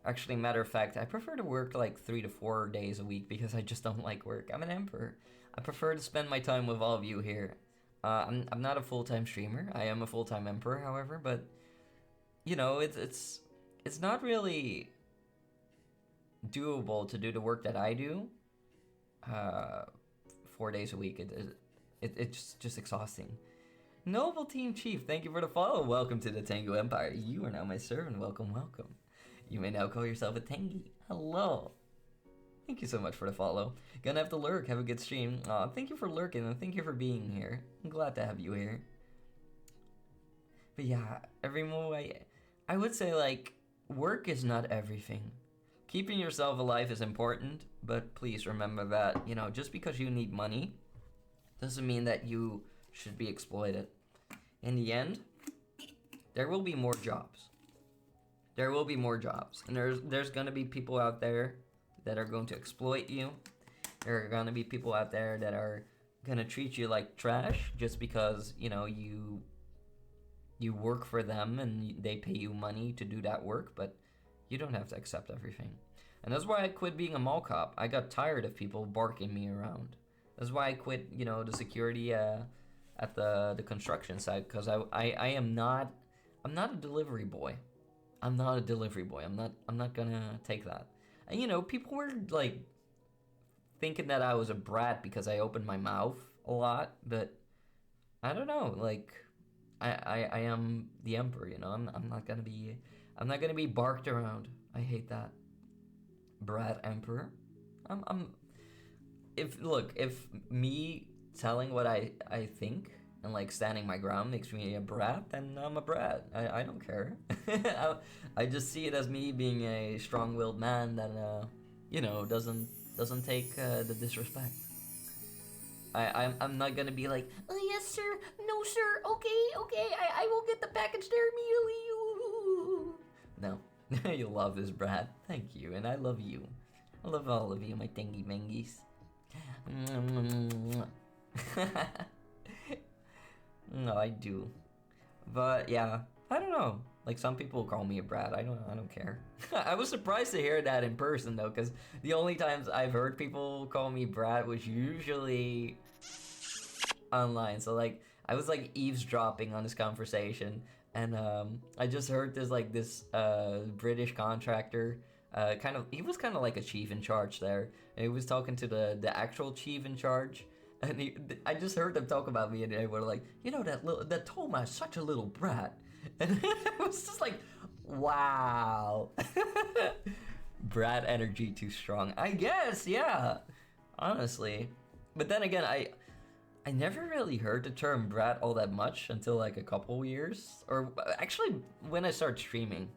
Actually, matter of fact, I prefer to work like 3 to 4 days a week because I just don't like work. I'm an emperor. I prefer to spend my time with all of you here. I'm not a full-time streamer. I am a full-time emperor, however, but you know, it's not really doable to do the work that I do 4 days a week. It's just exhausting. Noble Team Chief, thank you for the follow. Welcome to the Tango Empire. You are now my servant. Welcome, welcome. You may now call yourself a Tangi. Hello. Thank you so much for the follow. Gonna have to lurk. Have a good stream. Thank you for lurking and thank you for being here. I'm glad to have you here. But yeah, every move I would say, like, work is not everything. Keeping yourself alive is important, but please remember that, you know, just because you need money doesn't mean that you should be exploited. In the end, there will be more jobs. There will be more jobs. And there's gonna be people out there that are going to exploit you. There are gonna be people out there that are gonna treat you like trash just because, you know, you work for them and they pay you money to do that work, but you don't have to accept everything. And that's why I quit being a mall cop. I got tired of people barking me around. That's why I quit, you know, the security at the construction site, because I'm not a delivery boy. I'm not a delivery boy. I'm not gonna take that. And you know, people were like thinking that I was a brat because I opened my mouth a lot, but I don't know, like I am the emperor, you know. I'm not gonna be barked around. I hate that. Brat emperor. If me telling what I think and like standing my ground makes me a brat, then I'm a brat. I don't care. I just see it as me being a strong-willed man that doesn't take the disrespect. I'm not gonna be like, oh yes sir, no sir, okay, I will get the package there immediately. No, you love this brat. Thank you, and I love you. I love all of you, my thingy mangies. No, I do. But yeah, I don't know. Like some people call me a brat. I don't care. I was surprised to hear that in person though, because the only times I've heard people call me brat was usually online. So like I was like eavesdropping on this conversation, and I just heard this British contractor. He was kind of like a chief in charge there, and he was talking to the actual chief in charge. And I just heard them talk about me, and they were like, that Toma is such a little brat. And it was just like, wow. Brat energy too strong. I guess, yeah. Honestly. But then again, I never really heard the term brat all that much until like a couple years. Or actually, when I started streaming.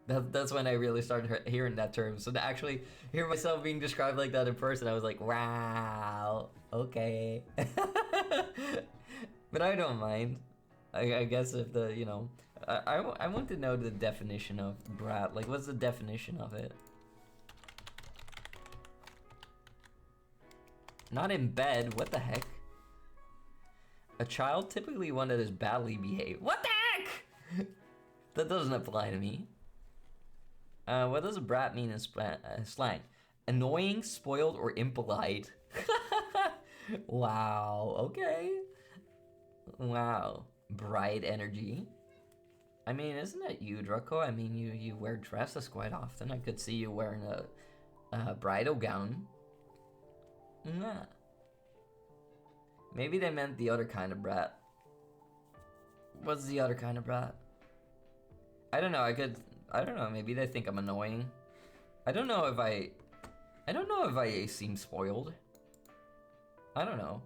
That's when I really started hearing that term. So to actually hear myself being described like that in person, I was like, wow, okay. But I don't mind. I guess if I want to know the definition of brat. Like, what's the definition of it? Not in bed, what the heck? A child, typically one that is badly behaved. What the heck? That doesn't apply to me. What does a brat mean in slang? Annoying, spoiled, or impolite? Wow, okay. Wow. Bright energy. I mean, isn't that you, Draco? I mean, you wear dresses quite often. I could see you wearing a bridal gown. Yeah. Maybe they meant the other kind of brat. What's the other kind of brat? I don't know, I don't know, maybe they think I'm annoying. I don't know if I seem spoiled. I don't know.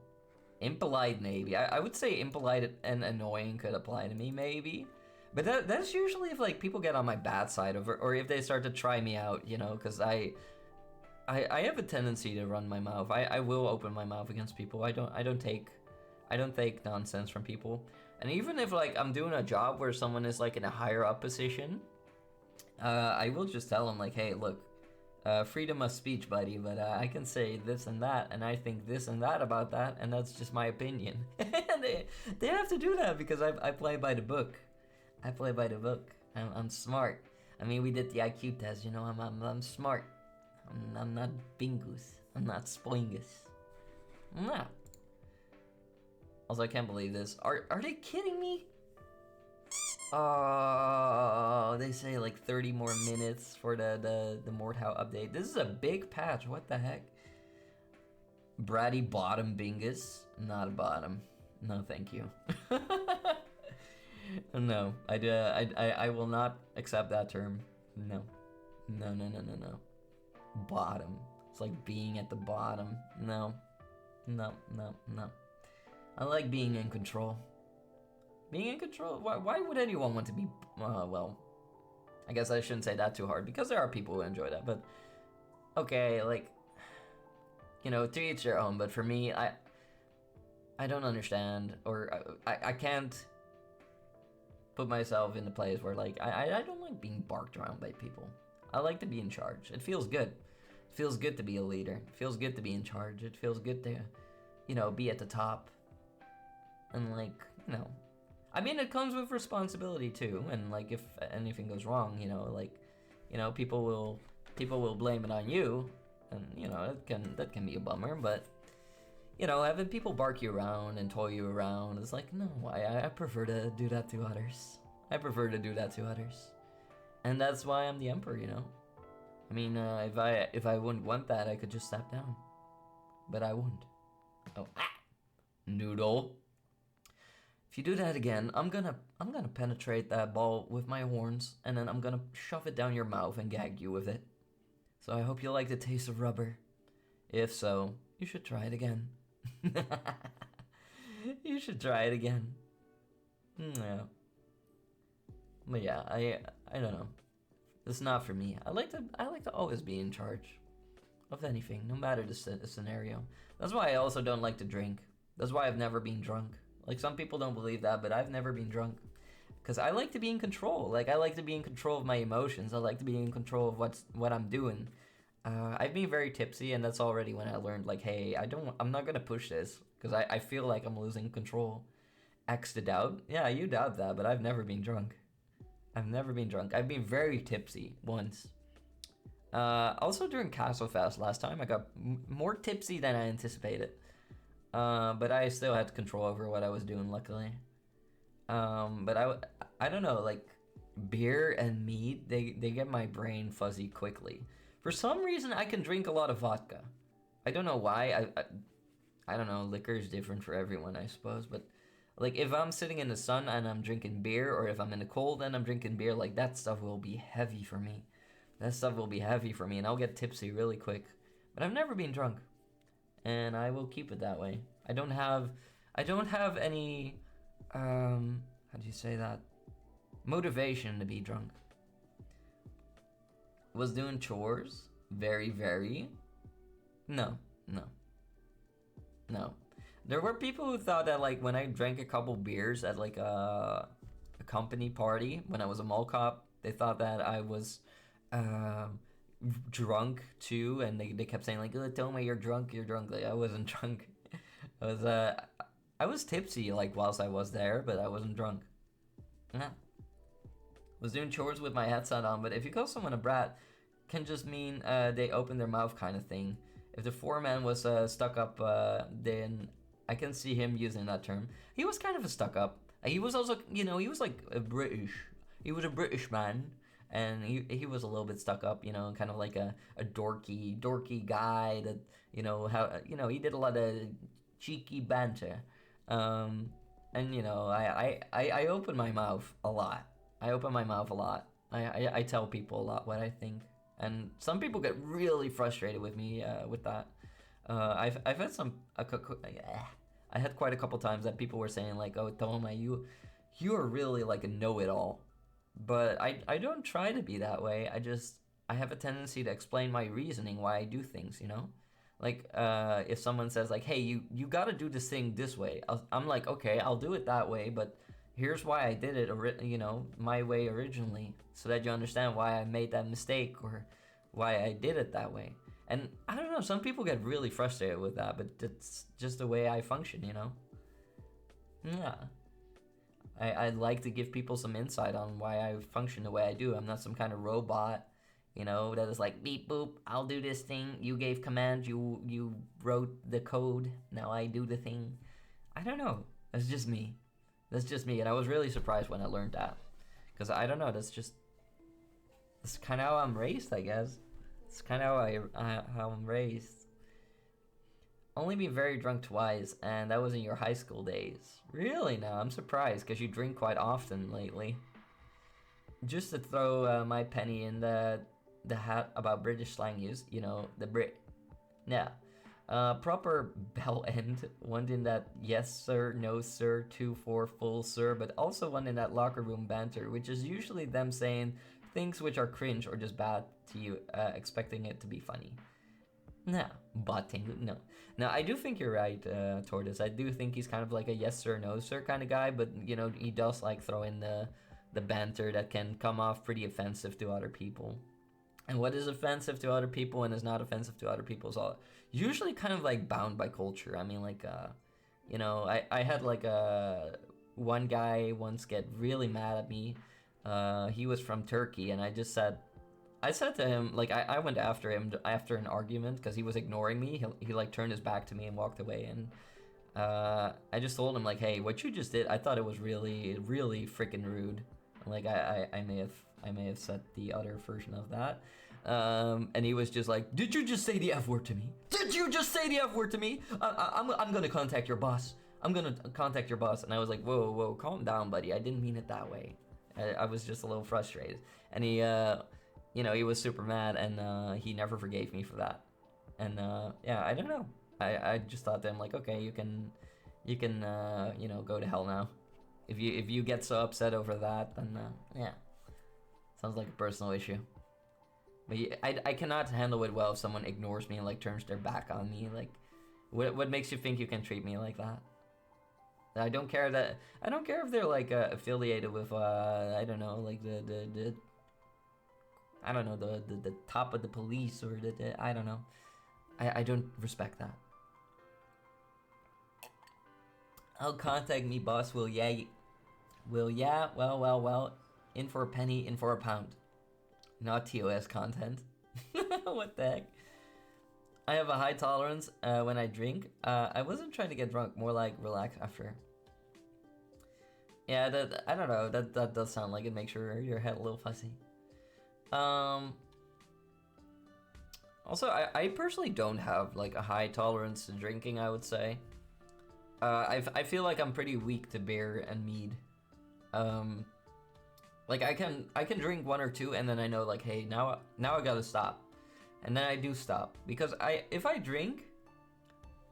Impolite, maybe. I would say impolite and annoying could apply to me, maybe. But that's usually if like people get on my bad side or if they start to try me out, because I have a tendency to run my mouth. I will open my mouth against people. I don't take nonsense from people. And even if like I'm doing a job where someone is like in a higher up position, I will just tell them like, hey, look, freedom of speech, buddy, but I can say this and that, and I think this and that about that, and that's just my opinion. And they have to do that because I play by the book. I play by the book. I'm smart. I mean, we did the IQ test, I'm smart. I'm not bingus. I'm not spoingus. I'm not. Also, I can't believe this. Are they kidding me? Oh, they say like 30 more minutes for the Mordhau update. This is a big patch. What the heck? Bratty bottom bingus. Not a bottom. No, thank you. No, I will not accept that term. No. No. Bottom. It's like being at the bottom. No. I like being in control. Being in control? Why would anyone want to be... well, I guess I shouldn't say that too hard, because there are people who enjoy that, but... Okay, like... to each their own, but for me, I don't understand, or I can't put myself in the place where, like, I don't like being barked around by people. I like to be in charge. It feels good. It feels good to be a leader. It feels good to be in charge. It feels good to, be at the top. And, like, I mean, it comes with responsibility too, and like if anything goes wrong, people will blame it on you, and that can be a bummer. But having people bark you around and toy you around is like, no, I prefer to do that to others. I prefer to do that to others, and that's why I'm the emperor. I mean, if I wouldn't want that, I could just step down, but I wouldn't. Oh, noodle. If you do that again, I'm gonna penetrate that ball with my horns, and then I'm gonna shove it down your mouth and gag you with it. So I hope you like the taste of rubber. If so, you should try it again. You should try it again. Yeah. But yeah, I don't know. It's not for me. I like to always be in charge of anything, no matter the scenario. That's why I also don't like to drink. That's why I've never been drunk. Like, some people don't believe that, but I've never been drunk. Because I like to be in control. Like, I like to be in control of my emotions. I like to be in control of what I'm doing. I've been very tipsy, and that's already when I learned, like, hey, I'm not gonna push this, because I feel like I'm losing control. X to doubt. Yeah, you doubt that, but I've never been drunk. I've never been drunk. I've been very tipsy once. Also during Castle Fest last time, I got more tipsy than I anticipated. But I still had control over what I was doing, luckily. But I don't know, like, beer and meat, they get my brain fuzzy quickly. For some reason, I can drink a lot of vodka. I don't know why. I don't know, liquor is different for everyone, I suppose, but like, if I'm sitting in the sun and I'm drinking beer, or if I'm in the cold and I'm drinking beer, like, that stuff will be heavy for me. That stuff will be heavy for me, and I'll get tipsy really quick. But I've never been drunk, and I will keep it that way. I don't have any, how do you say that? Motivation to be drunk. Was doing chores very, very? No. There were people who thought that, like, when I drank a couple beers at, like, a company party when I was a mall cop, they thought that I was drunk too, and they kept saying, like, oh, Toma, you're drunk. Like, I wasn't drunk. I was tipsy, like, whilst I was there, but I wasn't drunk. Yeah. Was doing chores with my headset on, but if you call someone a brat, can just mean they open their mouth kind of thing. If the foreman was stuck up, then I can see him using that term. He was kind of a stuck up. He was also, he was like a British. He was a British man, and he was a little bit stuck up, kind of like a dorky guy that, he did a lot of cheeky banter. And, I open my mouth a lot. I tell people a lot what I think. And some people get really frustrated with me with that. I've had I had quite a couple times that people were saying, like, oh, Toma, you are really like a know-it-all. But I don't try to be that way. I have a tendency to explain my reasoning why I do things, Like, if someone says, like, hey, you gotta do this thing this way, I'm like, okay, I'll do it that way, but here's why I did it, my way originally, so that you understand why I made that mistake or why I did it that way. And I don't know, some people get really frustrated with that, but it's just the way I function, Yeah. I'd like to give people some insight on why I function the way I do. I'm not some kind of robot, that is like, beep boop, I'll do this thing, you gave command, you wrote the code, now I do the thing. I don't know, that's just me. And I was really surprised when I learned that. Because I don't know, that's kind of how I'm raised, I guess. It's kind of how I'm raised. Only been very drunk twice, and that was in your high school days. Really? Now I'm surprised, because you drink quite often lately. Just to throw my penny in the hat about British slang use, the Brit. Yeah. Proper bell end, one in that yes sir, no sir, 2-4 full sir, but also one in that locker room banter, which is usually them saying things which are cringe or just bad to you, expecting it to be funny. Nah, botting, no. Now, I do think you're right, Tortoise. I do think he's kind of like a yes sir, no sir kind of guy, but, he does like throw in the banter that can come off pretty offensive to other people. And what is offensive to other people and is not offensive to other people is all usually kind of like bound by culture. I mean, like, I had like one guy once get really mad at me. He was from Turkey, and I said to him, like, I went after him after an argument because he was ignoring me. He like turned his back to me and walked away, and I just told him, like, hey, what you just did, I thought it was really, really freaking rude. Like, I may have said the other version of that. And he was just like, did you just say the F word to me? Did you just say the F word to me? I'm gonna contact your boss. I'm gonna contact your boss. And I was like, whoa, calm down, buddy. I didn't mean it that way. I was just a little frustrated. And he, he was super mad, and he never forgave me for that. And yeah, I don't know. I just thought to him, like, okay, you can you can you know, go to hell now. If you get so upset over that, then yeah, sounds like a personal issue. But yeah, I cannot handle it well if someone ignores me and like turns their back on me. Like, what makes you think you can treat me like that? I don't care if they're like affiliated with I don't know, like the I don't know, the top of the police or the I don't know. I don't respect that. Oh, contact me, boss. Will ya? Well. In for a penny, in for a pound. Not TOS content. What the heck? I have a high tolerance when I drink. I wasn't trying to get drunk, more like relax after. Yeah, I don't know. That does sound like it makes your head a little fuzzy. Also, I personally don't have like a high tolerance to drinking, I would say. I feel like I'm pretty weak to beer and mead. Like I can drink one or two and then I know like, hey, now I gotta stop. And then I do stop. Because if I drink,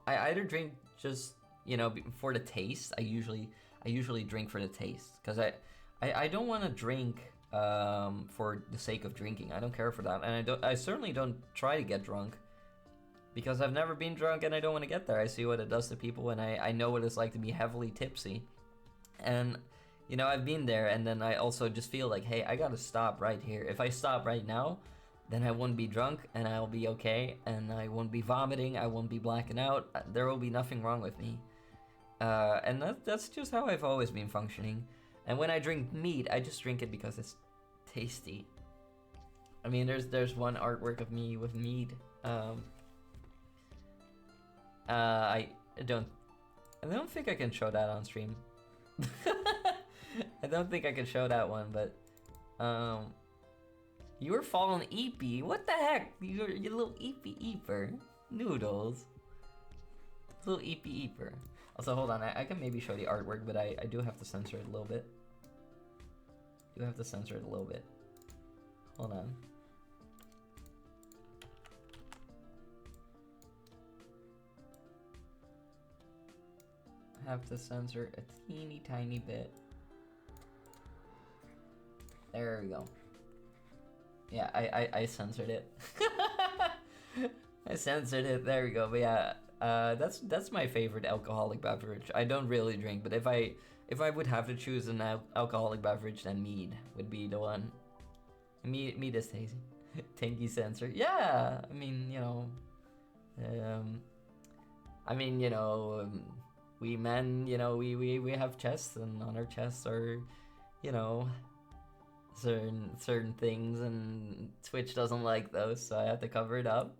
I either drink just, you know, for the taste. I usually drink for the taste. Because I don't want to drink for the sake of drinking. I don't care for that. And I certainly don't try to get drunk. Because I've never been drunk and I don't want to get there. I see what it does to people and I know what it's like to be heavily tipsy. And, you know, I've been there and then I also just feel like, hey, I gotta stop right here. If I stop right now, then I won't be drunk and I'll be okay. And I won't be vomiting, I won't be blacking out. There will be nothing wrong with me. And that's just how I've always been functioning. And when I drink mead, I just drink it because it's tasty. I mean, there's one artwork of me with mead. I don't think I can show that on stream. I don't think I can show that one, but you were fallen eepy. What the heck? You little eepy eeper. Noodles. Little eepy eeper. Also, hold on. I can maybe show the artwork, but I do have to censor it a little bit. Hold on. Have to censor a teeny tiny bit. There we go. Yeah, I censored it. I censored it. There we go. But yeah, that's my favorite alcoholic beverage. I don't really drink, but if I would have to choose an alcoholic beverage, then mead would be the one. Mead is tasty. Tanky censor. Yeah, I mean, you know, we men, you know, we have chests, and on our chests are, you know, certain things, and Twitch doesn't like those, so I have to cover it up.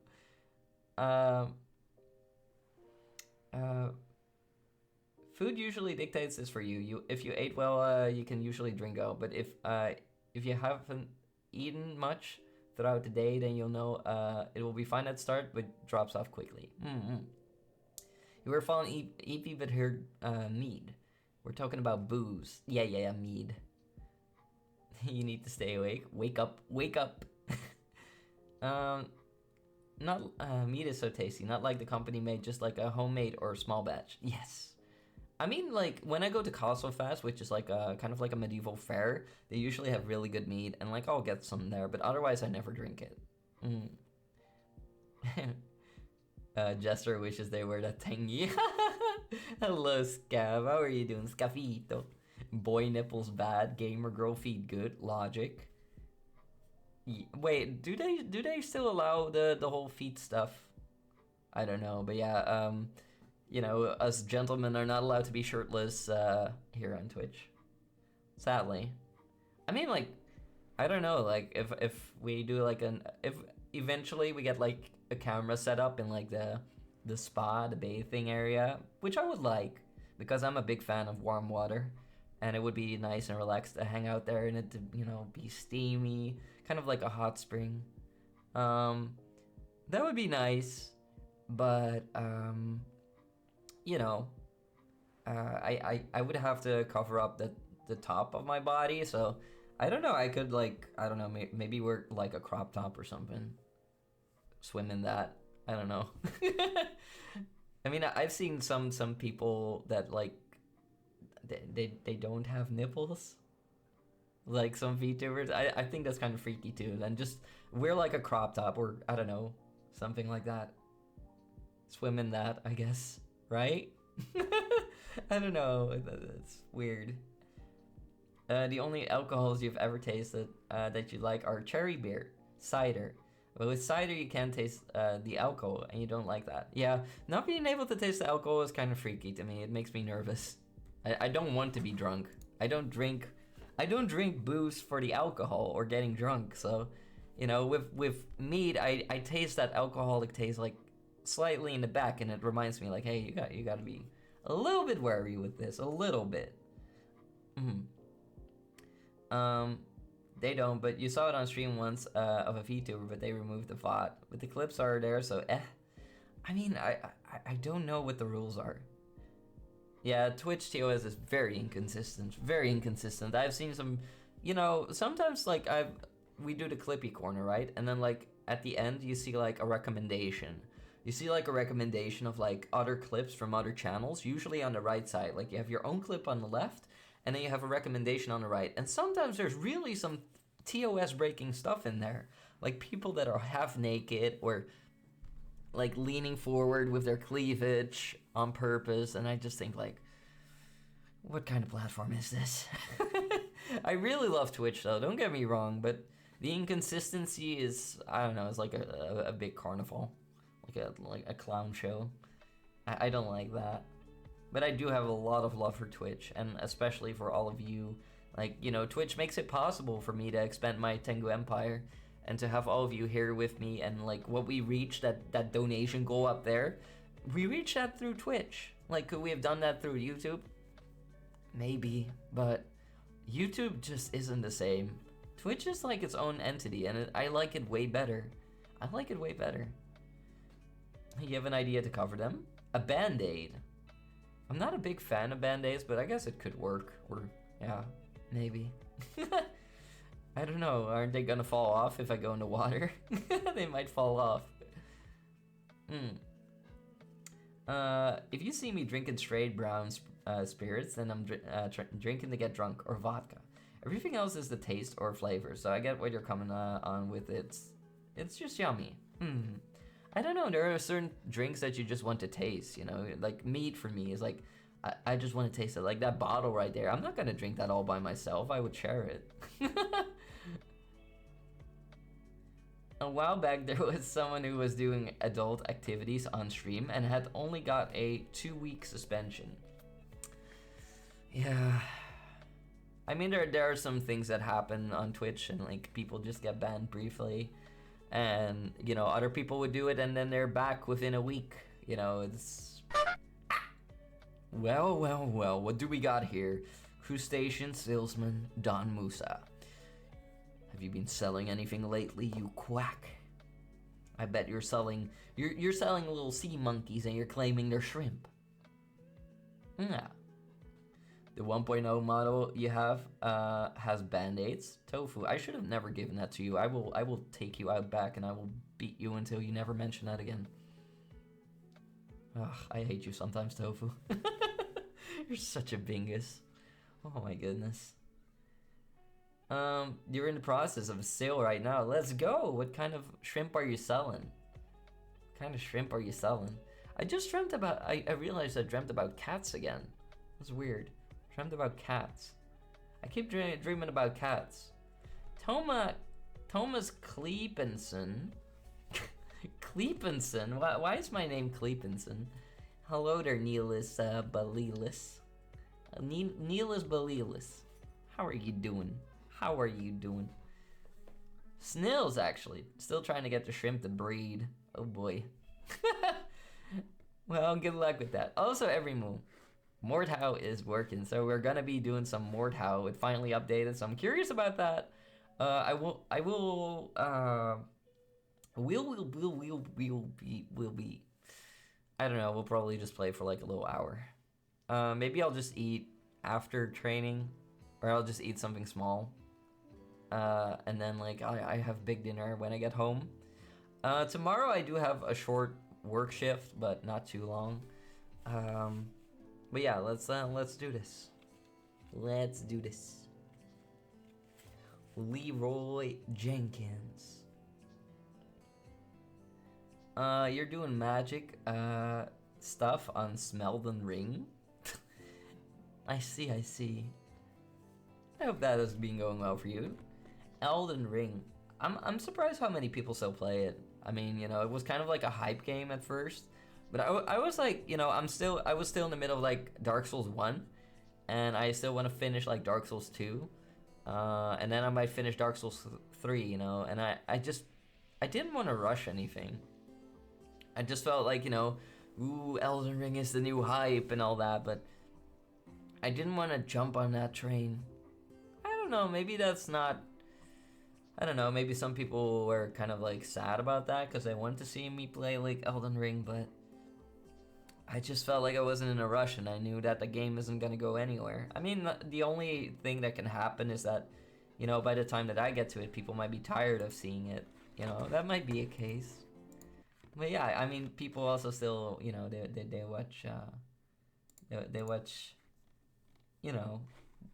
Food usually dictates this for you. If you ate well, you can usually drink out. But if you haven't eaten much throughout the day, then you'll know it will be fine at start, but drops off quickly. You were falling EP, but heard mead. We're talking about booze. Yeah, mead. You need to stay awake. Wake up. Meat is so tasty. Not like the company made, just like a homemade or a small batch. Yes. I mean, like, when I go to Castle Fest, which is like a kind of like a medieval fair, they usually have really good meat, and like I'll get some there, but otherwise I never drink it. Jester wishes they were that tangy. Hello, Scav. How are you doing, Scafito? Boy nipples bad, gamer girl feet good. Logic. Wait, do they still allow the whole feet stuff? I don't know, but yeah, you know, us gentlemen are not allowed to be shirtless here on Twitch. Sadly. I mean, like, I don't know, like, if we do like if eventually we get like a camera set up in like the spa, the bathing area, which I would like, because I'm a big fan of warm water, and it would be nice and relaxed to hang out there and it to, you know, be steamy, kind of like a hot spring. That would be nice, but you know, I would have to cover up the top of my body, so I don't know. I could, like, I don't know, maybe wear like a crop top or something. Swim in that. I don't know. I mean, I've seen some people that like they don't have nipples. Like some VTubers, I think that's kind of freaky too. Then just wear like a crop top or I don't know, something like that. Swim in that, I guess, right? I don't know. It's weird. The only alcohols you've ever tasted that you like are cherry beer, cider. But with cider, you can't taste the alcohol, and you don't like that. Yeah, not being able to taste the alcohol is kind of freaky to me. It makes me nervous. I don't want to be drunk. I don't drink booze for the alcohol or getting drunk. So, you know, with mead, I taste that alcoholic taste like slightly in the back, and it reminds me like, hey, you got to be a little bit wary with this, a little bit. They don't, but you saw it on stream once of a VTuber, but they removed the VOD. But the clips are there, so I mean, I don't know what the rules are. Yeah, Twitch TOS is very inconsistent, very inconsistent. I've seen some, you know, sometimes like we do the Clippy corner, right? And then like at the end you see like a recommendation. You see like a recommendation of like other clips from other channels, usually on the right side. Like you have your own clip on the left, and then you have a recommendation on the right. And sometimes there's really some TOS breaking stuff in there. Like people that are half naked or like leaning forward with their cleavage on purpose. And I just think like, what kind of platform is this? I really love Twitch though, don't get me wrong, but the inconsistency is, I don't know, it's like a big carnival. Like a clown show. I don't like that. But I do have a lot of love for Twitch, and especially for all of you. Like, you know, Twitch makes it possible for me to expand my Tengu Empire and to have all of you here with me. And like what we reached, that donation goal up there, we reached that through Twitch. Like, could we have done that through YouTube? Maybe, but YouTube just isn't the same. Twitch is like its own entity, and I like it way better. I like it way better. You have an idea to cover them? A Band-Aid. I'm not a big fan of Band-Aids, but I guess it could work. Or, yeah, maybe. I don't know. Aren't they gonna fall off if I go into water? They might fall off. If you see me drinking straight brown spirits, then I'm drinking to get drunk, or vodka. Everything else is the taste or flavor, so I get what you're coming on with. It's just yummy. I don't know, there are certain drinks that you just want to taste, you know? Like mead for me is like, I just want to taste it. Like that bottle right there, I'm not gonna drink that all by myself, I would share it. A while back, there was someone who was doing adult activities on stream and had only got a 2-week suspension. Yeah. I mean, there are some things that happen on Twitch and like people just get banned briefly. And, you know, other people would do it and then they're back within a week. You know, it's... Well, what do we got here? Crustacean salesman Don Musa. Have you been selling anything lately, you quack? I bet you're selling little sea monkeys and you're claiming they're shrimp. Yeah. The 1.0 model you have has band-aids. Tofu. I should have never given that to you. I will take you out back and I will beat you until you never mention that again. Ugh, I hate you sometimes, Tofu. You're such a bingus. Oh my goodness. You're in the process of a sale right now. Let's go. What kind of shrimp are you selling? What kind of shrimp are you selling? I just dreamt about, I realized I dreamt about cats again. That's weird. Dreamt about cats. I keep dreaming about cats. Thomas Kleepenson. Kleepenson? Why is my name Kleepenson? Hello there, Neelis Balilis. Neelis Balilis. How are you doing? How are you doing? Snills, actually. Still trying to get the shrimp to breed. Oh boy. Well, good luck with that. Also, every move. Mordhau is working, so we're gonna be doing some Mordhau. It finally updated, so I'm curious about that. We'll be. I don't know. We'll probably just play for like a little hour. Maybe I'll just eat after training, or I'll just eat something small. And then like I have big dinner when I get home. Tomorrow I do have a short work shift, but not too long. But yeah, let's do this. Let's do this. Leroy Jenkins. You're doing magic stuff on Smeldon Ring. I see. I hope that has been going well for you. Elden Ring. I'm surprised how many people still play it. I mean, you know, it was kind of like a hype game at first, but I was like, you know, I was still in the middle of like Dark Souls 1, and I still want to finish like Dark Souls 2, and then I might finish Dark Souls 3, you know, and I didn't want to rush anything. I just felt like, you know, ooh, Elden Ring is the new hype and all that, but I didn't want to jump on that train. I don't know, maybe that's not... I don't know, maybe some people were kind of like sad about that because they wanted to see me play like Elden Ring, but I just felt like I wasn't in a rush and I knew that the game isn't going to go anywhere. I mean, the only thing that can happen is that, you know, by the time that I get to it, people might be tired of seeing it. You know, that might be a case. But yeah, I mean, people also still, you know, they watch, they watch, you know,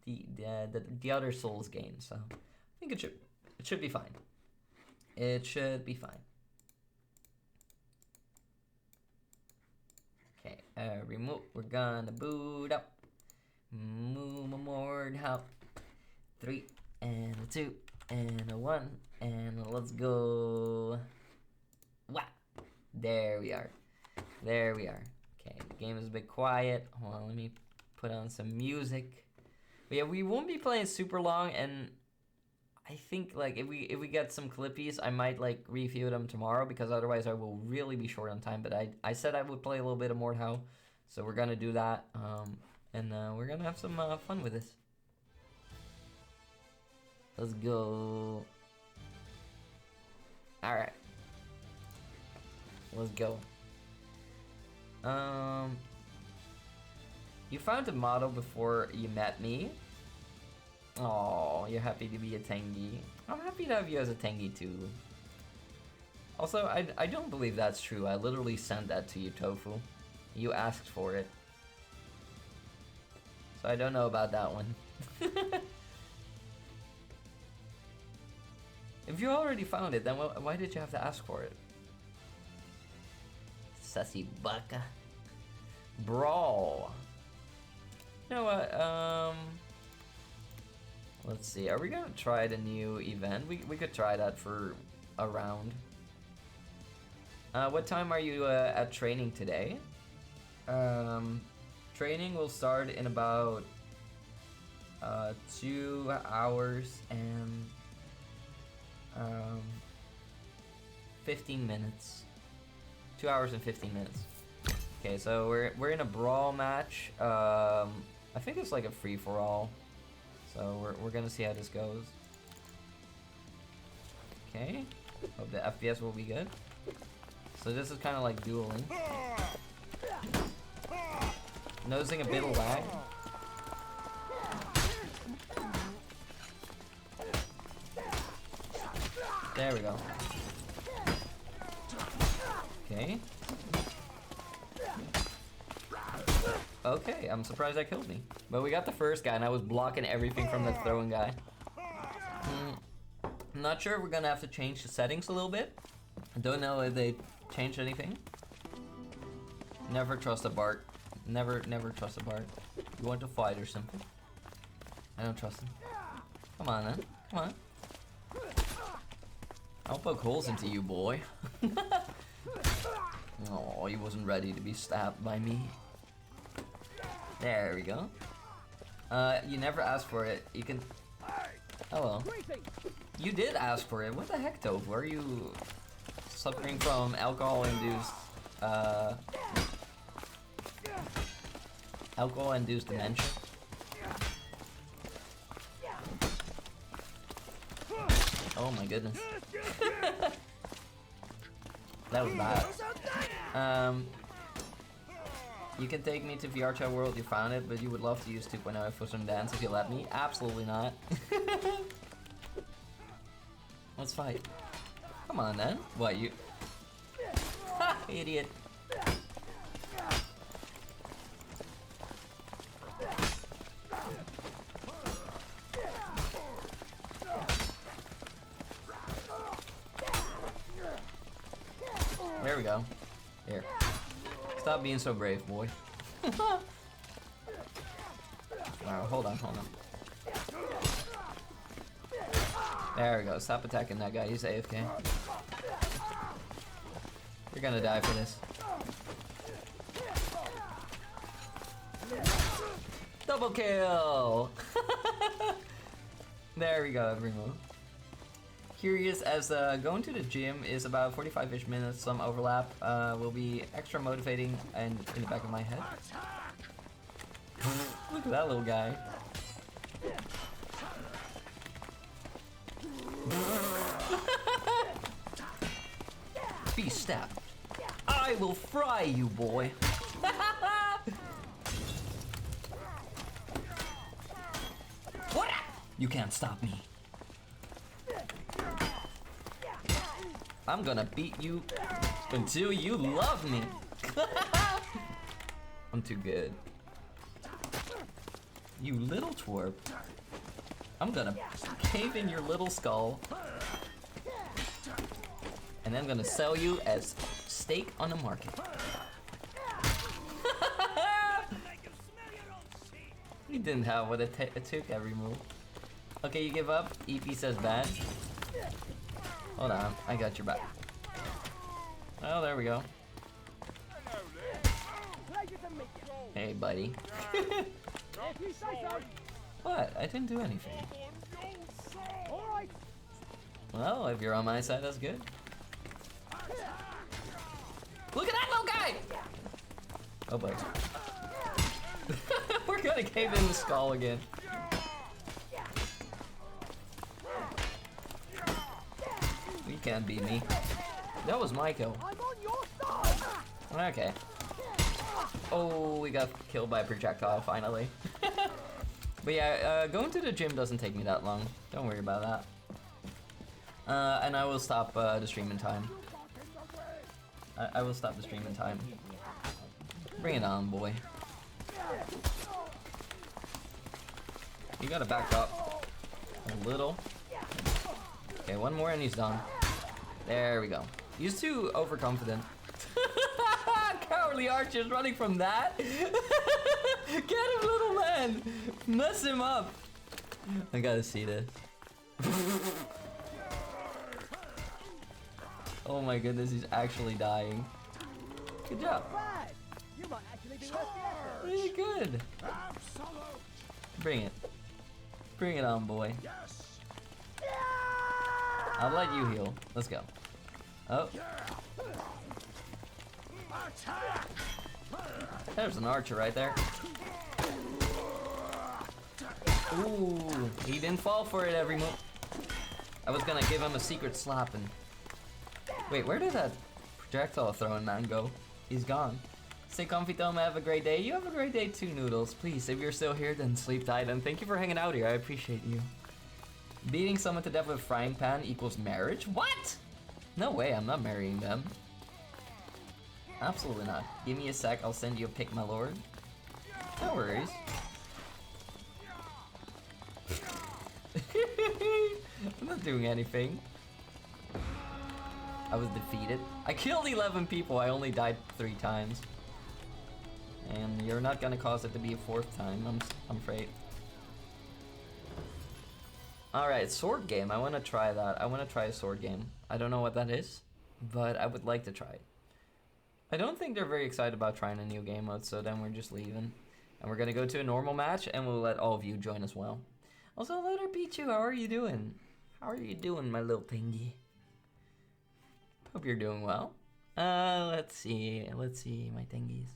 the other Souls games, so I think it should be fine. It should be fine. Okay, remote. We're gonna boot up. Move Mordhau. 3 and a 2 and a 1 and let's go. Wow. There we are. Okay, the game is a bit quiet. Hold on, let me put on some music. But yeah, we won't be playing super long, and I think like if we get some clippies, I might like review them tomorrow because otherwise I will really be short on time. But I said I would play a little bit of Mordhau, so we're gonna do that. And we're gonna have some fun with this. Let's go. All right. Let's go. You found a model before you met me. Oh, you're happy to be a Tengi. I'm happy to have you as a Tengi too. Also, I don't believe that's true. I literally sent that to you, Tofu. You asked for it. So I don't know about that one. If you already found it, then why did you have to ask for it? Sussy baka. Brawl. You know what, let's see, are we gonna try the new event? We could try that for a round. What time are you at training today? Training will start in about 2 hours and 15 minutes. 2 hours and 15 minutes. Okay, so we're in a brawl match. I think it's like a free-for-all. So we're gonna see how this goes. Okay. Hope the FPS will be good. So this is kind of like dueling. Noticing a bit of lag. There we go. Okay. Okay, I'm surprised that killed me. But we got the first guy, and I was blocking everything from the throwing guy. I'm not sure if we're gonna have to change the settings a little bit. I don't know if they changed anything. Never trust a Bart. Never trust a Bart. You want to fight or something? I don't trust him. Come on, then. Come on. I'll poke holes into you, boy. Oh, he wasn't ready to be stabbed by me. There we go. You never asked for it. You can... Oh well. You did ask for it. What the heck, Tofu? Are you suffering from alcohol-induced... alcohol-induced dementia? Oh my goodness. That was bad. You can take me to VR Chat World, you found it, but you would love to use 2.0 for some dance if you let me? Absolutely not. Let's fight. Come on then. What, you... Ha! Idiot. we go. Here. Stop being so brave, boy. Alright, hold on. There we go. Stop attacking that guy. He's AFK. You're gonna die for this. Double kill! There we go, everyone. Curious as going to the gym is about 45-ish minutes, some overlap will be extra motivating and in the back of my head. Look at that little guy. Be stabbed. I will fry you, boy. What? You can't stop me. I'm gonna beat you until you love me. I'm too good. You little twerp. I'm gonna cave in your little skull. And I'm gonna sell you as steak on the market. He didn't have what it took every move. Okay, you give up. EP says bad. Hold on, I got your back. Oh, there we go. Hey, buddy. What? I didn't do anything. Well, if you're on my side, that's good. Look at that little guy! Oh boy. We're gonna cave in the skull again. You can't beat me. That was my kill. Okay. Oh, we got killed by a projectile finally. But yeah, going to the gym doesn't take me that long. Don't worry about that. And I will stop the stream in time. I will stop the stream in time. Bring it on, boy. You gotta back up a little. Okay, one more and he's done. There we go. He's too overconfident. Cowardly archers running from that. Get him, little man. Mess him up. I gotta see this. Oh my goodness, he's actually dying. Good job. Really good. Bring it. Bring it on, boy. I'll let you heal. Let's go. Oh. There's an archer right there. Ooh, he didn't fall for it every move. I was gonna give him a secret slap and... Wait, where did that projectile throwing man go? He's gone. Stay comfy, Thelma. Have a great day. You have a great day too, Noodles. Please, if you're still here, then sleep tight. And thank you for hanging out here. I appreciate you. Beating someone to death with a frying pan equals marriage? What? No way, I'm not marrying them. Absolutely not. Give me a sec, I'll send you a pic, my lord. No worries. I'm not doing anything. I was defeated. I killed 11 people, I only died 3 times. And you're not gonna cause it to be a 4th time, I'm afraid. Alright, sword game. I want to try that. I want to try a sword game. I don't know what that is, but I would like to try it. I don't think they're very excited about trying a new game mode, so then we're just leaving. And we're going to go to a normal match, and we'll let all of you join as well. Also, Loader Pichu, how are you doing? How are you doing, my little thingy? Hope you're doing well. Let's see my thingies.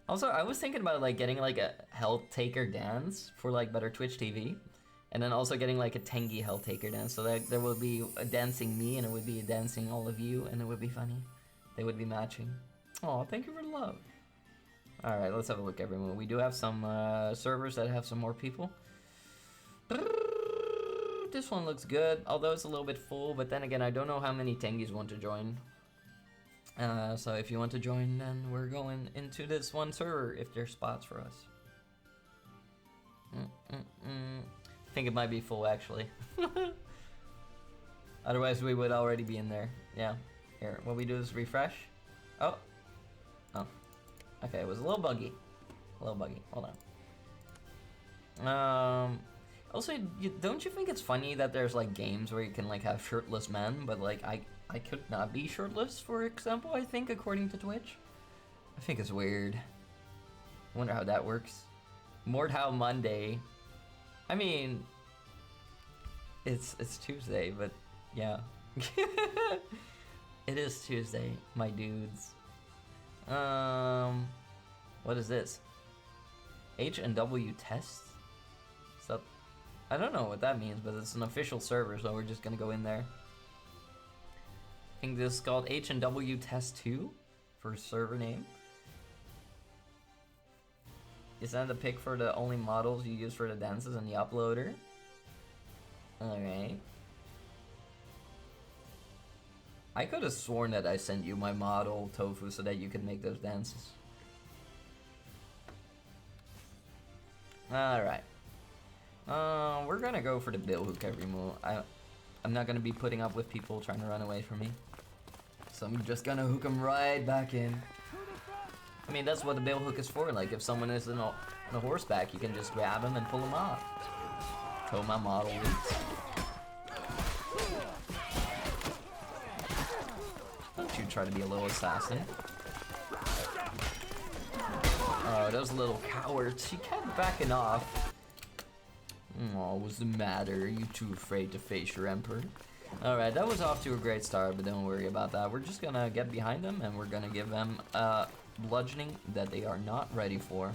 Also, I was thinking about like getting like a Hell Taker dance for like better Twitch TV, and then also getting like a Tengi Hell Taker dance, so that there will be a dancing me and it would be a dancing all of you, and it would be funny. They would be matching. Oh, thank you for the love. All right, let's have a look, everyone. We do have some servers that have some more people. This one looks good, although it's a little bit full. But then again, I don't know how many Tengis want to join. So if you want to join, then we're going into this one server if there's spots for us. I think it might be full, actually. Otherwise we would already be in there. Yeah. Here, what we do is refresh. Oh. Oh. Okay, it was a little buggy. A little buggy. Hold on. Also, don't you think it's funny that there's like games where you can like have shirtless men, but like I could not be shirtless, for example, I think, according to Twitch? I think it's weird. I wonder how that works. Mordhau Monday. I mean, it's Tuesday, but yeah. It is Tuesday, my dudes. What is this? H&W test? So, I don't know what that means, but it's an official server, so we're just gonna go in there. I think this is called H&W Test 2 for server name. You send a pic for the only models you use for the dances in the uploader. Alright. I could have sworn that I sent you my model, Tofu, so that you could make those dances. Alright. We're gonna go for the bill hook every move. I'm not gonna be putting up with people trying to run away from me. So I'm just gonna hook them right back in. I mean, that's what the bill hook is for. Like, if someone is on a horseback, you can just grab them and pull them off. Throw my model leaks. Don't you try to be a little assassin. Oh, those little cowards. She kept backing off. Oh, what's the matter? Are you too afraid to face your emperor? Alright, that was off to a great start, but don't worry about that. We're just gonna get behind them and we're gonna give them bludgeoning that they are not ready for.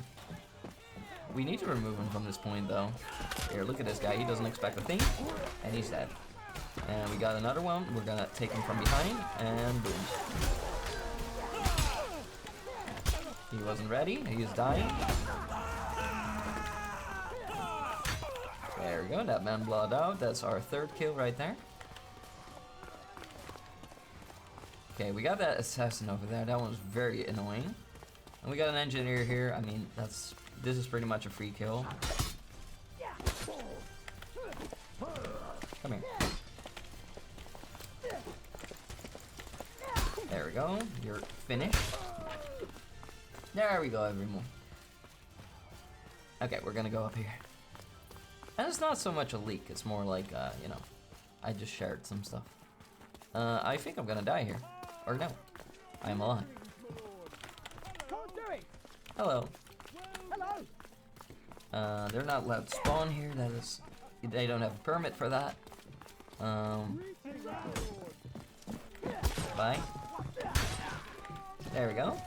We need to remove him from this point, though. Here, look at this guy. He doesn't expect a thing, and he's dead. And we got another one. We're gonna take him from behind, and boom. He wasn't ready. He is dying. There we go. That man bled out. That's our third kill right there. Okay, we got that assassin over there. That one's very annoying. And we got an engineer here. I mean, this is pretty much a free kill. Come here. There we go. You're finished. There we go, everyone. Okay, we're gonna go up here. And it's not so much a leak. It's more like, you know, I just shared some stuff. I think I'm gonna die here. Or no, I am alive. Hello. They're not allowed to spawn here. That is, they don't have a permit for that. Bye. There we go.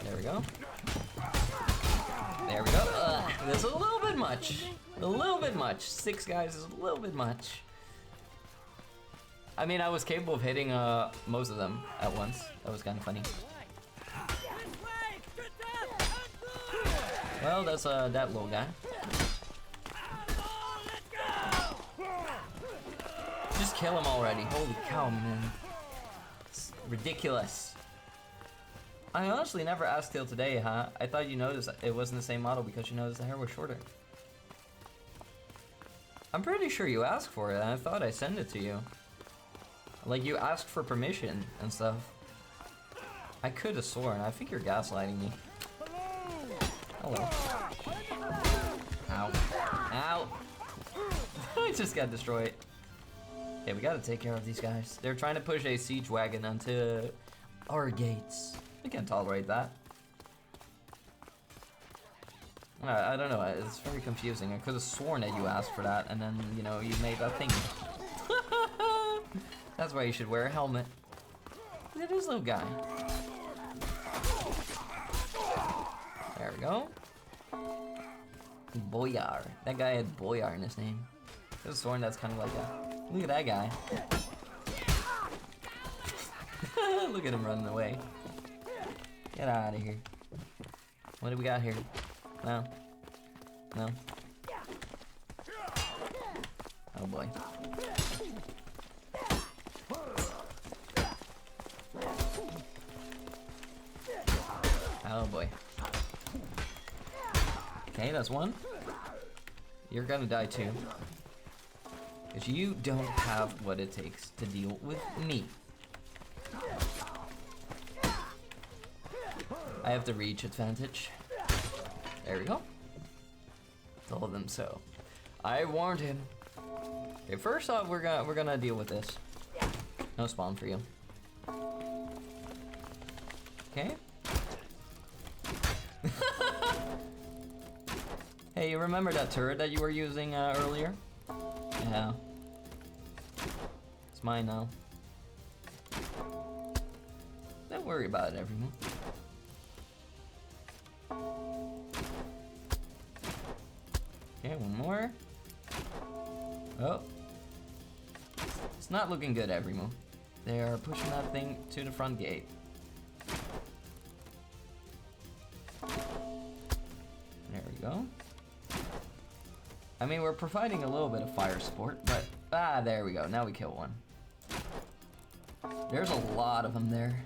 There we go. There we go. This is a little bit much. A little bit much. 6 guys is a little bit much. I mean, I was capable of hitting most of them at once. That was kind of funny. Well, that's that little guy. Just kill him already. Holy cow, man. It's ridiculous. I honestly never asked till today, huh? I thought you noticed it wasn't the same model because you noticed the hair was shorter. I'm pretty sure you asked for it, and I thought I sent it to you. Like, you asked for permission and stuff. I could have sworn. I think you're gaslighting me. Hello. Ow. Ow. I just got destroyed. Okay, we gotta take care of these guys. They're trying to push a siege wagon onto our gates. We can't tolerate that. I don't know. It's very confusing. I could have sworn that you asked for that, and then, you know, you made that thing. That's why you should wear a helmet. Look at this little guy. There we go. Boyar. That guy had Boyar in his name. I could have sworn that's kind of like a... Look at that guy. Look at him running away. Get out of here. What do we got here? No. No. Oh boy. Oh boy. Okay, that's one. You're gonna die too. Because you don't have what it takes to deal with me. I have the reach advantage. There we go. Told them so. I warned him. Okay, first off, we're gonna deal with this. No spawn for you. Okay. Hey, you remember that turret that you were using earlier? Yeah. It's mine now. Don't worry about it, everyone. Okay, one more. Oh. It's not looking good, everyone. They are pushing that thing to the front gate. There we go. I mean, we're providing a little bit of fire support, but... Ah, there we go. Now we kill one. There's a lot of them there.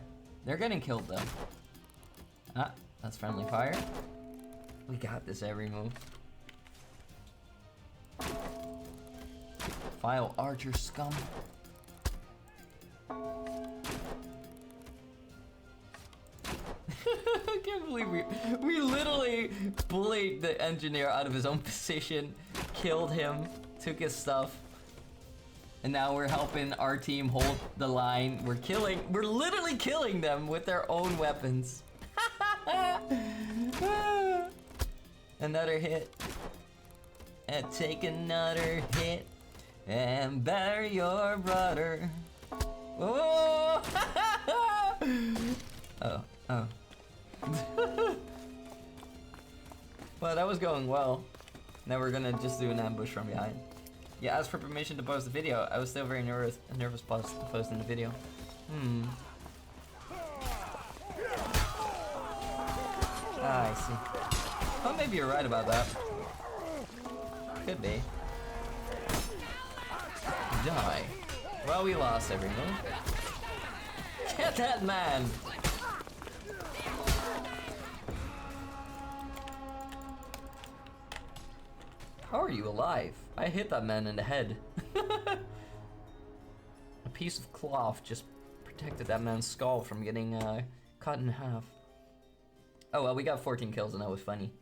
They're getting killed, though. Ah, that's friendly fire. We got this every move. File archer scum. I can't believe we literally bullied the engineer out of his own position, killed him, took his stuff, and now we're helping our team hold the line. We're literally killing them with their own weapons. Another hit. And take another hit and bury your brother. Oh! Oh. Well, that was going well. Now we're gonna just do an ambush from behind. Yeah, asked for permission to post the video. I was still very nervous posting the video. Ah, I see. Well, maybe you're right about that. Could be. Die. Well, we lost everyone. Get that man! How are you alive? I hit that man in the head. A piece of cloth just protected that man's skull from getting cut in half. Oh well, we got 14 kills and that was funny.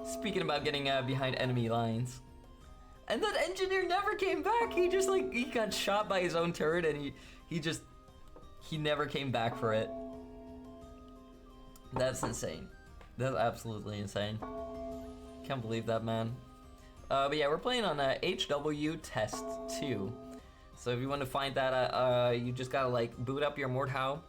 Speaking about getting behind enemy lines. And that engineer never came back. He just he got shot by his own turret and he never came back for it. That's insane. That's absolutely insane. Can't believe that, man. But yeah, we're playing on HW Test 2. So if you want to find that, you just gotta boot up your Mordhau,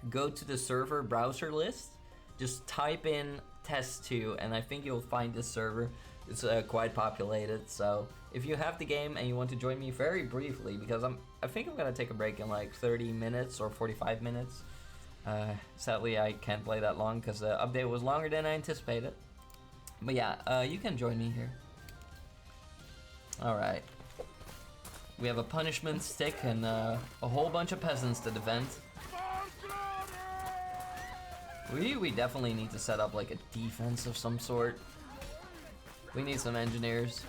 go to the server browser list, just type in Test 2, and I think you'll find this server. It's quite populated. So if you have the game and you want to join me very briefly, because I think I'm gonna take a break in 30 minutes or 45 minutes. Sadly, I can't play that long because the update was longer than I anticipated. But yeah, you can join me here. Alright. We have a punishment stick and a whole bunch of peasants to defend. We definitely need to set up a defense of some sort. We need some engineers.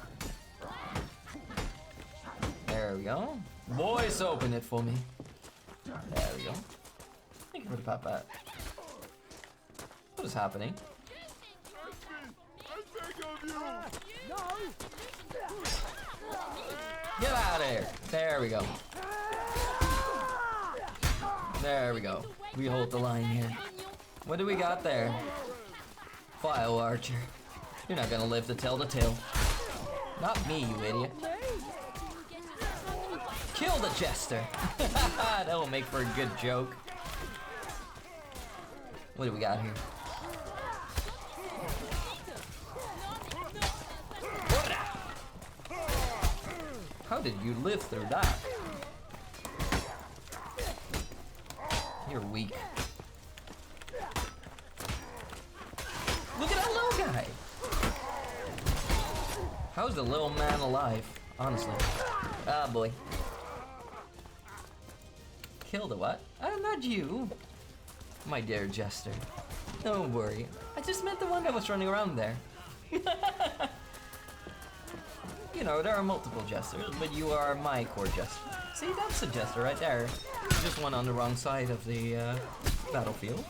There we go. Boys, open it for me. There we go. Thank you for the pop bat. What is happening? Get out of here! There we go. There we go. We hold the line here. What do we got there? File archer. You're not gonna live to tell the tale. Not me, you idiot. Kill the jester. That will make for a good joke. What do we got here? How did you live through that? You're weak. Look at that little guy! How's the little man alive? Honestly. Ah, boy. Killed a what? Not you. My dear jester. Don't worry. I just meant the one that was running around there. you know, there are multiple jesters, but you are my core jester. See, that's a jester right there. Just one on the wrong side of the battlefield.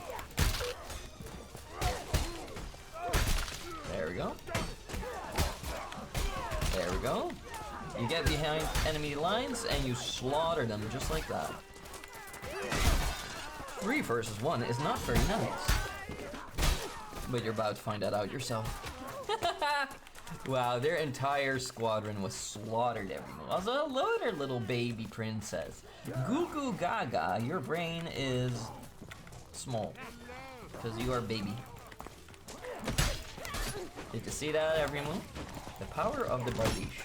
There we go. There we go. You get behind enemy lines and you slaughter them just like that. 3 versus 1 is not very nice. But you're about to find that out yourself. Wow, their entire squadron was slaughtered everyone. Also, hello there, little baby princess. Goo goo gaga, your brain is small. Because you are baby. Did you see that, everyone? The power of the Bardiche.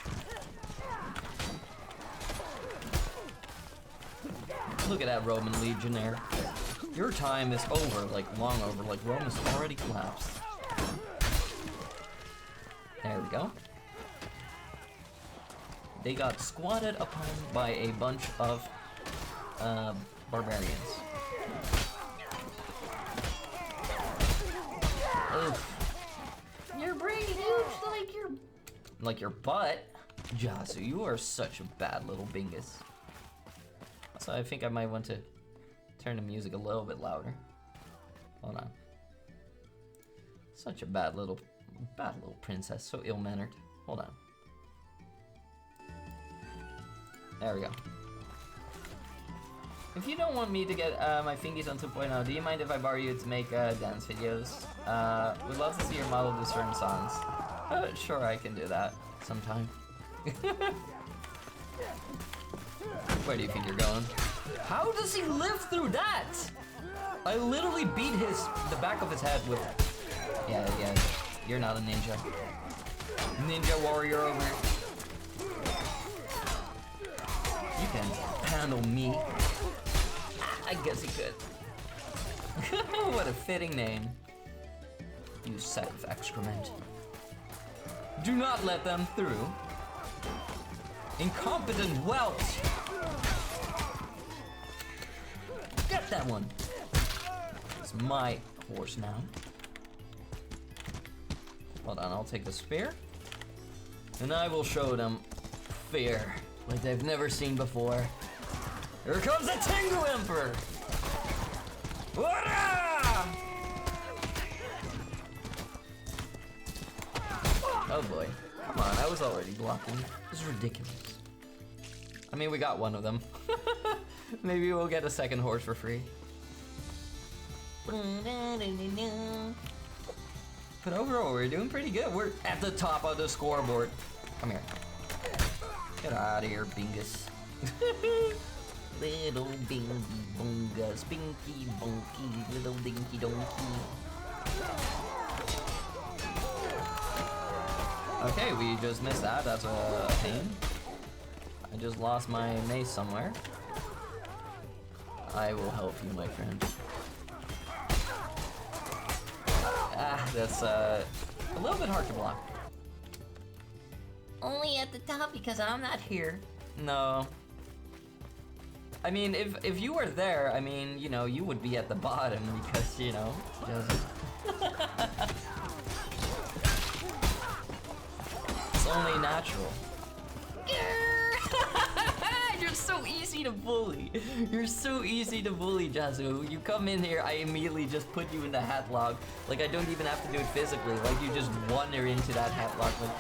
Look at that Roman Legionnaire. Your time is over, like long over, like Rome has already collapsed. There we go. They got squatted upon by a bunch of barbarians. Oof. Your brain huge like your butt. Jasu, you are such a bad little bingus. So I think I might want to turn the music a little bit louder. Hold on. Such a bad little princess, so ill-mannered. Hold on. There we go. If you don't want me to get my fingies on 2.0, do you mind if I borrow you to make dance videos? Would love to see your model do certain songs. Sure, I can do that sometime. Where do you think you're going? How does he live through that? I literally beat the back of his head with... Yeah, you're not a ninja. Ninja warrior over here. You can handle me. I guess he could. What a fitting name. You sack of excrement. Do not let them through. Incompetent whelp! Get that one! It's my horse now. Hold on, I'll take the spear. And I will show them fear like they've never seen before. Here comes the Tengu Emperor! Wada! Oh boy. Come on, I was already blocking. This is ridiculous. I mean, we got one of them. Maybe we'll get a second horse for free. But overall, we're doing pretty good. We're at the top of the scoreboard. Come here. Get out of here, Bingus. Little bingy bungas, binky bunky, little dinky donkey. Okay, we just missed that. That's a pain. I just lost my mace somewhere. I will help you, my friend. Ah, that's a little bit hard to block. Only at the top because I'm not here. No. I mean, if you were there, I mean, you know, you would be at the bottom because, you know, just... It's only natural. You're so easy to bully. You're so easy to bully, Jazu. You come in here, I immediately just put you in the hatlock. Like, I don't even have to do it physically. Like, you just wander into that hatlock. Like...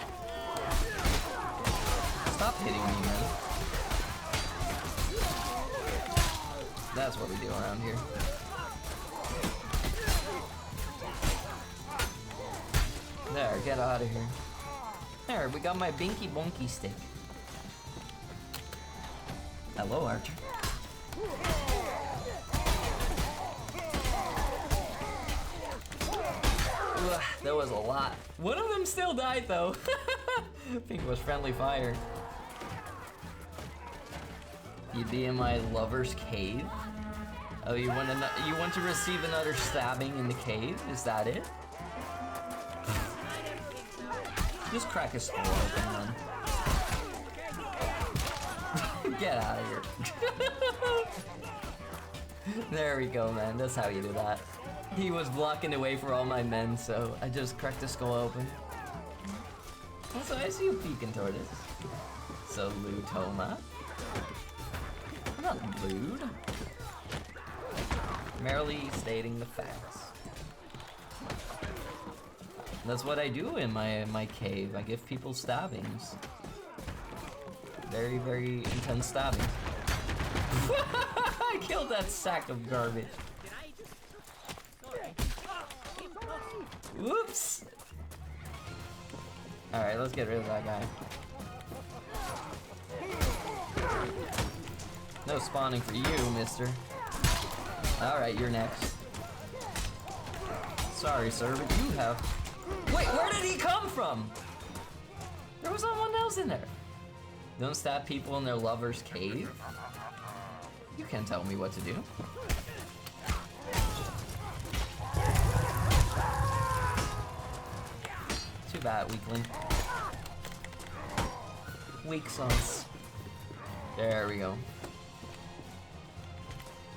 Stop hitting me, man. That's what we do around here. There, get out of here. There, we got my binky bonky stick. Hello, Archer. Ugh, that was a lot. One of them still died, though. I think it was friendly fire. You'd be in my lover's cave? Oh, you want to receive another stabbing in the cave? Is that it? Just crack his skull open, man. Get out of here. There we go, man. That's how you do that. He was blocking the way for all my men, so I just cracked his skull open. Also, I see you peeking toward us. Salute, Toma. I'm not lewd. Merely stating the facts. That's what I do in my cave. I give people stabbings. Very, very intense stabbings. I killed that sack of garbage. Whoops! Alright, let's get rid of that guy. No spawning for you, mister. Alright, you're next. Sorry, sir, but you have... Wait, where did he come from? There was someone else in there. Don't stab people in their lover's cave? You can't tell me what to do. Too bad, weakling. Weak sauce. There we go.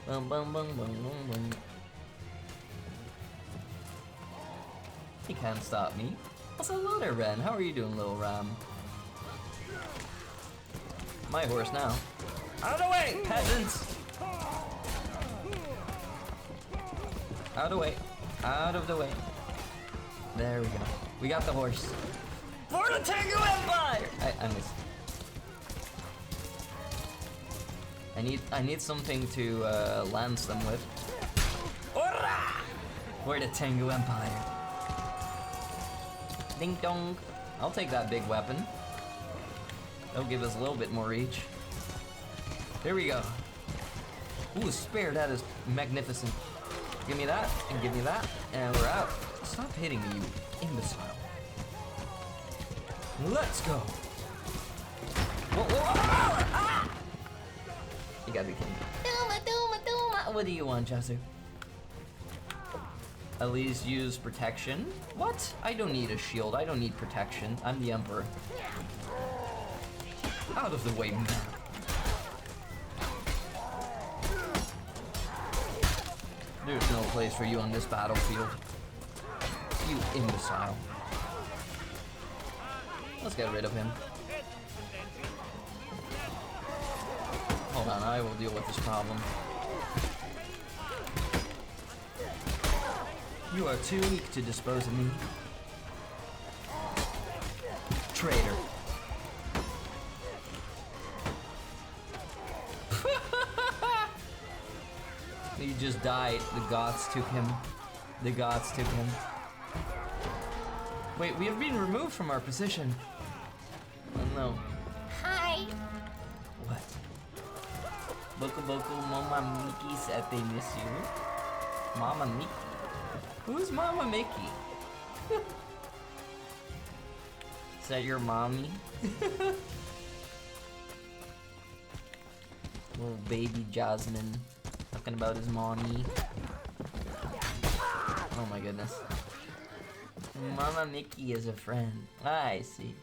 Bum bum bum bum bum bum. He can't stop me. Also, hello there, Ren. How are you doing, little Ram? My horse now. Out of the way, peasants! Out of the way. Out of the way. There we go. We got the horse. For the Tengu Empire! I missed. I need something to lance them with. Ora! For the Tengu Empire. Ding dong. I'll take that big weapon. That'll give us a little bit more reach. Here we go. Ooh, spear, that is magnificent. Give me that, and give me that, and we're out. Stop hitting me, you imbecile. Let's go. Whoa, whoa, whoa, ah! You gotta be kidding me. Duma. What do you want, Jasu? At least use protection? What? I don't need a shield. I don't need protection. I'm the Emperor. Out of the way, man. There's no place for you on this battlefield. You imbecile. Let's get rid of him. Hold on, I will deal with this problem. You are too weak to dispose of me. Traitor. He just died. The gods took him. The gods took him. Wait, we have been removed from our position. Oh no. Hi. What? Boko Mama Mickey said they miss you. Mama Mickey? Who's Mama Mickey? Is that your mommy? Little baby Jasmine talking about his mommy. Oh my goodness. Mama Mickey is a friend. Ah, I see.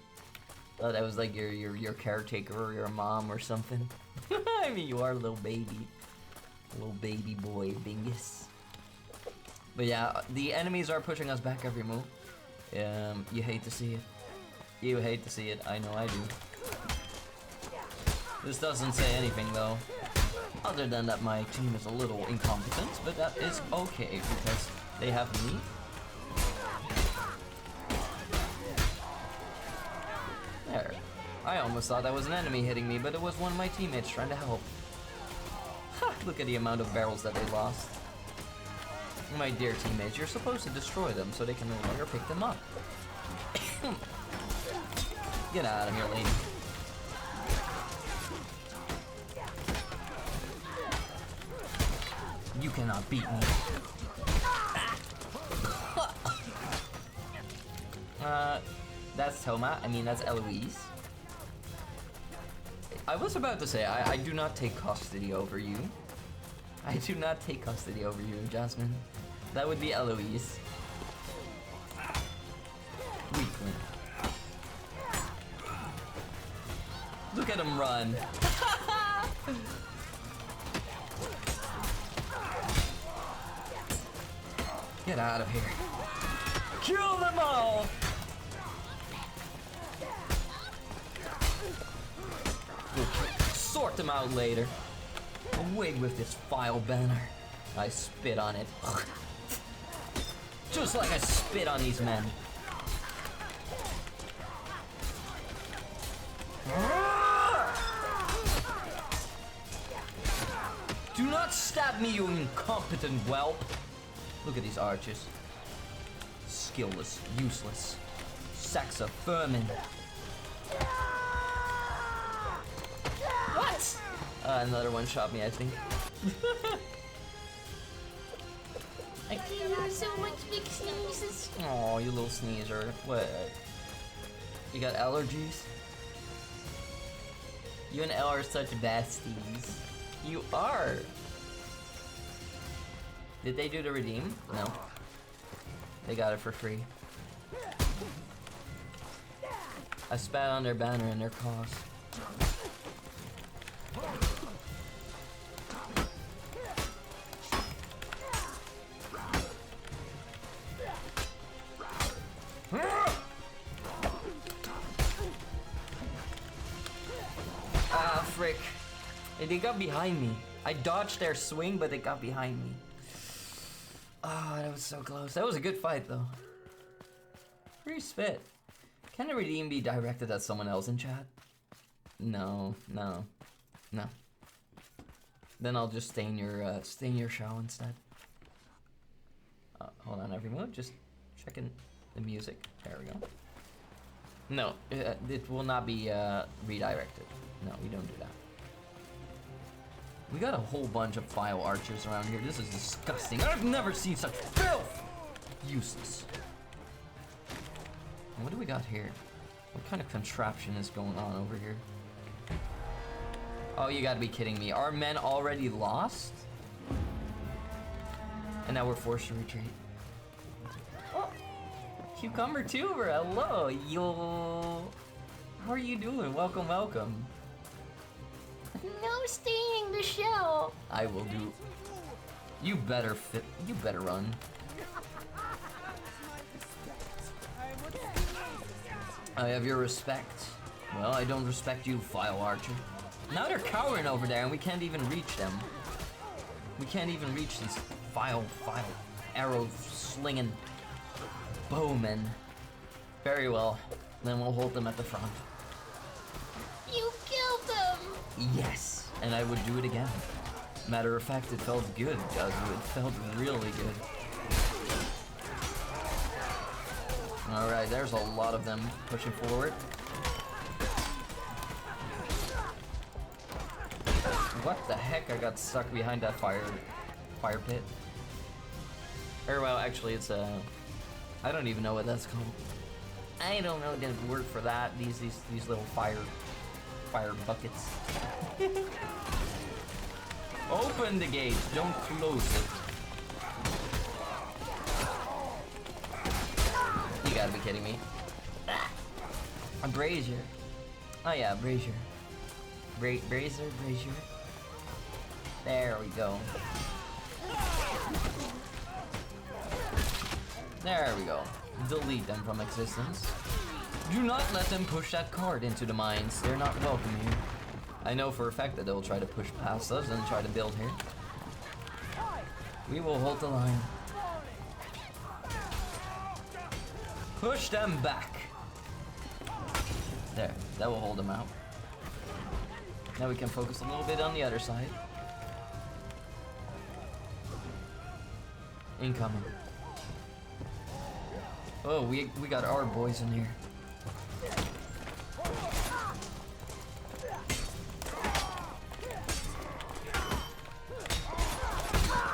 Oh, that was like your caretaker or your mom or something. I mean, you are a little baby. Little baby boy, Bingus. But yeah, the enemies are pushing us back every move. You hate to see it. You hate to see it. I know I do. This doesn't say anything though. Other than that my team is a little incompetent, but that is okay because they have me. There. I almost thought that was an enemy hitting me, but it was one of my teammates trying to help. Ha! Look at the amount of barrels that they lost. My dear teammates, you're supposed to destroy them so they can no longer pick them up. Get out of here, lady. You cannot beat me. That's Toma. I mean, that's Eloise. I was about to say, I do not take custody over you. I do not take custody over you, Jasmine. That would be Eloise. Weakling. Look at him run. Get out of here. Kill them all! sort them out later. Away with this vile banner. I spit on it. Just like I spit on these men. Do not stab me, you incompetent whelp. Look at these archers. Skillless, useless. Sacks of vermin. What? Another one shot me, I think. I give you so much big sneezes. Oh, you little sneezer. What? You got allergies? You and Elle are such besties. You are. Did they do the redeem? No. They got it for free. I spat on their banner and their cause. Ah, frick. They got behind me. I dodged their swing, but they got behind me. Ah, that was so close. That was a good fight, though. Pretty spit. Can the redeem be directed at someone else in chat? No. Then I'll just stay in your show instead. Hold on, everyone. Just checking the music. There we go. No, it will not be redirected. No, we don't do that. We got a whole bunch of vile archers around here. This is disgusting. I've never seen such filth! Useless. What do we got here? What kind of contraption is going on over here? Oh, you gotta be kidding me. Are men already lost? And now we're forced to retreat. Oh, Cucumber Tuber, hello, yo. How are you doing? Welcome, welcome. No staying in the show. I will do. You better run. I have your respect. Well, I don't respect you, vile archer. Now they're cowering over there and we can't even reach them. We can't even reach these vile arrow-slinging bowmen. Very well. Then we'll hold them at the front. You killed them! Yes, and I would do it again. Matter of fact, it felt good, Jazu. It felt really good. Alright, there's a lot of them pushing forward. What the heck? I got stuck behind that fire pit. Or well, actually it's I don't even know what that's called. I don't know the word for that. These little fire buckets. Open the gate, don't close it. You gotta be kidding me. Ah, a brazier. Oh yeah, brazier. Brazier. There we go. There we go. Delete them from existence. Do not let them push that cart into the mines. They're not welcome here. I know for a fact that they'll try to push past us and try to build here. We will hold the line. Push them back. There, that will hold them out. Now we can focus a little bit on the other side. Incoming. Oh, we got our boys in here.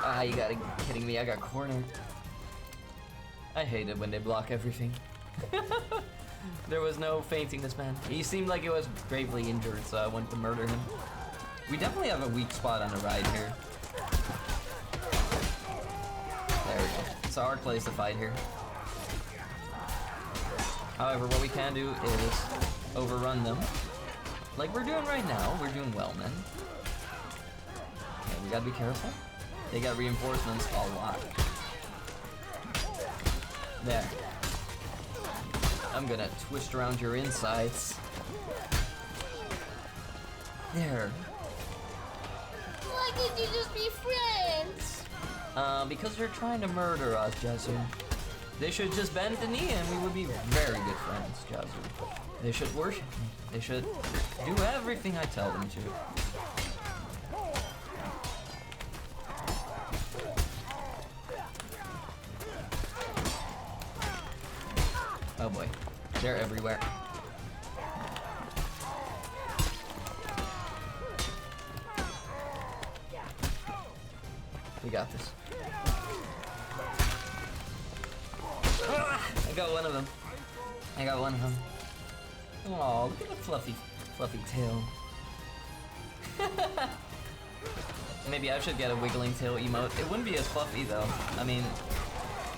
Ah, you gotta be kidding me, I got cornered. I hate it when they block everything. There was no fainting this man. He seemed like he was gravely injured, so I went to murder him. We definitely have a weak spot on the right here. There we go. It's a hard place to fight here. However, what we can do is overrun them. Like we're doing right now. We're doing well, man. Okay, we gotta be careful. They got reinforcements a lot. There. I'm gonna twist around your insides. There. you just be friends? Because they're trying to murder us, Jesu. They should just bend the knee and we would be very good friends, Jesu. They should worship me. They should do everything I tell them to. Oh boy, they're everywhere. We got this. Ah, I got one of them. I got one of them. Oh, look at the fluffy tail. Maybe I should get a wiggling tail emote. It wouldn't be as fluffy though. I mean,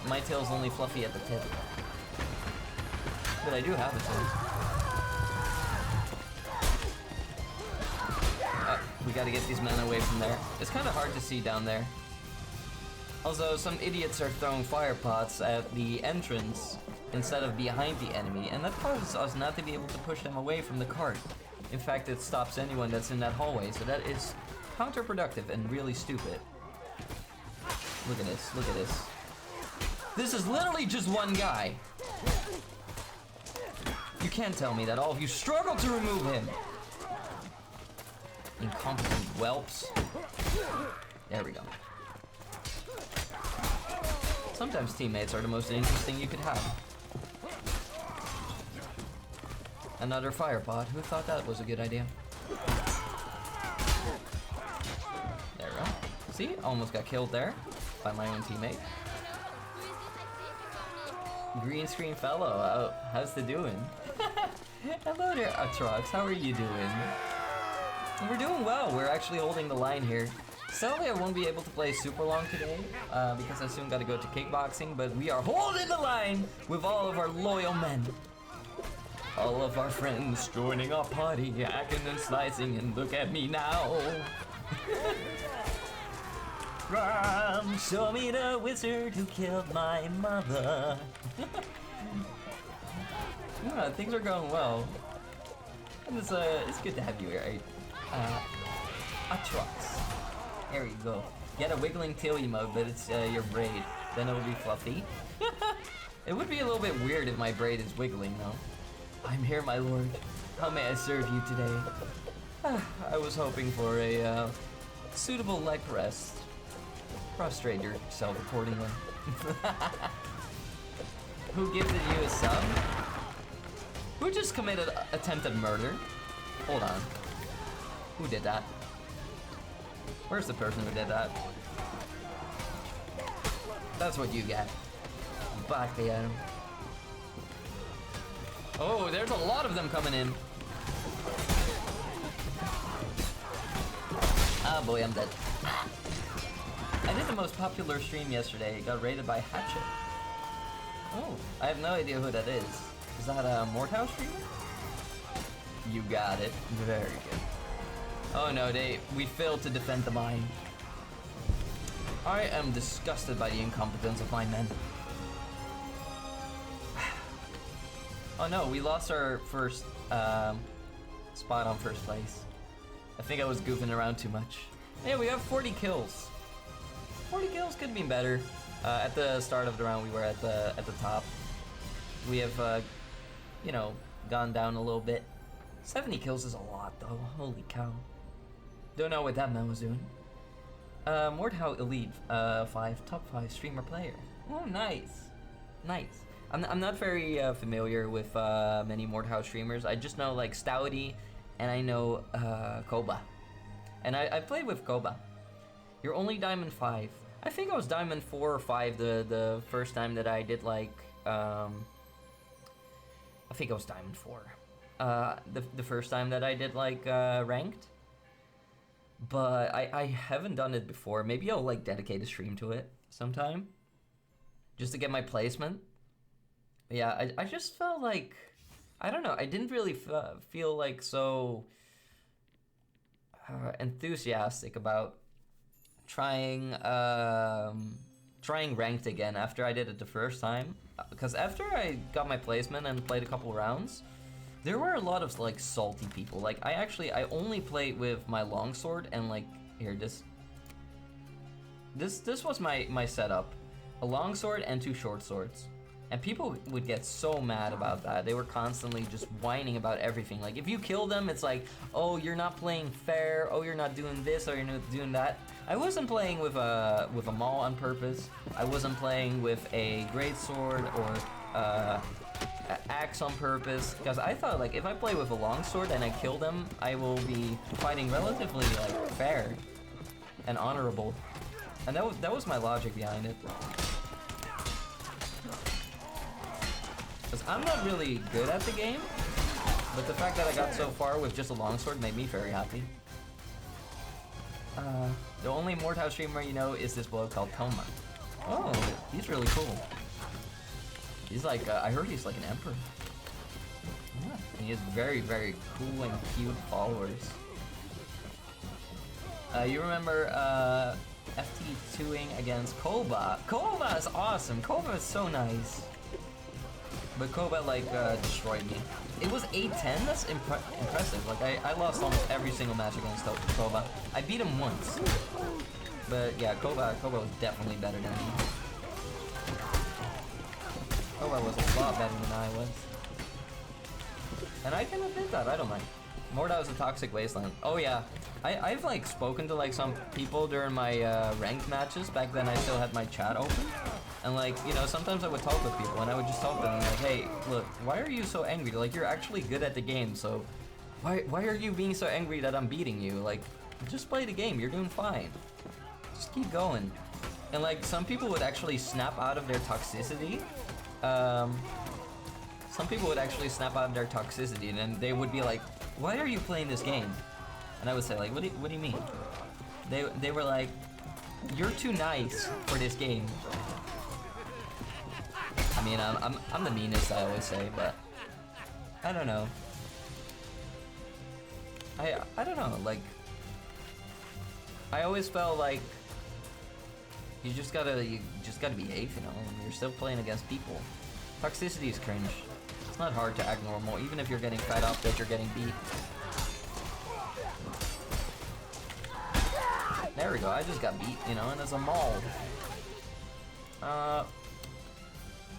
my tail's only fluffy at the tip. But I do have a tail. We gotta get these men away from there. It's kind of hard to see down there. Also, some idiots are throwing fire pots at the entrance instead of behind the enemy, and that causes us not to be able to push them away from the cart. In fact, it stops anyone that's in that hallway, so that is counterproductive and really stupid. Look at this, look at this. This is literally just one guy. You can't tell me that all of you struggle to remove him. Incompetent whelps. There we go. Sometimes teammates are the most interesting you could have. Another fire pod. Who thought that was a good idea? There we go. See? Almost got killed there by my own teammate. Green screen fellow. How's the doing? Hello there, Atrox. How are you doing? We're doing well. We're actually holding the line here. Sadly, I won't be able to play super long today because I soon got to go to kickboxing, but we are holding the line with all of our loyal men. All of our friends joining our party, acting and slicing, and look at me now. Ram, show me the wizard who killed my mother. Yeah, things are going well. And it's good to have you here. Atrox. There you go. Get a wiggling tail emote, but it's your braid. Then it'll be fluffy. It would be a little bit weird if my braid is wiggling, though. I'm here, my lord. How may I serve you today? I was hoping for a suitable leg rest. Prostrate yourself accordingly. Who gifted you a sub? Who just committed attempted murder? Hold on. Who did that? Where's the person who did that? That's what you get. Back at him. Oh, there's a lot of them coming in. Ah, boy, I'm dead. I did the most popular stream yesterday. It got rated by Hatchet. Oh, I have no idea who that is. Is that a Mordhau streamer? You got it. Very good. Oh no, we failed to defend the mine. I am disgusted by the incompetence of my men. Oh no, we lost our first spot on first place. I think I was goofing around too much. Yeah, we have 40 kills. 40 kills could be better. At the start of the round, we were at the top. We have, you know, gone down a little bit. 70 kills is a lot, though. Holy cow. Don't know what that man was doing. Mordhau Elite 5, top 5 streamer player. Oh, nice. Nice. I'm not very familiar with many Mordhau streamers. I just know, like, Stouty, and I know Koba. And I played with Koba. You're only Diamond 5. I think I was Diamond 4 or 5 the first time that I did, like, I think I was Diamond 4. The first time that I did, like, ranked. But I haven't done it before. Maybe I'll, like, dedicate a stream to it sometime. Just to get my placement. Yeah, I just felt like, I don't know, I didn't really feel, like, so enthusiastic about trying ranked again after I did it the first time. Because after I got my placement and played a couple rounds, there were a lot of, like, salty people. Like, I only played with my longsword and, like, here, This was my setup. A long sword and 2 short swords. And people would get so mad about that. They were constantly just whining about everything. Like, if you kill them, it's like, oh, you're not playing fair. Oh, you're not doing this, or you're not doing that. I wasn't playing with a maul on purpose. I wasn't playing with a great sword or axe on purpose. Because I thought, like, if I play with a long sword and I kill them, I will be fighting relatively, like, fair and honorable. And that was my logic behind it. Because I'm not really good at the game, but the fact that I got so far with just a longsword made me very happy. The only Mordhau streamer you know is this bloke called Toma. Oh, he's really cool. He's like, I heard he's like an emperor. Yeah, and he has very, very cool and cute followers. You remember FT2ing against Koba? Koba is awesome. Koba is so nice. But Koba, like, destroyed me. It was 8-10? That's impressive. Like, I lost almost every single match against Koba. I beat him once. But, yeah, Koba was definitely better than me. Koba was a lot better than I was. And I can admit that, I don't mind. Mordhau is a toxic wasteland. Oh, yeah. I've, like, spoken to, like, some people during my, ranked matches. Back then, I still had my chat open. And like, you know, sometimes I would talk with people and I would just talk to them like, hey, look, why are you so angry? Like, you're actually good at the game, so why are you being so angry that I'm beating you? Like, just play the game, you're doing fine. Just keep going. And like, some people would actually snap out of their toxicity. Some people would actually snap out of their toxicity and then they would be like, why are you playing this game? And I would say like, what do you mean? They were like, you're too nice for this game. I mean, I'm the meanest, I always say, but I don't know. I don't know, like, I always felt like you just gotta behave, you know, and you're still playing against people. Toxicity is cringe. It's not hard to act normal, even if you're getting fed up that you're getting beat. There we go, I just got beat, you know, and it's a maul.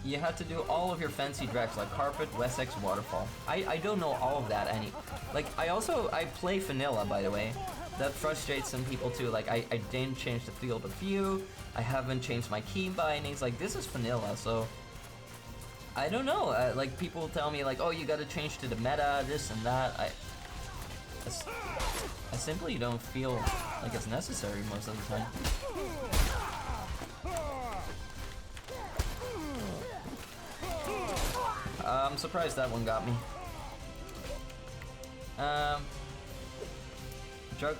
You had to do all of your fancy drags like carpet, Wessex, waterfall. I don't know all of that like, I play vanilla, by the way. That frustrates some people too. Like, I didn't change the field of view. I haven't changed my key bindings. Like, this is vanilla, so I don't know. Like, people tell me like, oh, you gotta change to the meta, this and that. I simply don't feel like it's necessary most of the time. I'm surprised that one got me. Drug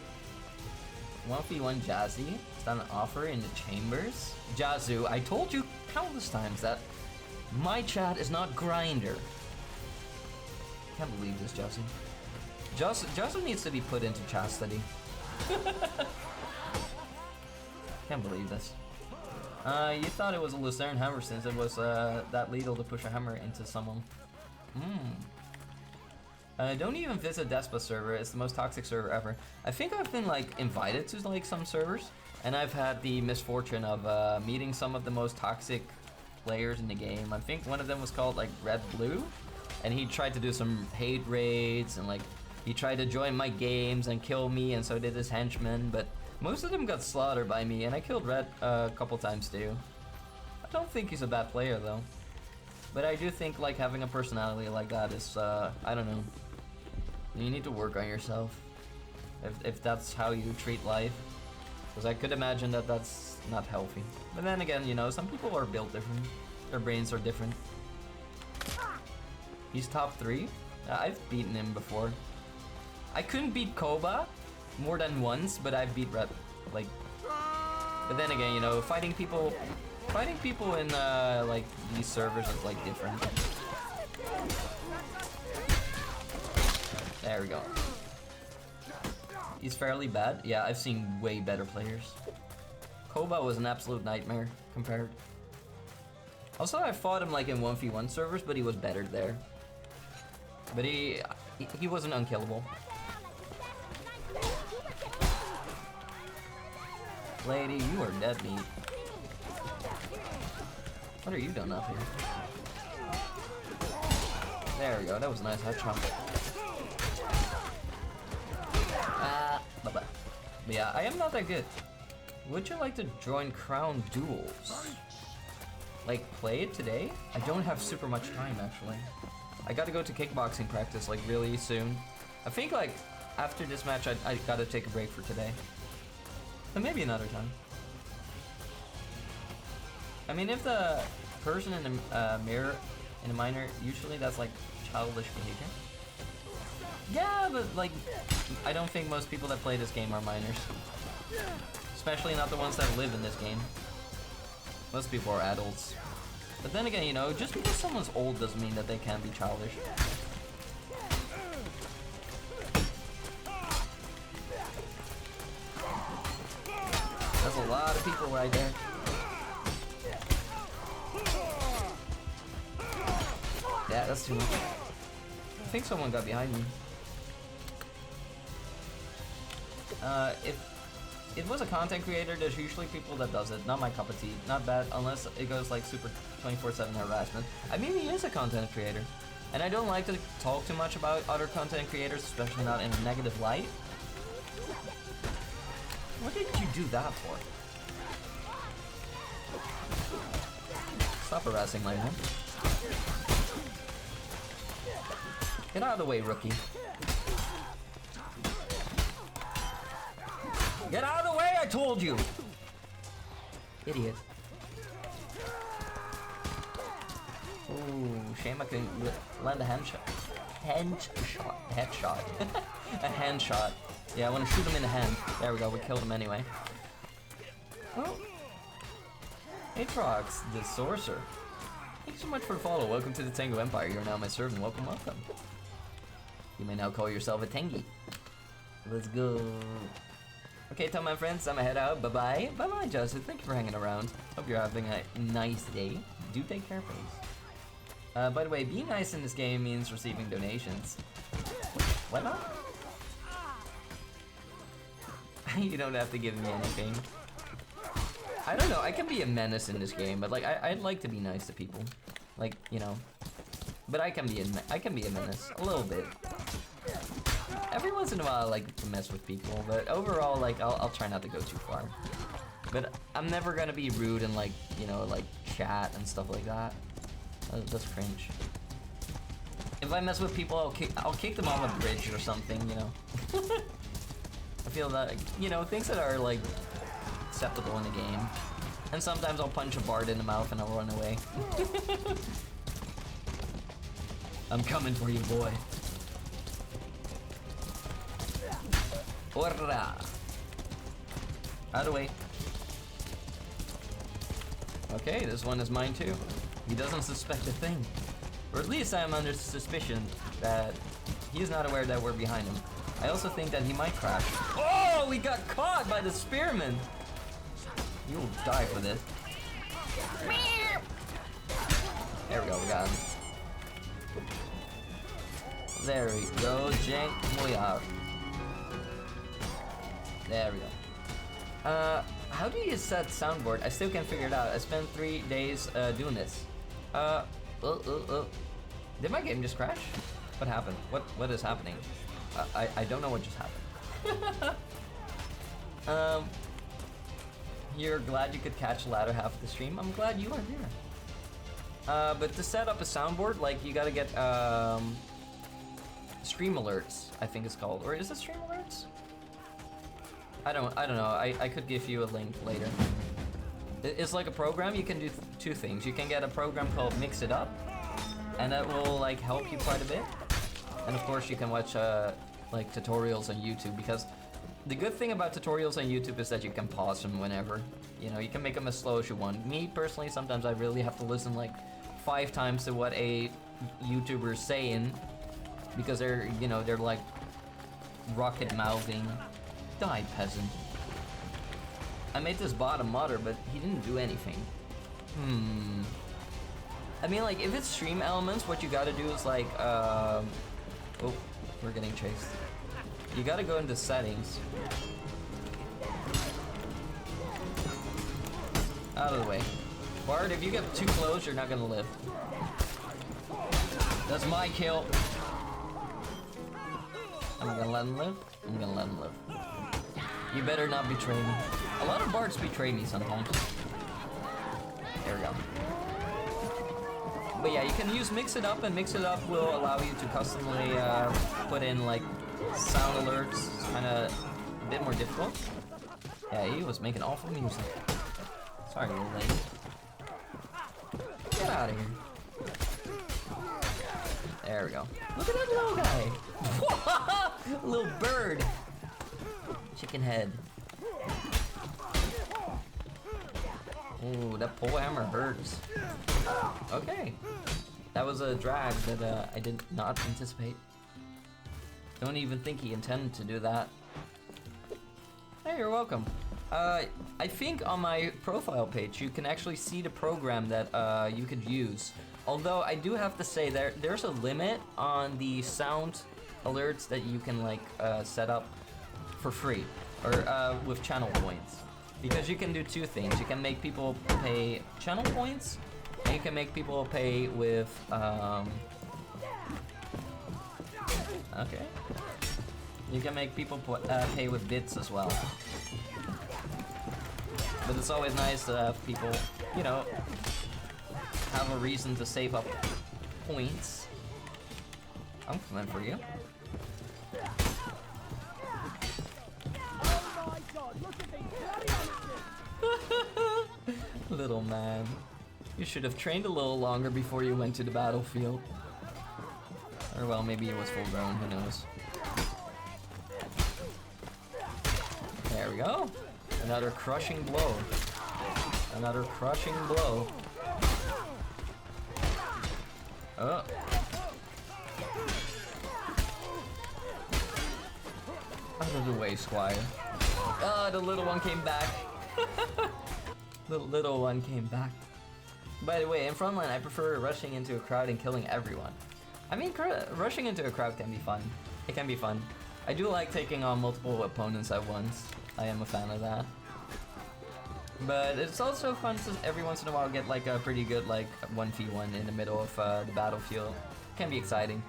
1v1 Jazzy. Is that an offer in the chambers? Jazu, I told you countless times that my chat is not Grinder. Can't believe this, Jazu. Jazu needs to be put into chastity. Can't believe this. You thought it was a Lucerne hammer since it was that lethal to push a hammer into someone. Don't even visit Despa server, it's the most toxic server ever. I think I've been like invited to like some servers, and I've had the misfortune of meeting some of the most toxic players in the game. I think one of them was called like Red Blue, and he tried to do some hate raids, and like he tried to join my games and kill me, and so did his henchmen, but most of them got slaughtered by me, and I killed Red a couple times too. I don't think he's a bad player though. But I do think like having a personality like that is, I don't know. You need to work on yourself. If that's how you treat life. Because I could imagine that that's not healthy. But then again, you know, some people are built different. Their brains are different. He's top 3? I've beaten him before. I couldn't beat Koba more than once, but I've beat Red, like... But then again, you know, fighting people in, like, these servers is, like, different. There we go. He's fairly bad. Yeah, I've seen way better players. Koba was an absolute nightmare, compared. Also, I fought him, like, in 1v1 servers, but he was better there. But he wasn't unkillable. Lady, you are dead meat. What are you doing up here? There we go, that was a nice headshot. Bye-bye. But yeah, I am not that good. Would you like to join Crown Duels? Like, play it today? I don't have super much time, actually. I gotta go to kickboxing practice, like, really soon. I think, like, after this match, I gotta take a break for today. But maybe another time. I mean, if the person in the mirror, in the minor, usually that's, like, childish behavior. Yeah, but, like, I don't think most people that play this game are minors. Especially not the ones that live in this game. Most people are adults. But then again, you know, just because someone's old doesn't mean that they can't be childish. That's a lot of people right there. Yeah, that's too much. I think someone got behind me. If it was a content creator, there's usually people that does it. Not my cup of tea. Not bad, unless it goes like super 24/7 harassment. I mean, he is a content creator. And I don't like to talk too much about other content creators, especially not in a negative light. What did you do that for? Stop harassing my man. Get out of the way, rookie. Get out of the way, I told you! Idiot. Ooh, shame I couldn't land a headshot. Headshot. A hand shot. Yeah, I want to shoot him in the hand. There we go, we killed him anyway. Oh. Atrox, the Sorcerer. Thanks so much for the follow. Welcome to the Tango Empire. You're now my servant. Welcome, welcome. You may now call yourself a Tengi. Let's go. Okay, tell my friends, I'm gonna head out. Bye-bye. Bye-bye, Justin. Thank you for hanging around. Hope you're having a nice day. Do take care, please. By the way, being nice in this game means receiving donations. What not? You don't have to give me anything. I don't know, I can be a menace in this game, but like, I'd like to be nice to people. Like, you know. But I can be a menace. A little bit. Every once in a while I like to mess with people, but overall, like, I'll try not to go too far. But I'm never gonna be rude and like, you know, like chat and stuff like that. That's cringe. If I mess with people, I'll kick them off a bridge or something, you know. I feel that, you know, things that are like acceptable in the game. And sometimes I'll punch a bard in the mouth and I'll run away. I'm coming for you, boy. Orra! Out of the way. Okay, this one is mine too. He doesn't suspect a thing. Or at least I'm under suspicion that he's not aware that we're behind him. I also think that he might crash. Oh, we got caught by the spearman! You'll die for this. There we go, we got him. There we go, Jank Moyar. There we go. How do you set soundboard? I still can't figure it out. I spent 3 days doing this. Did my game just crash? What happened? What is happening? I don't know what just happened. You're glad you could catch the latter half of the stream? I'm glad you are here. But to set up a soundboard, like, you gotta get, stream alerts, I think it's called. Or is it stream alerts? I don't know. I could give you a link later. It's like a program. You can do two things. You can get a program called Mix It Up, and that will, like, help you quite a bit. And of course you can watch, like, tutorials on YouTube, because the good thing about tutorials on YouTube is that you can pause them whenever. You know, you can make them as slow as you want. Me, personally, sometimes I really have to listen, like, 5 times to what a YouTuber is saying, because they're, you know, they're, like, rocket mouthing. Die, peasant. I made this bot a modder, but he didn't do anything. I mean, like, if it's stream elements, what you gotta do is, like, oh, we're getting chased. You gotta go into settings. Out of the way. Bard, if you get too close, you're not gonna live. That's my kill. I'm gonna let him live. I'm gonna let him live. You better not betray me. A lot of bards betray me sometimes. There we go. But yeah, you can use Mix It Up, and Mix It Up will allow you to customly put in like sound alerts. It's kind of a bit more difficult. Yeah, he was making awful music. Sorry, little lady. Get out of here. There we go. Look at that little guy. A little bird. Chicken head. Ooh, that pole hammer hurts. Okay. That was a drag that I did not anticipate. Don't even think he intended to do that. Hey, you're welcome. I think on my profile page you can actually see the program that you could use. Although I do have to say there's a limit on the sound alerts that you can like set up for free or with channel points. Because you can do two things. You can make people pay channel points, and you can make people pay with okay. You can make people pay with bits as well. But it's always nice to have people, you know, have a reason to save up points. I'm coming for you. Little man. You should have trained a little longer before you went to the battlefield. Or well, maybe it was full grown, who knows. There we go. Another crushing blow. Another crushing blow. Oh. Out of the way, Squire. Oh, the little one came back. The little one came back. By the way, in frontline, I prefer rushing into a crowd and killing everyone. I mean, rushing into a crowd can be fun. It can be fun. I do like taking on multiple opponents at once. I am a fan of that. But it's also fun to every once in a while get like a pretty good like 1v1 in the middle of the battlefield. It can be exciting.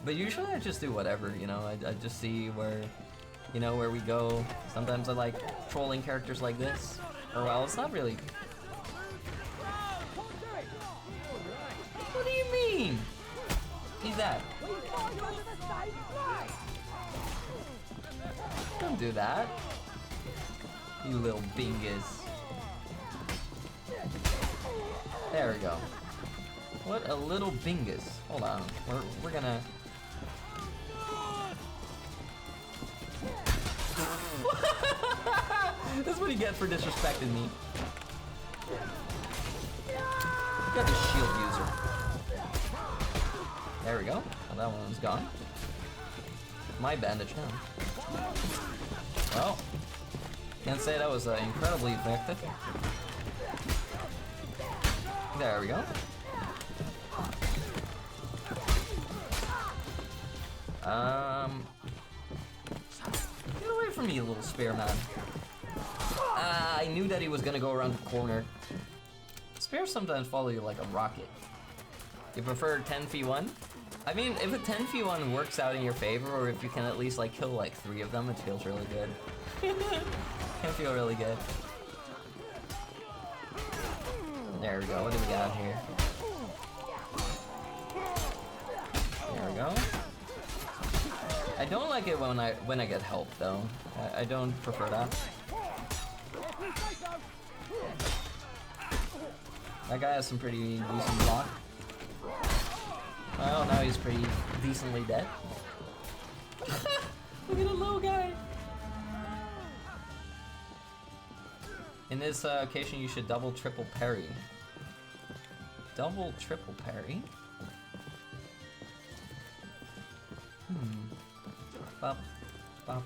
But usually I just do whatever, you know. I just see where, you know, where we go. Sometimes I like trolling characters like this. Or well, it's not really. What do you mean? He's that. Don't do that. You little bingus. There we go. What a little bingus. Hold on. We're gonna. That's what you get for disrespecting me. You got the shield user. There we go. Well, that one's gone. My bandage now. Well, can't say that was incredibly effective. There we go. Get away from me, you little spearman. I knew that he was gonna go around the corner. Spears sometimes follow you like a rocket. You prefer 10v1? I mean, if a 10v1 works out in your favor, or if you can at least like kill like 3 of them, it feels really good. Can feel really good. There we go. What do we got here? There we go. I don't like it when I get help though. I don't prefer that. That guy has some pretty decent block. Well, now he's pretty decently dead. Look at the little guy. In this occasion, you should double, triple parry. Double, triple parry? Bop, bop,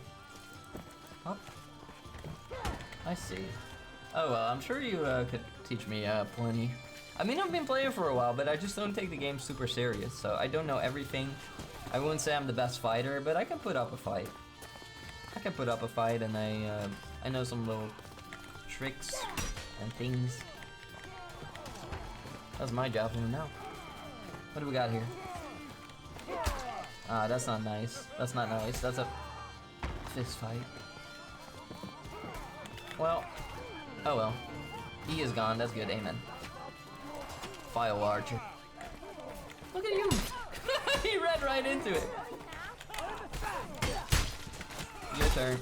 bop. I see. Oh well, I'm sure you could teach me plenty. I mean, I've been playing for a while, but I just don't take the game super serious, so I don't know everything. I wouldn't say I'm the best fighter, but I can put up a fight. I can put up a fight, and I know some little tricks and things. That's my javelin now. What do we got here? Ah, that's not nice. That's not nice. That's a fist fight. Well, oh well. E is gone. That's good. Amen. File archer. Look at you! He ran right into it. Your turn.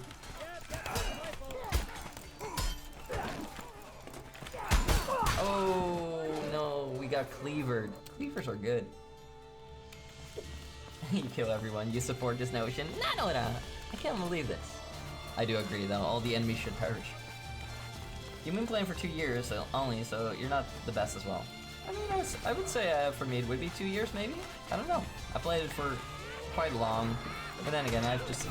Oh no, we got cleavered. Cleavers are good. You kill everyone. You support this notion? No. I can't believe this. I do agree though. All the enemies should perish. You've been playing for 2 years only, so you're not the best as well. I mean, I would say for me it would be 2 years maybe. I don't know. I played it for quite long, but then again, I've just.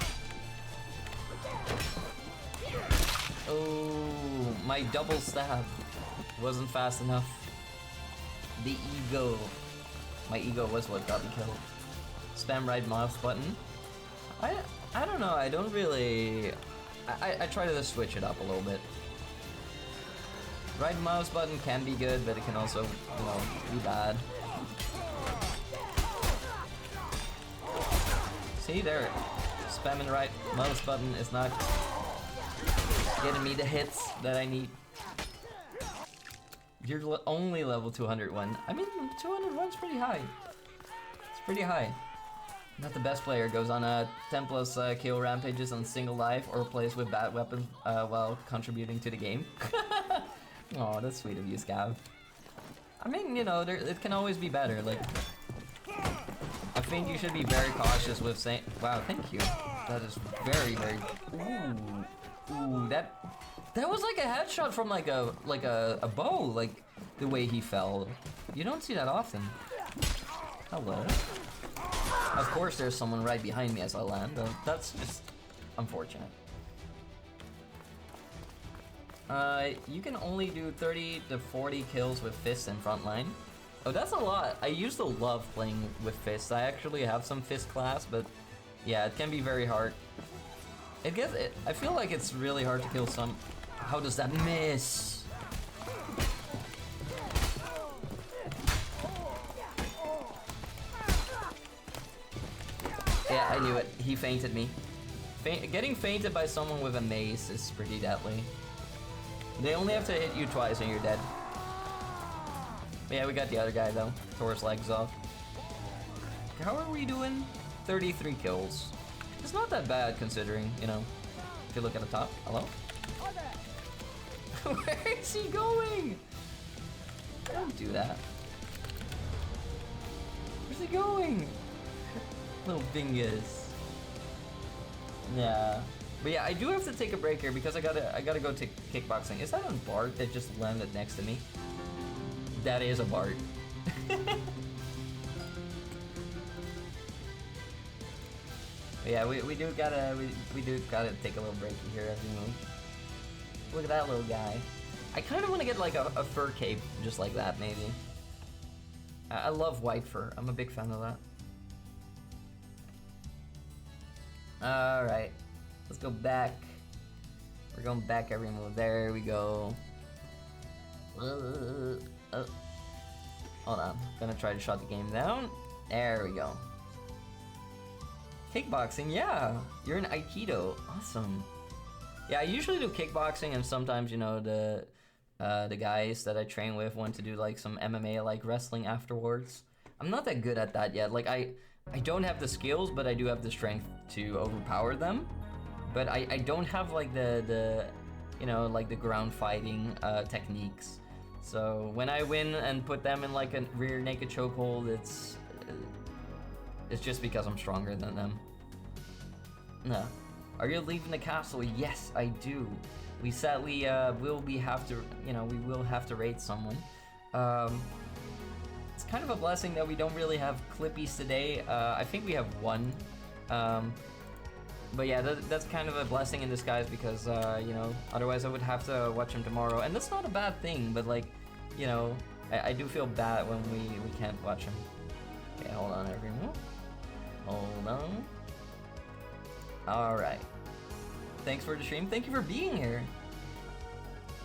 Oh, my double stab wasn't fast enough. The ego. My ego was what got me killed. Spam right mouse button. I don't know. I don't really. I try to switch it up a little bit. Right mouse button can be good, but it can also, you know, be bad. See there, spamming the right mouse button is not getting me the hits that I need. You're only level 201. I mean, 201's pretty high. It's pretty high. Not the best player, goes on a 10+ kill rampages on single life or plays with bad weapons while contributing to the game. Oh, that's sweet of you, Scav. I mean, you know, it can always be better. Like, I think you should be very cautious with saying. Wow, thank you. That is very, very. Ooh, that was like a headshot from like a bow. Like the way he fell. You don't see that often. Hello. Of course, there's someone right behind me as I land. That's just unfortunate. You can only do 30 to 40 kills with fists in frontline. Oh, that's a lot. I used to love playing with fists. I actually have some fist class, but yeah, it can be very hard. I feel like it's really hard to kill some. How does that miss? Yeah, I knew it. He fainted me. Getting fainted by someone with a mace is pretty deadly. They only have to hit you twice and you're dead. But yeah, we got the other guy though. Tore his legs off. How are we doing? 33 kills. It's not that bad considering, you know, if you look at the top. Hello? Where is he going? Don't do that. Where's he going? Little dingus. Yeah. But yeah, I do have to take a break here because I gotta go to kickboxing. Is that a Bart that just landed next to me? That is a Bart. Yeah, we do gotta take a little break here as we move. Look at that little guy. I kind of want to get like a fur cape just like that maybe. I love white fur. I'm a big fan of that. All right. Let's go back. We're going back every move. There we go. Oh. Hold on. Gonna try to shut the game down. There we go. Kickboxing, yeah. You're in Aikido. Awesome. Yeah, I usually do kickboxing, and sometimes, you know, the guys that I train with want to do like some MMA, like wrestling afterwards. I'm not that good at that yet. Like I don't have the skills, but I do have the strength to overpower them. But I don't have like the you know, like the ground fighting techniques. So when I win and put them in like a rear naked chokehold, it's just because I'm stronger than them. No. Are you leaving the castle? Yes, I do. We sadly we will have to raid someone. It's kind of a blessing that we don't really have Clippies today. I think we have one. But yeah, that's kind of a blessing in disguise because, you know, otherwise I would have to watch him tomorrow. And that's not a bad thing, but like, you know, I do feel bad when we can't watch him. Okay, hold on everyone. Hold on. Alright. Thanks for the stream. Thank you for being here.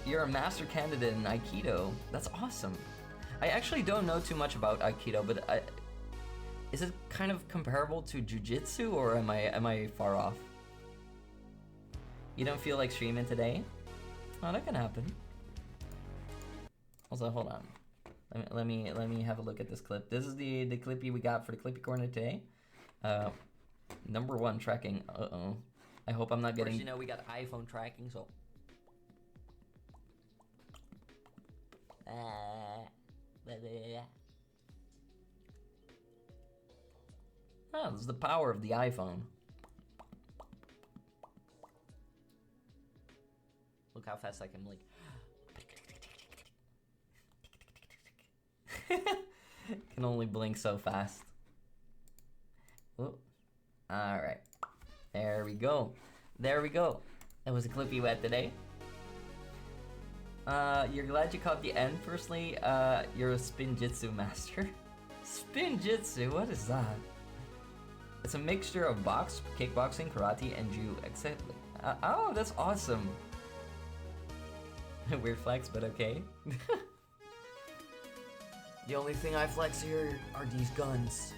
you're a master candidate in Aikido. That's awesome. I actually don't know too much about Aikido, but is it kind of comparable to Jiu-Jitsu, or am I far off? You don't feel like streaming today? Oh, that can happen. Also, hold on. Let me have a look at this clip. This is the clippy we got for the Clippy Corner today. Number 1 tracking. Uh-oh. I hope I'm not getting... Of course, you know, we got iPhone tracking, so... Oh, this is the power of the iPhone. Look how fast I can, like... Can only blink so fast. Alright. There we go. There we go. That was a clip you had today. You're glad you caught the end. Firstly, you're a spin jitsu master. Spin jitsu? What is that? It's a mixture of kickboxing, karate, and jiu. Exactly. Oh, that's awesome. Weird flex, but okay. The only thing I flex here are these guns.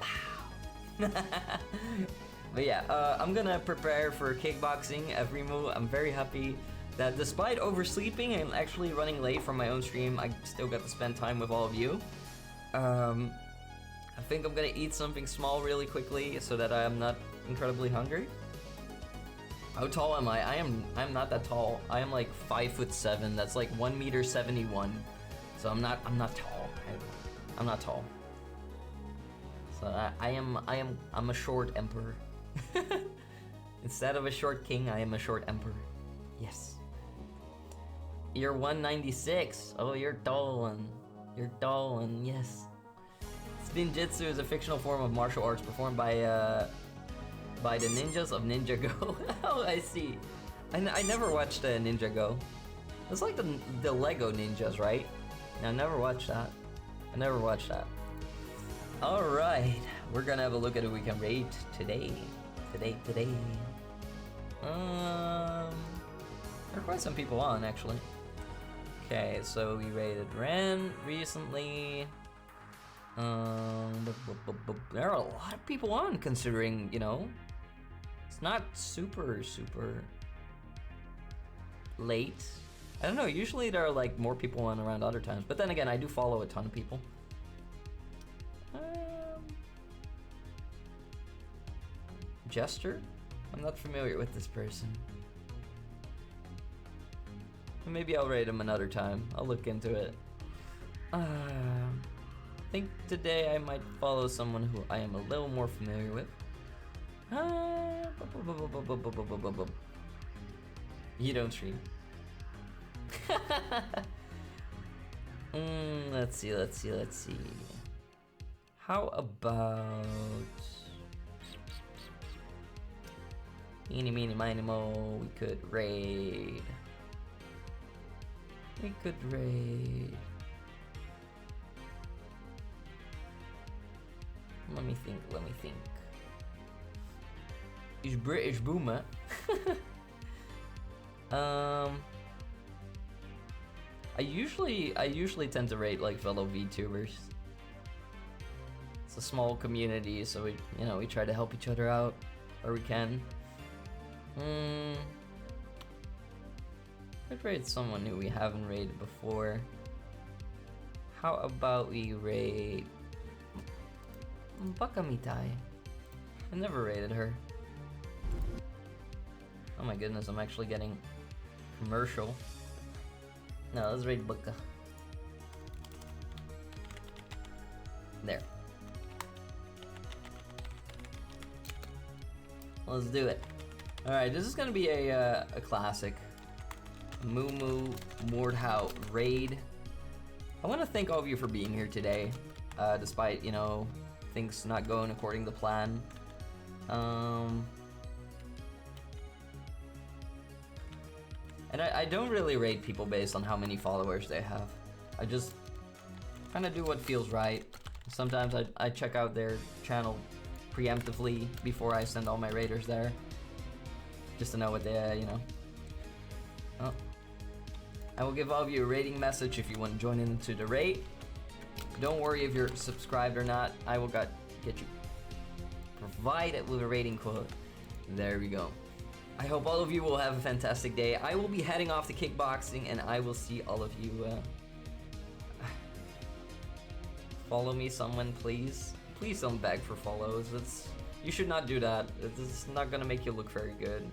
Wow. But yeah, I'm gonna prepare for kickboxing every move. I'm very happy that despite oversleeping and actually running late from my own stream, I still got to spend time with all of you. I think I'm gonna eat something small really quickly so that I'm not incredibly hungry. How tall am I? I'm not that tall. I am like 5'7". That's like 1m71. So I'm not tall. I'm not tall. So I'm a short emperor. Instead of a short king, I am a short emperor. Yes. You're 196. Oh, you're tall one. You're tall one. Yes. Spin Jitsu is a fictional form of martial arts performed by the ninjas of Ninja Go. Oh, I see. I never watched Ninja Go. It's like the Lego ninjas, right? I never watched that. I never watched that. All right, we're gonna have a look at who we can rate today. Today. There are quite some people on, actually. Okay, so we rated Ren recently. There are a lot of people on, considering, you know, it's not super late. I don't know, usually there are like more people on around other times, but then again, I do follow a ton of people. Jester? I'm not familiar with this person. Maybe I'll rate him another time. I'll look into it. I think today I might follow someone who I am a little more familiar with. You don't stream. Let's see. How about... Eeny, meeny, miny, mo, we could raid. Let me think. Is British Boomer. I usually tend to rate like fellow VTubers. It's a small community, so we try to help each other out where we can. I'd rate someone who we haven't rated before. How about we rate Bakamitai? I never rated her. Oh my goodness, I'm actually getting commercial. No, let's rate Baka. There. Let's do it. Alright, this is gonna be a classic. Moo Mordhau raid. I want to thank all of you for being here today, despite, you know, things not going according to plan. And I don't really rate people based on how many followers they have. I just kind of do what feels right. Sometimes I check out their channel preemptively before I send all my raiders there, just to know what they, you know. Oh, I will give all of you a rating message if you want to join into the raid. Don't worry if you're subscribed or not. I will get you provided with a rating quote. There we go. I hope all of you will have a fantastic day. I will be heading off to kickboxing, and I will see all of you. Follow me, someone, please. Please don't beg for follows. You should not do that. It's not gonna make you look very good.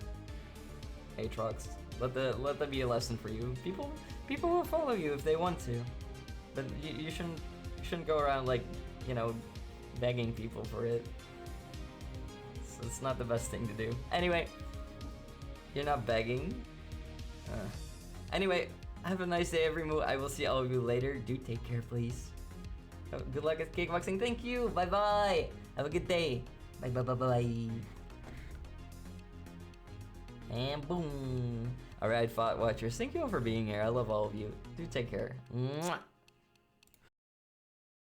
Aatrox, let that be a lesson for you. People will follow you if they want to, but you shouldn't go around like, you know, begging people for it. It's not the best thing to do. Anyway, you're not begging. Anyway, have a nice day, everyone. I will see all of you later. Do take care, please. Good luck at kickboxing. Thank you. Bye bye. Have a good day. Bye bye bye bye. And boom. Alright, Thought Watchers. Thank you all for being here. I love all of you. Do take care. Mwah.